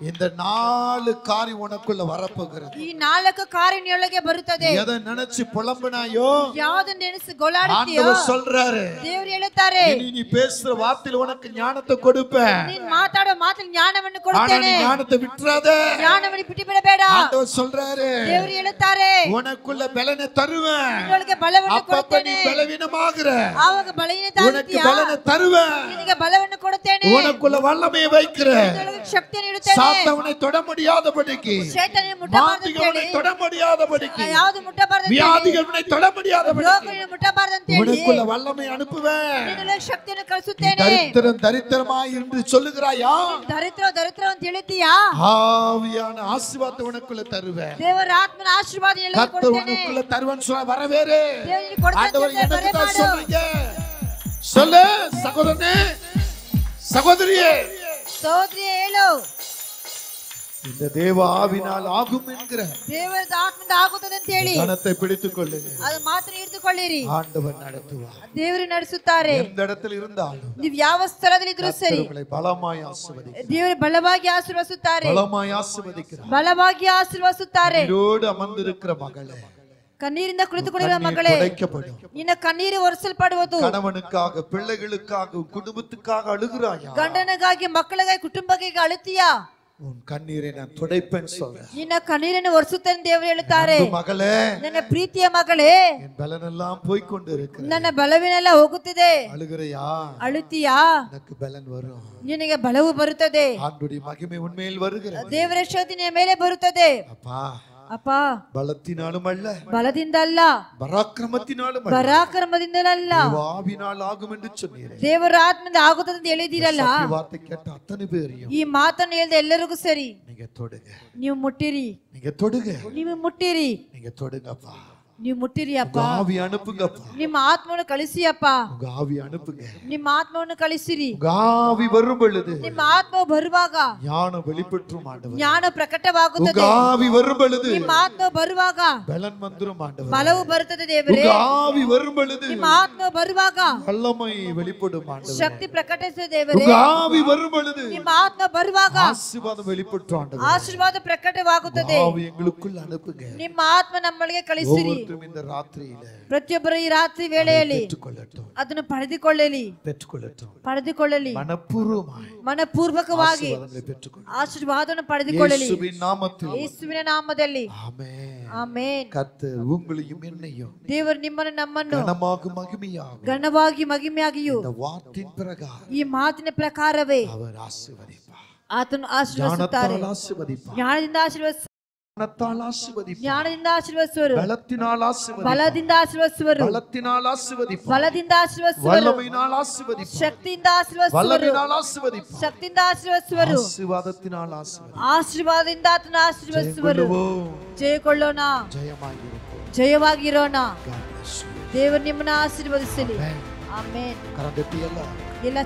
இந்த 4 காரியம் உனக்குள்ள வரப்போகிறது. ಈ 4 ಕಾರ್ಯ ನಿಯೊಳಗೆ ಬರುತ್ತದೆ. எதை நினைச்சு புலம்புனாயோ, ಯಾವುದನ್ನ ನೆನೆಸಿ ಗೋಳಾಡುತ್ತೀಯೋ, ஆண்டவர் சொல்றாரு, ದೇವರು ಹೇಳುತ್ತಾರೆ, நீ பேசுற வார்த்தையில உனக்கு ஞானத்தை கொடுப்பேன். ನೀನು ಮಾತಾಡೋ ಮಾತಲ್ಲಿ ಜ್ಞಾನವನ್ನು ಕೊಡುತ್ತೇನೆ. ஞானத்தை விட்டுறாத. ಜ್ಞಾನವನ್ನು ಬಿಟ್ಟು ಬಿಡಬೇಡ. ஆண்டவர் சொல்றாரு, ದೇವರು ಹೇಳುತ್ತಾರೆ, உனக்குள்ள பலனை தருவேன். ನಿನಗೆ ಬಲವನ್ನು ಕೊಡುತ್ತೇನೆ. நீ பலவீனமாகுற, ಆವಾಗ ಬಲಹೀನತೆ உனக்கு பலனை தருவேன். ನಿನಗೆ ಬಲವನ್ನು ಕೊಡುತ್ತೇನೆ. உனக்குள்ள வல்லமையை வைக்கிறேன். ನಿನಗೆ ಶಕ್ತಿಯನ್ನು ನೀಡುತ್ತೇನೆ. சாத்தானை தொட முடியாதபடிக்கு, ಶೈತಾನನ ಮುಟ್ಟಬಾರದು ಅಂತ ಹೇಳಿ, தொட முடியாதபடிக்கு, ಯಾವುದು ಮುಟ್ಟಬಾರದು ಅಂತ ಹೇಳಿ, வியாதிகளை தொட முடியாதபடிக்கு, ರೋಗಗಳನ್ನು ಮುಟ್ಟಬಾರದು ಅಂತ ಹೇಳಿ, உனக்குள்ள வல்லமை அனுப்புவேன். ನಿನಗೆ ಶಕ್ತಿಯನ್ನು ಕಳಿಸುತ್ತೇನೆ. தரித்திரமாய் என்று சொல்லுகிறாயா? ದರಿದ್ರ ಅಂತ ಹೇಳ್ತೀಯಾ? ஆவியான ஆசீர்வாதத்தை உனக்குள்ள தருவேன். ದೇವರ ಆತ್ಮನ ಆಶೀರ್ವಾದ ನಿನಗೆ கர்த்தர் ಕೊಡುತ್ತೇನೆ. உனக்குள்ள தருவேன் சொல்ல வரவேறு. ದೇವರು ಕೊಡುತ್ತಾನೆ ஆண்டவர் ಅಂತ எனக்கு ಬರೆ தான் ಮಾಡು. சொல்றீங்க. சொல்லு சகோதரனே, சகோதரியே, ಸಹೋದರಿಯೇ ಹೇಳು, இந்த தேவ ஆவினால் ஆகும் என்கிற ದೇವರ ಆತ್ಮದಿಂದ ಆಗುತ್ತದೆ ಅಂತ ಹೇಳಿ கனத்தை பிடித்துக் கொள்ளுங்க. ಅದು ಮಾತ್ರ ಹಿಡಿದುಕೊಳ್ಳಿರಿ. ஆண்டவர் நடத்துவார். ದೇವರು ನಡೆಸುತ್ತಾರೆ. எந்த இடத்தில் இருந்தாலும் ನೀವು ಯಾವ ಸ್ಥಳದಲ್ಲಿ ಇದ್ರೂ ಸರಿ, உங்களை பலமாய் ஆசீர்வதிக்கிறார். ದೇವರು ಬಲವಾಗಿ ಆಶೀರ್ವದಿಸುತ್ತಾರೆ. பலமாய் ஆசீர்வதிக்கிறார். ಬಲವಾಗಿ ಆಶೀರ್ವದಿಸುತ್ತಾರೆ. நீரோடு அமர்ந்திருக்கிற மகளே, ಕಣ್ಣೀರಿಂದ ಕುಳಿತುಕೊಂಡಿರುವ ಮಗಳೇ, துடைக்கப்படும். ನಿನ್ನ ಕಣ್ಣೀರು ಒರೆಸಲ್ಪಡುವುದು. கணவனுக்காக, பிள்ளைகளுக்காக, குடும்பத்துக்காக அழுகிறாயா? ಗಂಡನಿಗಾಗಿ, ಮಕ್ಕಳಿಗಾಗಿ, ಕುಟುಂಬಕ್ಕೆ ಅಳುತ್ತೀಯಾ? உன் கண்ணீரை நான் துடைப்பேன் சொல்றேன். ನಿನ್ನ ಕಣ್ಣೀರನ್ನು ಒರೆಸುತ್ತೇನೆ ದೇವರು ಹೇಳುತ್ತಾರೆ. மகளே, ನನ್ನ ಪ್ರೀತಿಯ ಮಗಳೇ, என் பலனெல்லாம் போய்க்கொண்டு இருக்கு. ನನ್ನ ಬಲವಿನೆಲ್ಲ ಹೋಗುತ್ತಿದೆ. அழுகிறையா? ಅಳುತ್ತೀಯಾ? எனக்கு பலன் வரும். ನಿನಗೆ ಬಲವು ಬರುತ್ತದೆ. ஆண்டுடைய மகிமை உண்மையில் வருகிறது. ದೇವರ ಶಕ್ತಿ ನಿನ್ನ ಮೇಲೆ ಬರುತ್ತದೆ. அப்பா, ಅಪ್ಪ, பலத்தினாலும் அல்ல, ಬಲದಿಂದ ಅಲ್ಲ, பராக்கிரமத்தினாலும் அல்ல, ಪರಾಕ್ರಮದಿಂದಲಲ್ಲ, ஆவினால் ஆகும் என்று சொன்னீரே. ದೇವರ ಆತ್ಮದಿಂದ ಆಗುತ್ತದೆ ಅಂತ ಹೇಳಿದಿರಲ್ಲ. ಈ ವಾರ್ತೆ ಕೇட்ட ಅತ್ತನೆ பேரையும் ಈ ಮಾತನ್ನು ಹೇಳಿದ ಎಲ್ಲರಿಗೂ ಸರಿ, நீங்க தொடுங்க. ನೀವು ಮುಟ್ಟಿರಿ, நீங்க தொடுங்க. ನೀವು ಮುಟ್ಟಿರಿ, நீங்க தொடுங்கப்பா. ನೀವು ಮುಟ್ಟಿರಿ ಅಪ್ಪ. உங்க ஆவி அனுப்புங்கப்பா. ನಿಮ್ಮ ಆತ್ಮವನ್ನು ಕಳಿಸಿ ಅಪ್ಪ. உங்க ஆவி அனுப்புங்க. ನಿಮ್ಮ ಆತ್ಮವನ್ನು ಕಳಿಸಿರಿ. உங்க ஆவி வரும் பொழுது ನಿಮ್ಮ ಆತ್ಮ ಬರುವಾಗ ஞானம் வெளிப்பற்றும் ஆண்டவர். ಜ್ಞಾನ உங்க ಪ್ರಕಟವಾಗುತ್ತದೆ. ஆவி வரும் பொழுது ನಿಮ್ಮ ಆತ್ಮ ಬರುವಾಗ பலன் வந்துரும் ஆண்டவர். ಬಲವು ಬರುತ್ತದೆ ದೇವರೇ. உங்க ஆவி வரும் பொழுது ನಿಮ್ಮ ಆತ್ಮ ಬರುವಾಗ வல்லமை வெளிப்படும் ஆண்டவர். ಶಕ್ತಿ ಪ್ರಕಟಿಸುತ್ತದೆ ದೇವರೇ. உங்க ஆவி வரும் பொழுது ನಿಮ್ಮ ಆತ್ಮ ಬರುವಾಗ ஆசீர்வாதம் வெளிப்பற்றும் ஆண்டவர். ಆಶೀರ್ವಾದ ಪ್ರಕಟವಾಗುತ್ತದೆ. ஆவி எங்களுக்குள்ள அனுப்புங்க. ನಿಮ್ಮ ಆತ್ಮ ನಮ್ಮೊಳಗೆ ಕಳಿಸಿರಿ. ஒவ்வொருத்தரும் இந்த ராத்திரியில ಪ್ರತಿಯೊಬ್ಬರು ಈ ರಾತ್ರಿ ವೇಳೆಯಲ್ಲಿ பெற்றுக்கொள்ளட்டும். ಅದನ್ನು ಪಡೆದುಕೊಳ್ಳಲಿ, ಪಡೆದುಕೊಳ್ಳಲಿ. ಮನಪೂರ್ವಕವಾಗಿ ஆசீர்வாதங்களை பெற்றுக்கொள்ளட்டும். ಆಶೀರ್ವಾದವನ್ನು ಪಡೆದುಕೊಳ್ಳಲಿ. இயேசுவின் நாமத்தில் ಯೇಸುವಿನ ನಾಮದಲ್ಲಿ ஆமென். ಆಮೆನ್. கர்த்தர் உங்களையும் என்னையும் ದೇವರು ನಿಮ್ಮನ್ನು ನಮ್ಮನ್ನು கனமாக மகிமையாக ಘನವಾಗಿ ಮಹಿಮೆಯಾಗಿಯೂ இந்த வார்த்தையின் பிரகாரம் ಈ ಮಾತಿನ ಪ್ರಕಾರವೇ அவர் ஆசீர்வதிப்பார். ಆತನು ಆಶೀರ್ವದಿಸುತ್ತಾರೆ. ஞானத்தால் ஆசீர்வதிப்பார். ಜ್ಞಾನದಿಂದ ಆಶೀರ್ವದಿಸುವರು. ஞானத்தால் ஆசீர்வதிப்பார். ಜ್ಞಾನದಿಂದ ಆಶೀರ್ವದಿಸುವರು. பலத்தினால் ஆசீர்வதிப்பார். ಬಲದಿಂದ ಆಶೀರ್ವದಿಸುವರು. பலத்தினால் ஆசீர்வதிப்பார். ಬಲದಿಂದ ಆಶೀರ್ವದಿಸುವರು. வல்லமையினால் ஆசீர்வதிப்பார். ಶಕ್ತಿಯಿಂದ ಆಶೀರ್ವದಿಸುವರು. வல்லமையினால் ஆசீர்வதிப்பார். ಶಕ್ತಿಯಿಂದ ಆಶೀರ್ವದಿಸುವರು. ஆசீர்வாதத்தினால் ஆசீர்வதிப்பார். ಆಶೀರ್ವಾದದಿಂದ ಆತನ ಆಶೀರ್ವದಿಸುವರು. ಜಯಕೊಳ್ಳೋಣ, ஜெயமாயிருப்போம். ಜಯವಾಗಿರೋಣ. God bless you. ದೇವರು ನಿಮ್ಮನ್ನ ಆಶೀರ್ವದಿಸಲಿ. Amen. ಆಮೆನ್. கரந்தட்டி எல்லாம் ಎಲ್ಲ